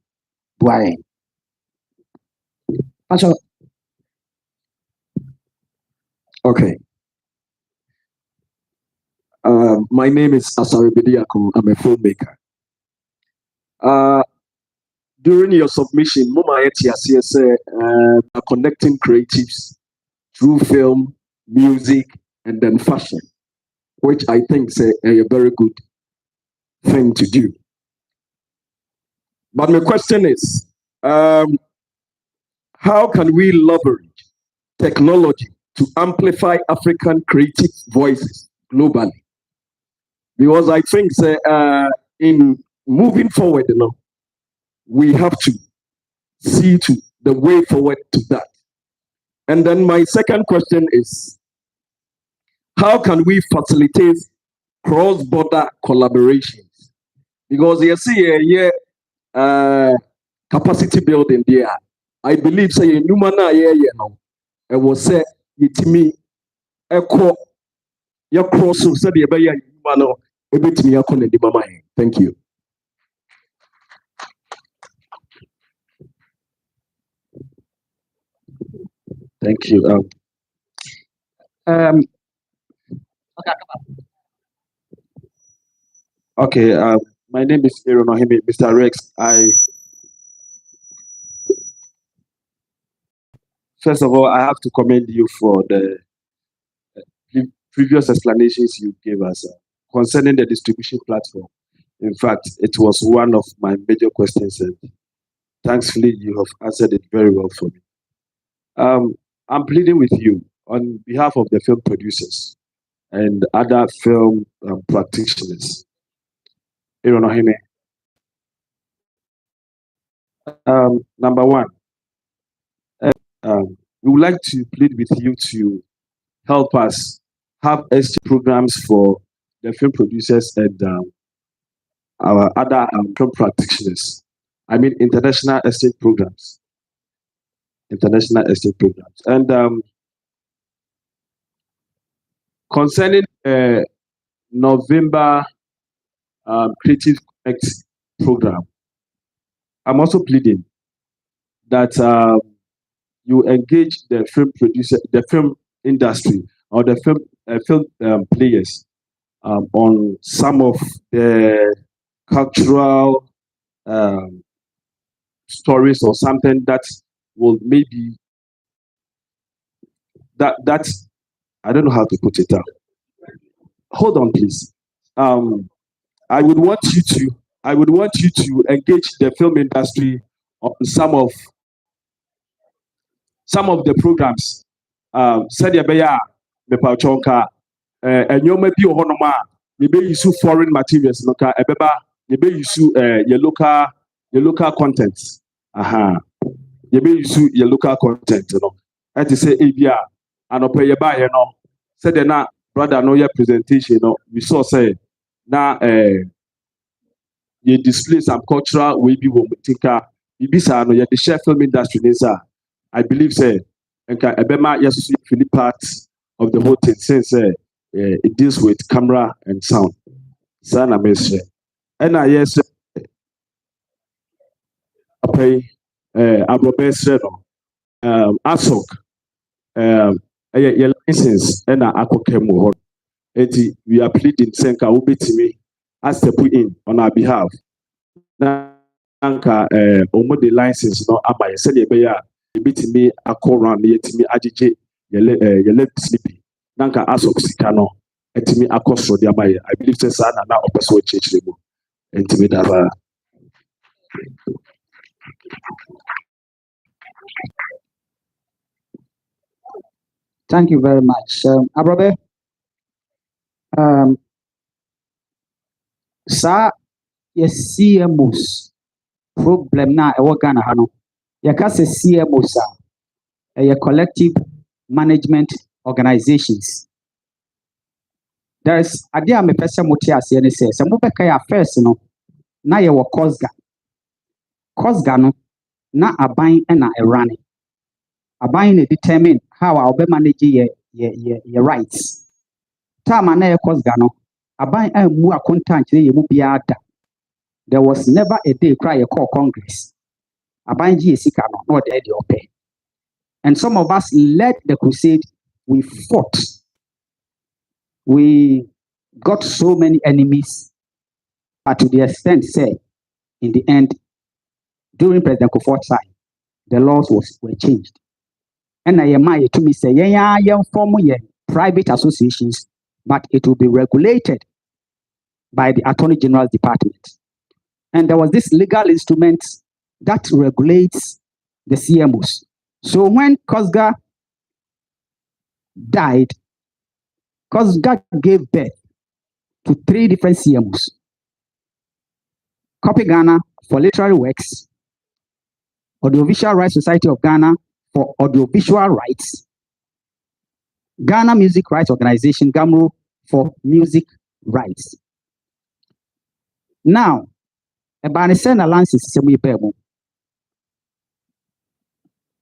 boa yɛn. Okay. My name is Asari Bediako. I'm a filmmaker. During your submission, Mama Etiasi said connecting creatives through film, music, and then fashion, which I think is a very good thing to do. But my question is, how can we leverage technology to amplify African creative voices globally? Because I think in moving forward, we have to see to the way forward to that. And then my second question is, how can we facilitate cross-border collaborations? Because you see capacity building there. I believe say a human I was say it me echo your cross so said the thank you. Thank you. Okay. My name is Aaron Ohime, Mr. Rex. First of all, I have to commend you for the previous explanations you gave us concerning the distribution platform. In fact, it was one of my major questions, and thankfully you have answered it very well for me. I'm pleading with you on behalf of the film producers and other film practitioners. Aaron Ohime. Number one, we would like to plead with you to help us have exchange programs for the film producers and our other film practitioners. I mean, international exchange programs. international exchange programs. And concerning November Creative Connect program, I'm also pleading that you engage the film producer, the film industry, or the film players on some of the cultural stories or something that will maybe that I don't know how to put it down. Hold on, please. I would want you to engage the film industry on some of the programs. Said me pa chonka enyoma bi ohonoma ye be use foreign materials no ka ebeba ye be use your local content. You be use your local content no. That is say ebia anope ye ba ye no. Said na brother no your presentation no. We saw say na you display some cultural way be wo mutika ibisa no ye the share film industry nisa. I believe say enka ebema yes really part of the whole thing since it deals with camera and sound. Sana mesre. And I yes pay abrobesre no asok your license and akokemu. We are pleading senka ubetimi as to put in on our behalf. Nanka omo the license no ama said beya ebetimi akoran yetimi agije yele sleepy. Nanka asok sikano etimi akosro the amaye. I believe say sana na opeso change lebo. Etimi dava. Thank you very much. Abrobe, sa CMOs problem na ewo Ghana ha no. Yaka say CMOs are collective management organizations. There's idea me person moti ase ne say mo beka ya first no na ye wo Cosga no na aban na erane. Aban na determine how I will manage your rights. Time na Cosga no aban mu accountant ye mu biada. There was never a day cry a call Congress. Aban ji esika no not the ope. And some of us led the crusade. We fought. We got so many enemies, but to the extent say, in the end, during President Kufuor's time, the laws were changed. And I am to me say, yeah, form private associations, but it will be regulated by the Attorney General's Department. And there was this legal instrument that regulates the CMOs. So when Cosga died, Cosga gave birth to 3 different CMOs. Copy Ghana for literary works, Audiovisual Rights Society of Ghana for audiovisual rights, Ghana Music Rights Organization, GAMRO, for music rights. Now, about the alliances,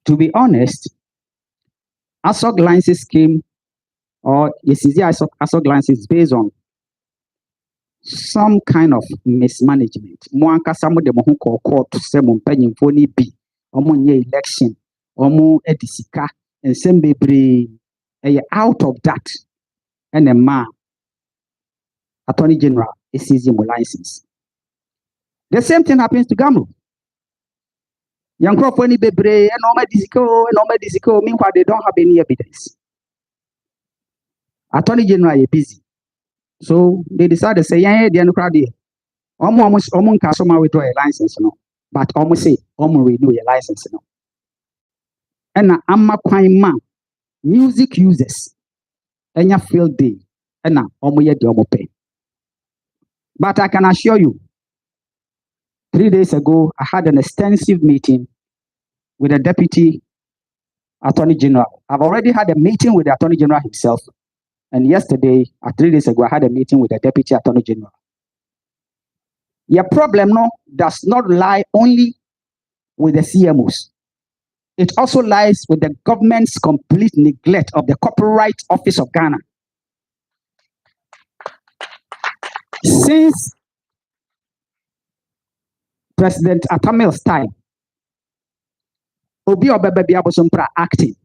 to be honest, ASOG licenses came, or ASOG licenses based on some kind of mismanagement. Mwanka some of them who call court to say Mumpenny Foni B, Omonye election, Omo Edisika, and Sembebre out of that. And a man, Attorney General, is seizing license. The same thing happens to GAMRO. Young crop when bebre and Disco, meanwhile they don't have any evidence. Attorney General is busy. So they decided to say, yeah, they're not crowded. Almost customer withdraw a license, no. But almost say, renew a license, no. And I'm a music users. And you field day. And now, pay. But I can assure you, 3 days ago, I had an extensive meeting with the Deputy Attorney General. I've already had a meeting with the Attorney General himself. And yesterday, 3 days ago, I had a meeting with the Deputy Attorney General. Your problem no does not lie only with the CMOs. It also lies with the government's complete neglect of the Copyright Office of Ghana. Since President Atamil's time, Obi Obebebi Abosompra acting.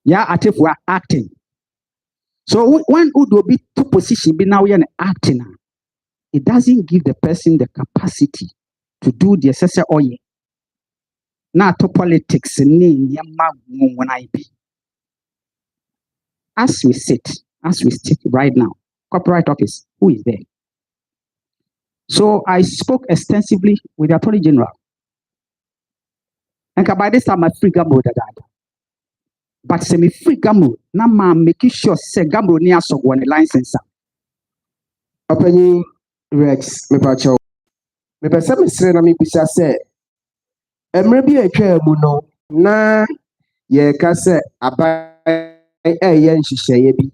Ya Atifua acting. So when Udobi to position be now acting, it doesn't give the person the capacity to do the necessary oye. Now to politics as we sit right now, Corporate Office, who is there? So I spoke extensively with the Attorney General. And by this time, I free gamble that. But semi free gamble, now I'm making sure say gamble near so one license. Openi Rex, me pacho. Me pesa me sre na me bisa se. Emre bi etwa mu no na ye ka se abai ye nhihye bi.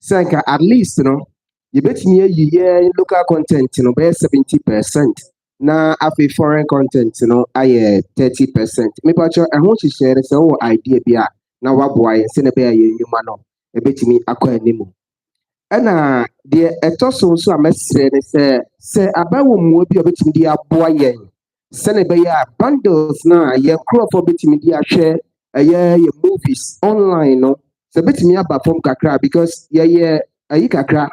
Sanka at least no you betimi ayi local content no be 70%. Na afi foreign content no aye 30%. Me pacho ehun nhihye se wo idea bi a na waboa ye se na be aye nyuma no e betimi akọ animu. Ana de etoso so amesre ne se abawo mu obi obetimi di aboa yen se ne be ya bundles na ye crofo betimi di ahwe ye movies online no se betimi aba form kakra because ye ayi kakra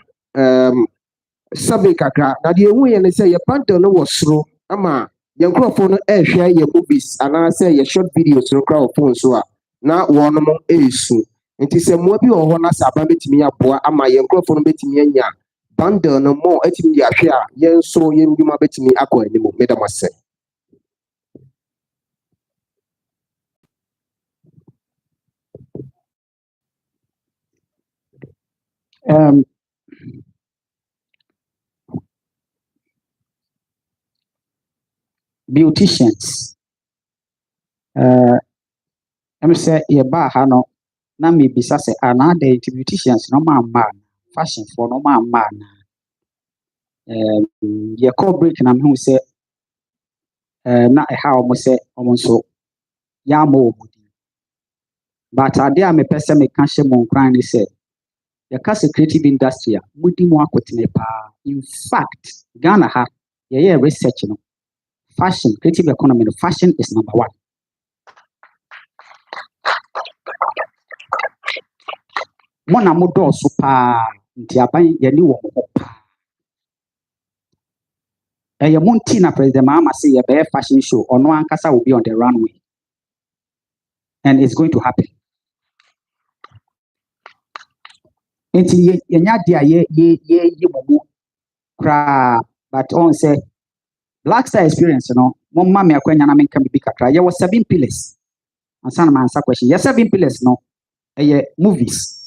survey kakra na de ewu ye ne se ye bundle no wo soro ama ye crofo no ehwe ye movies ana se ye short videos no crowd phone so a na wono mo esu. Nti se mo bi ho na saba betimi aboa ama ye nkrofo no betimi anya bundle no mo etimi ya hwe a ye nso ye nduma betimi akọ animu medamase. Beauticians. I'm say ye ba ha no na me bisa se ana the beauticians no man fashion for no man ye call break na me hu say na e ha omo say omo so ya mo but ade a me pese me ka hye mo nkran ni say ye ka se creative industry mudi mo akotene pa. In fact Ghana ha ye research no fashion creative economy no fashion is number 1. Mona mo do so pa nti aban ye ni wo mo pa. Ye monti na President Mahama say ye be fashion show ono ankasa will be on the runway and it's going to happen. Nti ye nya dia ye mo kra but on say Black Star experience no mo ma me akwanya na me nka bi kakra ye was 7 pillars. Ansana man answer question. Ye 7 pillars no movies.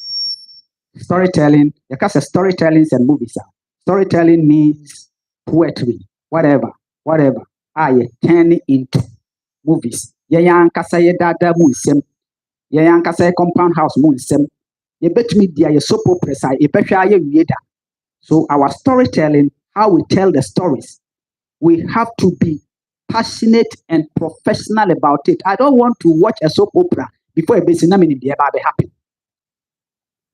Storytelling, you can say storytelling and movies. Storytelling means poetry, whatever. You turn into movies. Yan kasa ye dada munsem. Yan kasa compound house munsem. You bet me dia ye soap opera ye bet ye wieda. So our storytelling, how we tell the stories, we have to be passionate and professional about it. I don't want to watch a soap opera before a basic be happy.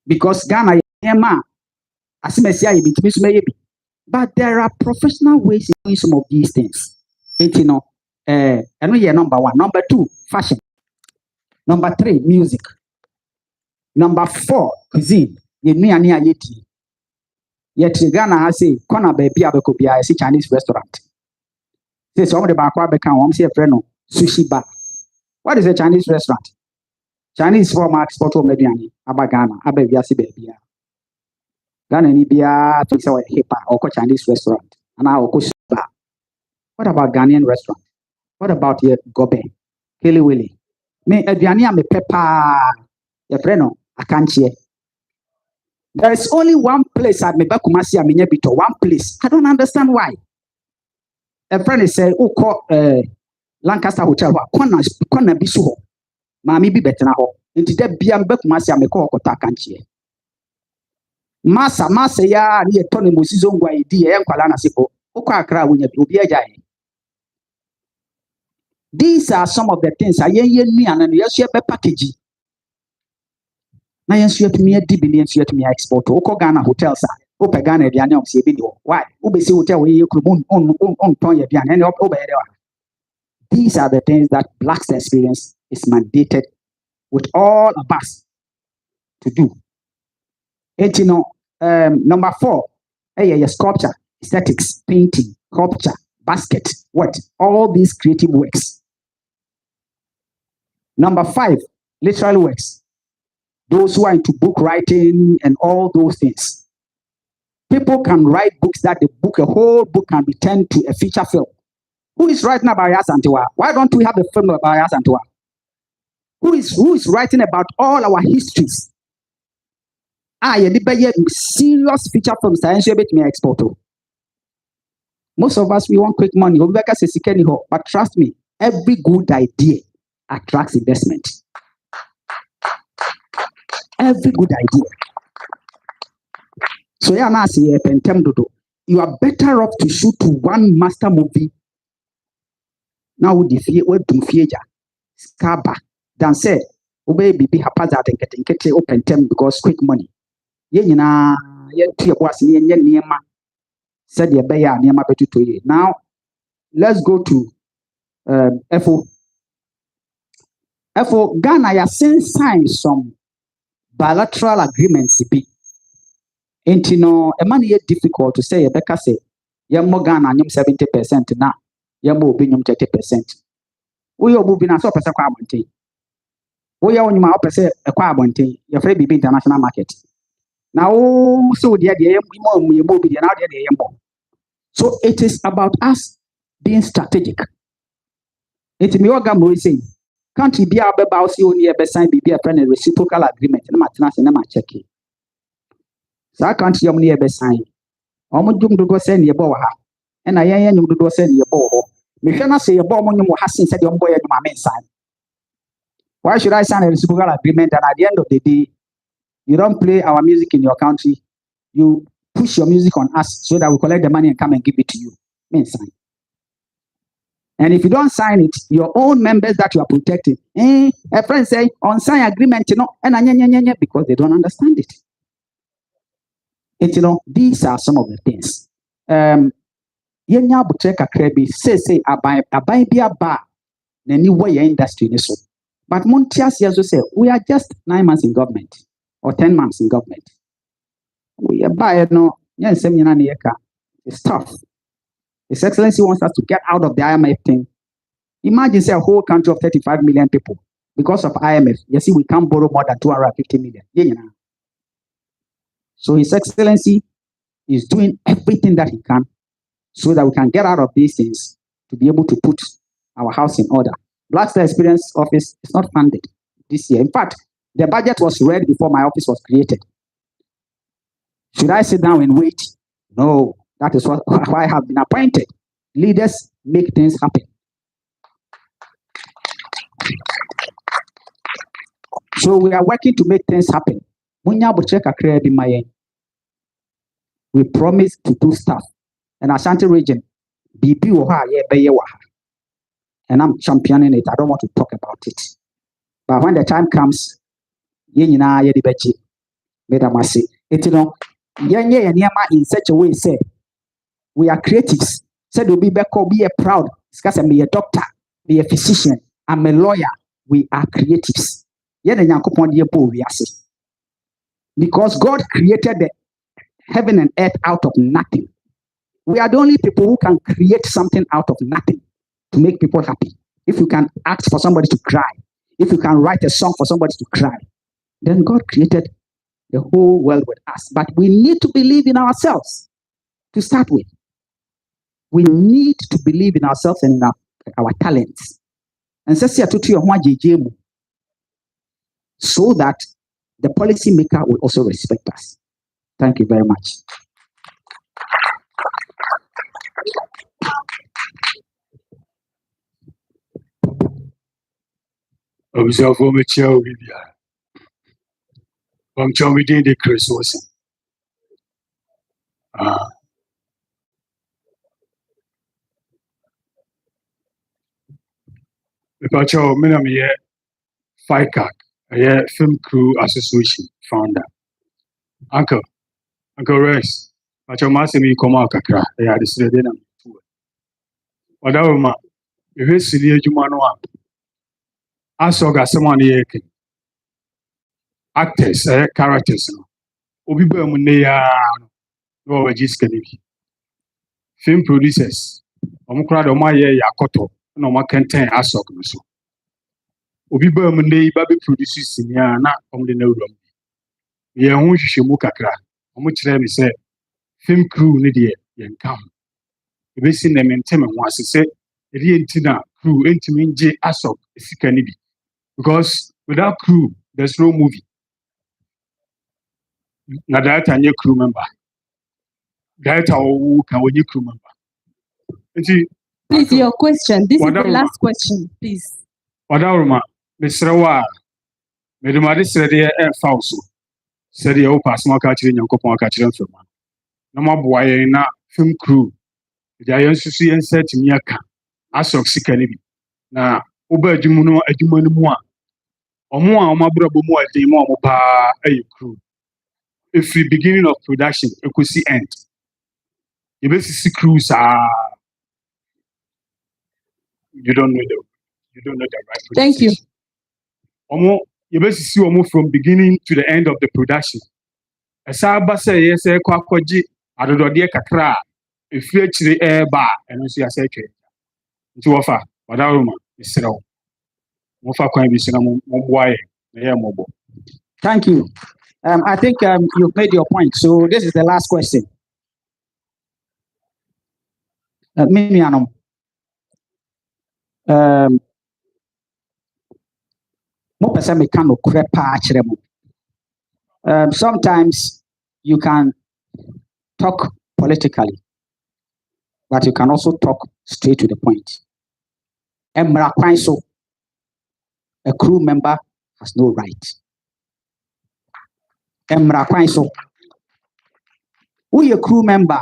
Because Ghana but there are professional ways in doing some of these things. And number 1. Number 2, fashion. Number 3, music. Number 4, cuisine. Yet Ghana has a corner baby a Chinese restaurant. Say somebody back say a friend sushi bar. What is a Chinese restaurant? Chinese form export of Mediani, Abagana, Abeviasi baby. Ghana ni bia to say hipa or Chinese restaurant. And now bar. What about Ghanaian restaurant? What about your Gobe? Hilly Willy. Me Adriania me pepper your friend I can't hear. There is only one place at Kumasi Aminyabito, one place. I don't understand why. A friend is say, call Lancaster Hotel, corner bisu. Mami bi better na ho. Nti da bia Kumasi ameko okota kanchie. Masa ya ni etone mosizo ngwa idi e nkwala na siko. Okọ akra wonya bi obi agya he. These are some of the things I and yes, you have package. Now, yes, you have to me a billions, you have to me export to Ghana hotels. Open Ghana, the annual video. Why? Ubesi hotel where you could on Tonya and over there. These are the things that Black's experience is mandated with all of us to do. And number 4, sculpture, aesthetics, painting, sculpture, basket, what? All these creative works. Number 5, literary works. Those who are into book writing and all those things. People can write books that a whole book can be turned to a feature film. Who is writing about Yasantiwa? Why don't we have a film about Yasantiwa? Who is writing about all our histories? Serious feature films me export. Most of us, we want quick money. But trust me, every good idea attracts investment. Every good idea. So you are better off to shoot one master movie. Now Scaba than say obey be haphazard and getting open term because quick money. Now let's go to FO Ghana ya since signed some bilateral agreements be. Ain't no a money difficult to say Becca say more Ghana 70% now. More be 30%. We are moving as opposite quality. We are on my opposite a quality, your free be international market. Now, so the idea so it is about us being strategic. It's me what I'm saying. Can't be about only a sign be a friend reciprocal agreement and my check it. So I can't see a sign. I'm doing to go send your bow. And I am to go send your bow. Me cannot say a bomb on your has said your boy at my main sign. Why should I sign a reciprocal agreement and at the end of the day, you don't play our music in your country? You push your music on us so that we collect the money and come and give it to you. Main sign. And if you don't sign it, your own members that you are protecting, a friend say on sign agreement, and because they don't understand it. These are some of the things. Yenya Buteka Krebi say abai bia ba na ni way industry ni so. But Montias Yazo say we are just 9 months in government or 10 months in government. We are by no it's tough. His Excellency wants us to get out of the IMF thing. Imagine say a whole country of 35 million people because of IMF. You see, we can't borrow more than 250 million. So His Excellency is doing everything that he can so that we can get out of these things to be able to put our house in order. Black Star Experience Office is not funded this year. In fact, the budget was read before my office was created. Should I sit down and wait? No, that is why I have been appointed. Leaders make things happen. So we are working to make things happen. We promise to do stuff. And Ashanti region, and I'm championing it. I don't want to talk about it. But when the time comes, in such a way, say, we are creatives. Said will be a proud. Discuss and be a doctor, be a physician, I'm a lawyer. We are creatives. Because God created the heaven and earth out of nothing. We are the only people who can create something out of nothing to make people happy. If you can ask for somebody to cry, if you can write a song for somebody to cry, then God created the whole world with us. But we need to believe in ourselves to start with. We need to believe in ourselves and in our talents. And so that the policymaker will also respect us. Thank you very much. Observe me, from Chomidi the Christmas. Pacho, minam ye FICAC, a Film Crew Association founder. Uncle Rex, Pacho Massimi Koma Kakra, they are the Sweden. Whatever ma, if it's Sidia Jumanoa, I saw someone here, actors, characters, Obi Bermunia, no, just can be. Film producers, Omukra, Omaya Yakoto, no, ma can't ask so. Obi Bermunia, Baby produces in Yana, on the no room. Ye hu hwehwemu kakra omo kire me se film crew ne de yen kam e be si na mentem ho asese e de entina crew entimi nje asok sika ne bi because without crew there's no movie na director nye crew member director o kan onye crew member enti Please, your question. This is the last question, please. Wadauruma mesrewa me de made sre de e fa so said the old pass mark catching your coupon catching from no more boy na film crew. The Iron Susi and said to me, I saw sick enemy. Now, Uber Jumuno, a Jumanua, or more, or my brother, more, the more a crew. If the beginning of production, you could see end. You basically crews are, you don't know the right. Thank you. You basically see almost from beginning to the end of the production. As I say, yes, I I don't know, dear Kakra, if you actually air bar, and see, I say, to offer, but I don't know, it's so. Mofa can be seen why, mobile. Thank you. I think you've made your point. So this is the last question. Mimianum. Sometimes you can talk politically, but you can also talk straight to the point. A crew member has no right. Who a crew member?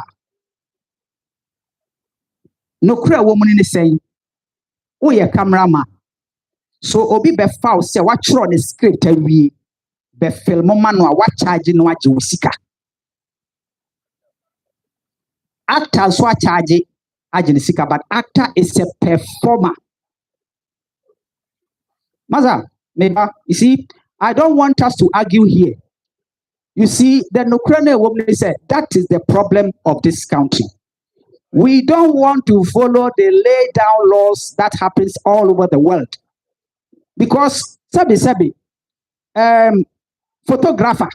No crew woman in the same. Who a cameraman? So obi be foul say what throw the script and we be film man no what charge no ajusika. Actors what charge ajinisika, but actor is a performer. Maza, maybe you see, I don't want us to argue here. You see, the Ukrainian woman said that is the problem of this country. We don't want to follow the lay down laws that happens all over the world. Because photographer,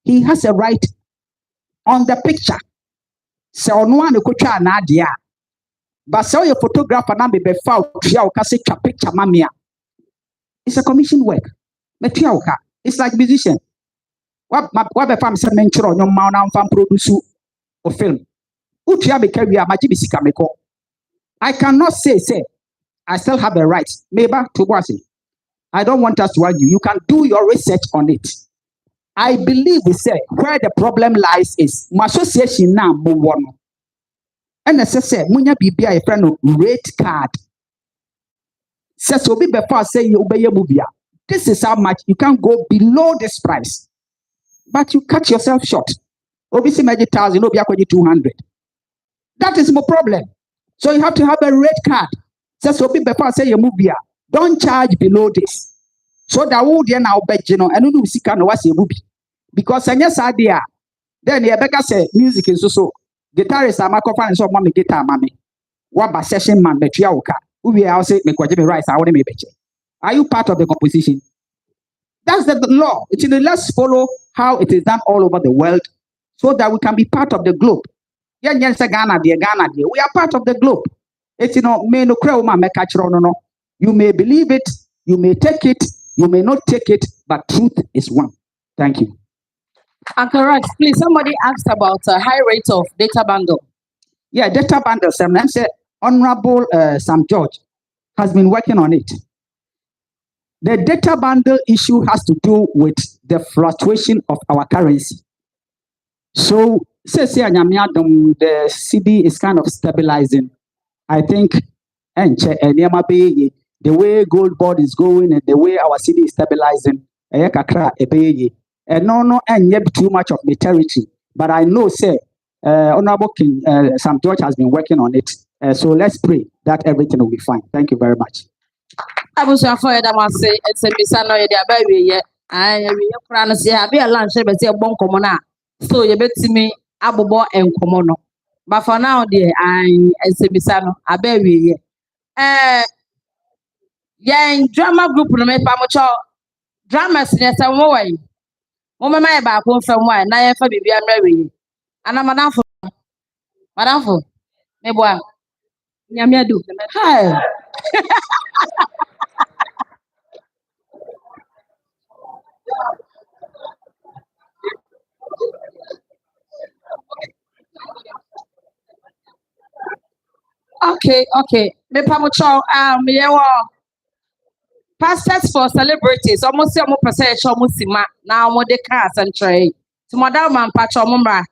he has a right on the picture. So no one could try an idea. But so your photographer now be found to picture mamia. It's a commission work. It's like musician. What the farm say mention on your mount and fan produce or film. I cannot say I still have the right. Maybe to watch it. I don't want us to argue. You can do your research on it. I believe we say where the problem lies is my association now move on. And as I said, munya BBI a friend of rate card. Says so be before say you obey your movie. This is how much you can go below this price. But you cut yourself short. Obviously, magic 1,000, no, 200. That is my problem. So you have to have a red card. Says so be before say your movie. Don't charge below this. So that would now bet you know, and you see kind of what's a movie. Because I just idea. Then the Becca say music is so. Guitarist are my coffin and so mommy guitar mommy. What by session man betriauka? Who we are say make whatever rights I want to make. Are you part of the composition? That's the law. Let's follow how it is done all over the world so that we can be part of the globe. We are part of the globe. It's you may believe it, you may take it, you may not take it, but truth is one. Thank you. Correct. Please, somebody asked about a high rate of data bundle. Yeah, data bundle. Honorable Sam George has been working on it. The data bundle issue has to do with the fluctuation of our currency. So, the CD is kind of stabilizing. I think the way gold board is going and the way our city is stabilizing, and no, and yet too much of the territory. But I know, say, Honorable King Sam George has been working on it. So let's pray that everything will be fine. Thank you very much. I was afraid I must say, it's a misanoid, baby. I will say, I'll be a lunch, but say a bon commona. So you bet me, Abubo and Comono. But for now, dear, it's a misano, I baby. Yeah, drama group, no me pamocho. Drama, yes, I'm away. Mama, my back home from one, I have a baby, I'm married. And I'm Madame for me, boy. Nyamiadu. Hi. Okay. Me pamocho, yeah, pastors for celebrities, almost say almost percent almost sima. Now more the cars and tray. To madam man patch mumra.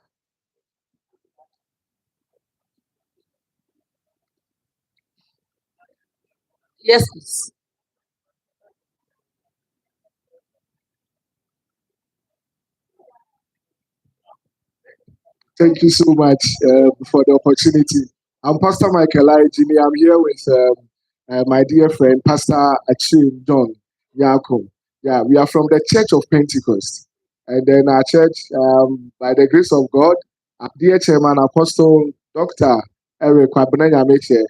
Yes, please. Thank you so much for the opportunity. I'm Pastor Michael Jimmy. I'm here with my dear friend, Pastor Achim John Yakum. Yeah, we are from the Church of Pentecost. And then our church, by the grace of God, our dear chairman, Apostle Dr. Eric Kwabenyameche,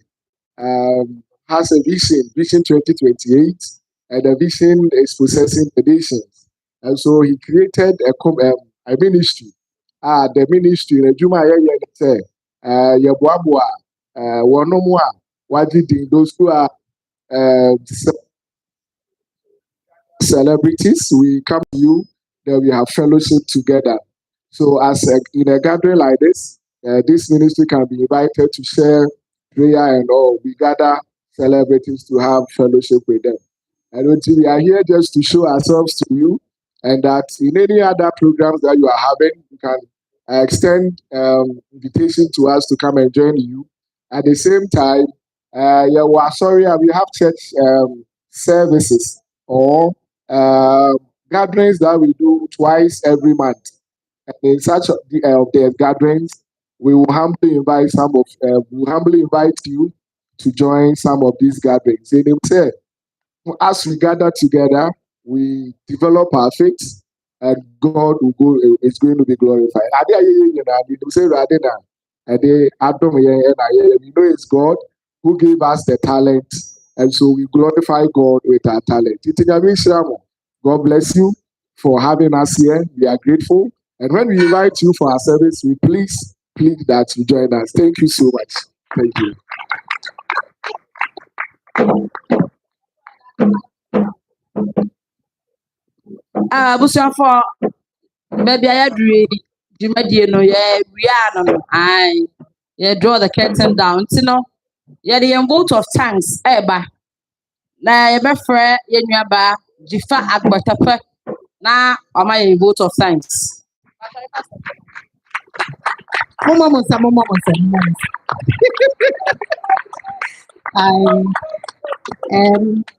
has a Vision 2028, and the vision is possessing the nations. And so he created a ministry. The ministry, the Juma say, Yabuabua, Wanomua, Wajidi, those who are celebrities, we come to you, then we have fellowship together. So, in a gathering like this ministry can be invited to share prayer and all. We gather celebrities to have fellowship with them. And until we are here just to show ourselves to you, and that in any other programs that you are having, you can extend invitation to us to come and join you. At the same time, we have church services or gatherings that we do twice every month. And in such the gatherings, we will humbly invite you to join some of these gatherings. And as we gather together, we develop our faith, and God is going to be glorified. We know it's God who gave us the talent, and so we glorify God with our talent. God bless you for having us here. We are grateful. And when we invite you for our service, we please plead that you join us. Thank you so much. Thank you. For baby, I agree. You might know, yeah, we are no, I draw the curtain down, the vote of thanks, eba. Na you be friend, you ba, jifa agbatape. Na, my vote of thanks. Mama.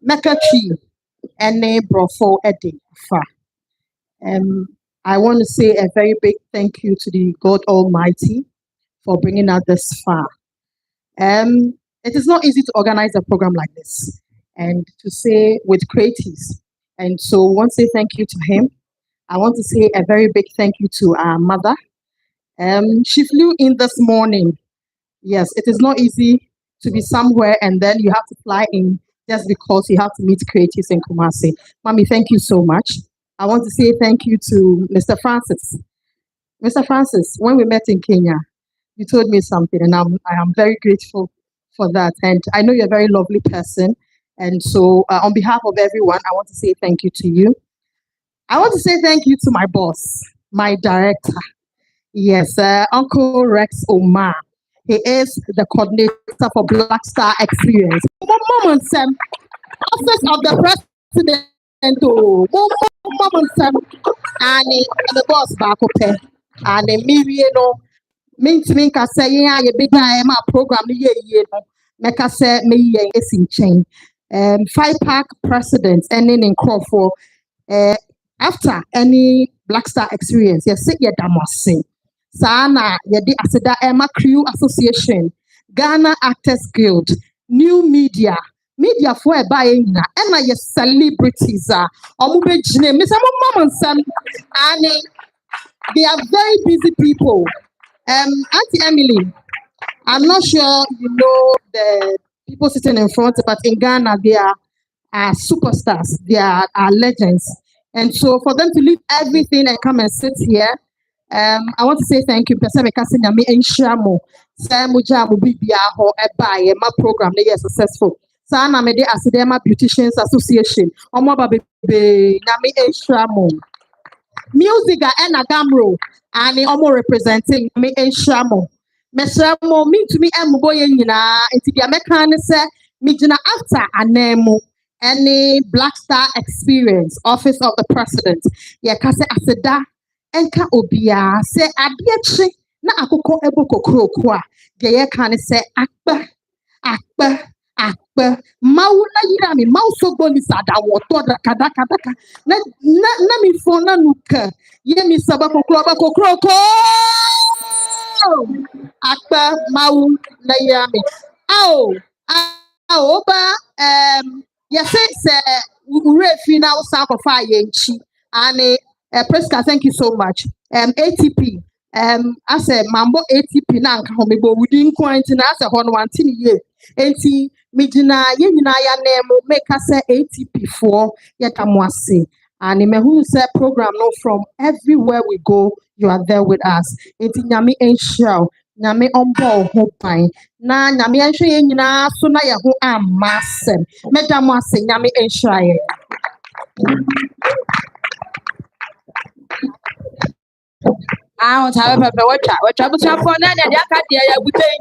Mekachi ene brofo ede fa. I want to say a very big thank you to the God Almighty for bringing us this far. It is not easy to organize a program like this and to say with creatives. And so I want to say thank you to him. I want to say a very big thank you to our mother. She flew in this morning. Yes, it is not easy to be somewhere and then you have to fly in just because you have to meet creatives in Kumasi. Mommy, thank you so much. I want to say thank you to Mr. Francis. Mr. Francis, when we met in Kenya, you told me something, and I am very grateful for that. And I know you're a very lovely person. And so on behalf of everyone, I want to say thank you to you. I want to say thank you to my boss, my director. Yes, Uncle Rex Omar. He is the coordinator for Black Star Experience. Office of the President. And the boss back up and me, you know, mean to me, I say, yeah, you big program, meka sɛ meyi yɛn esi nkyɛn. 5 Park president ɛne ne nkurɔfoɔ after any Black Star experience, yes, sit yedamose. Sana yedi aseda Emma Crew Association, Ghana Actors Guild, New Media for a buying na Emma yes celebrities omube jine Mr. Mom and son and they are very busy people. Auntie Emily, I'm not sure you know the people sitting in front, but in Ghana they are superstars, they are legends. And so for them to leave everything and come and sit here, I want to say thank you. Person because nyame enhiramo. Say moja mo bibia ho eba ye ma program na ye successful. Sa na me de Asidema Beauticians Association. Omo ba bebe nyame enhiramo. Music and Agamro and omo representing me enhiramo. Mesra mo me to me embo ye nyina enti dia meka ne se me gina after anemo. Any Black Star experience, Office of the President. Yeah, kase aseda enka obia se adeche na akoko eboko krokwa. Ye kan se akpa maula yirami mauso boni sada woto daka na mi fona nuka ye mi sabako kroko akpa maula yirami oba yes, we now south of fire and Preska, thank you so much. ATP. I said Mambo ATP now but we didn't coin to us a 1 year. 80 Midina Yenina name make us say ATP for Yatamwasi. And in who said program no from everywhere we go, you are there with us. It's Nyami ain't show. Nyame ombo ho pan na nyame ahwe ye nyina so na ye ho amasem medam ase nyame enhiraye tawe pepe watcha bucha for na de aka de ya buten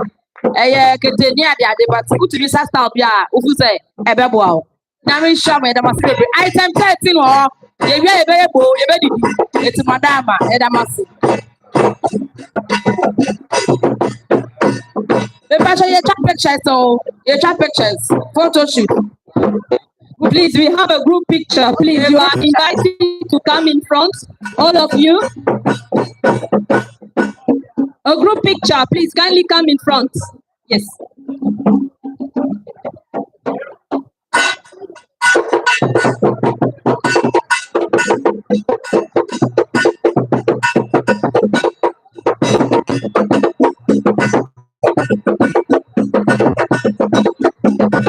keteni ade but utumi sa style bia ofu say ebebo a nyame nhira medam ase bebe item 13 ho ye wi ye be bo ye be didi eti madama medam ase your pictures, so your pictures, photo shoot. Please, we have a group picture. Please, you are invited to come in front, all of you. A group picture, please kindly come in front. Yes.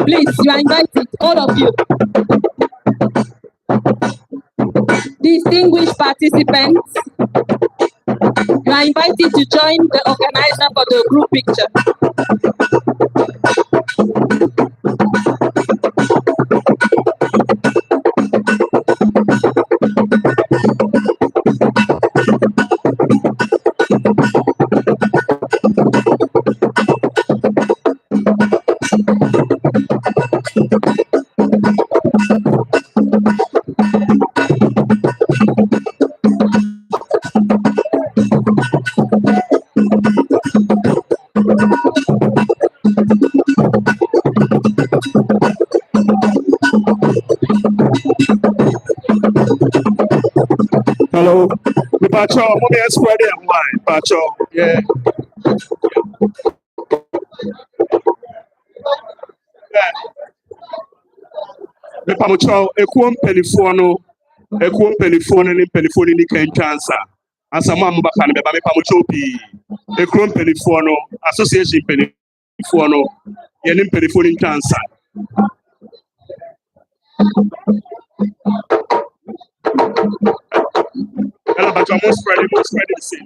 Please, you are invited, all of you. Distinguished participants, you are invited to join the organizer for the group picture. Hello, Pacho, let me spread it online, Pacho. Yeah. Me Pacho, ekuom pelifono ni pelifoni ni kenchansa. Asa mama bakani beba me Pacho pi. Ekuom pelifono, association pelifono, yenim pelifoni cancer. Hello, but you're most ready to see.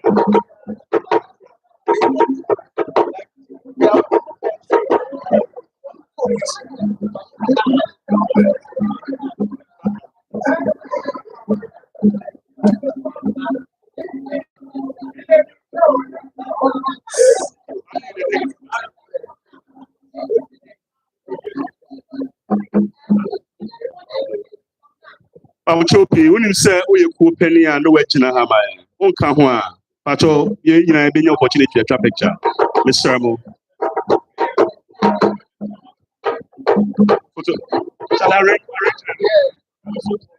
Pacho, when you say you cool penny and no wetchina hammer, on Kahua, Pacho, you know, be your opportunity to picture, Mr. Mo. Photo. Shall I arrange them?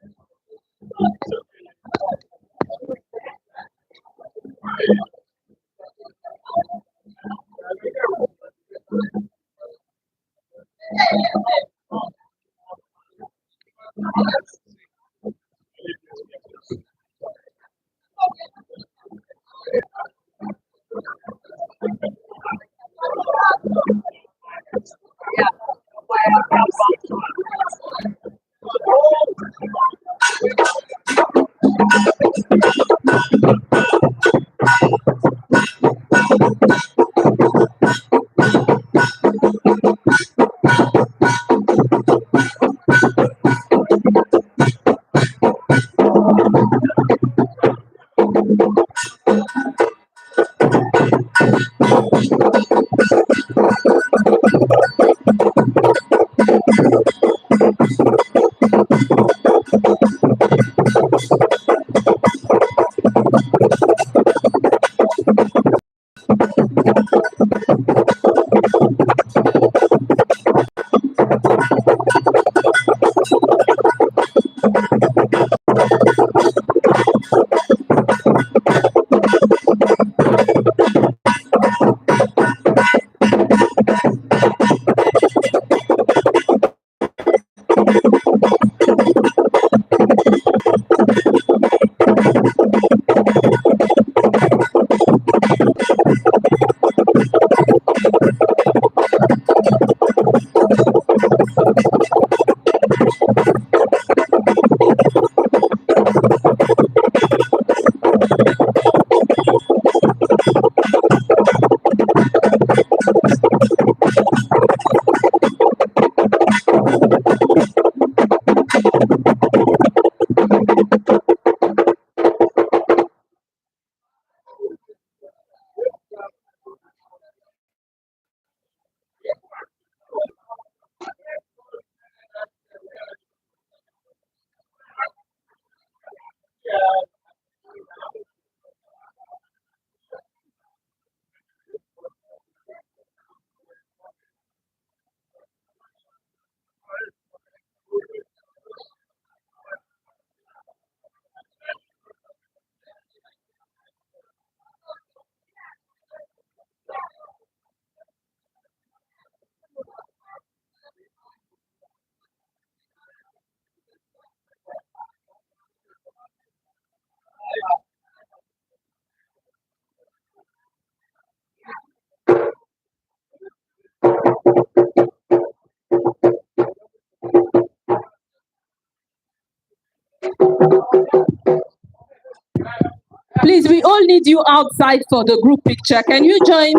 Please, we all need you outside for the group picture. Can you join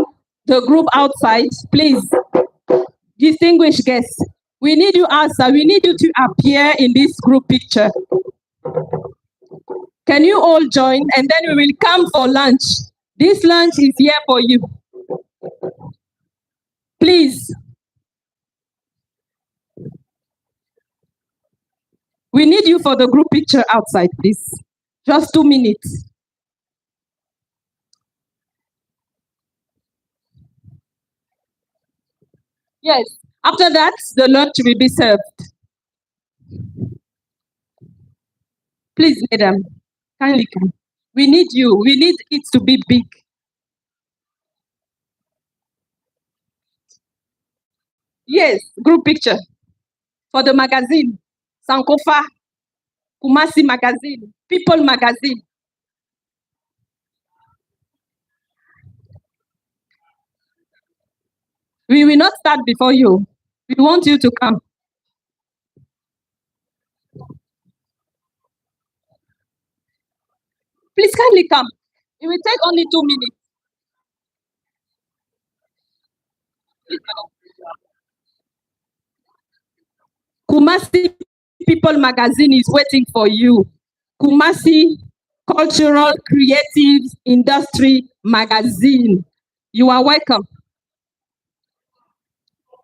the group outside, please? Distinguished guests, we need you outside. We need you to appear in this group picture. Can you all join? And then we will come for lunch. This lunch is here for you. Please. We need you for the group picture outside, please. Just 2 minutes. Yes. After that, the lunch will be served. Please, madam, kindly come. We need you. We need it to be big. Yes, group picture. For the magazine. Sankofa, Kumasi magazine, People magazine. We will not start before you. We want you to come. Please kindly come. It will take only 2 minutes. Kumasi People magazine is waiting for you. Kumasi Cultural Creative Industry magazine. You are welcome.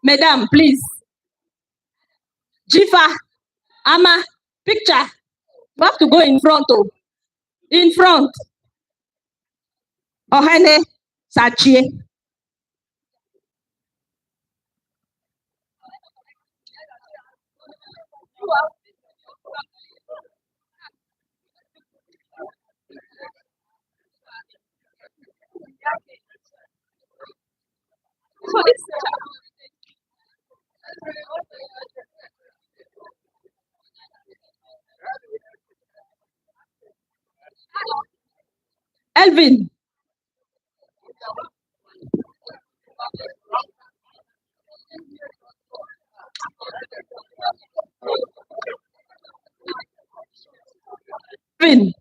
Madam, please. Jifa, Ama, picture. You have to go in front. Oh. In front. Ohene Sachie. Elvin. Elvin.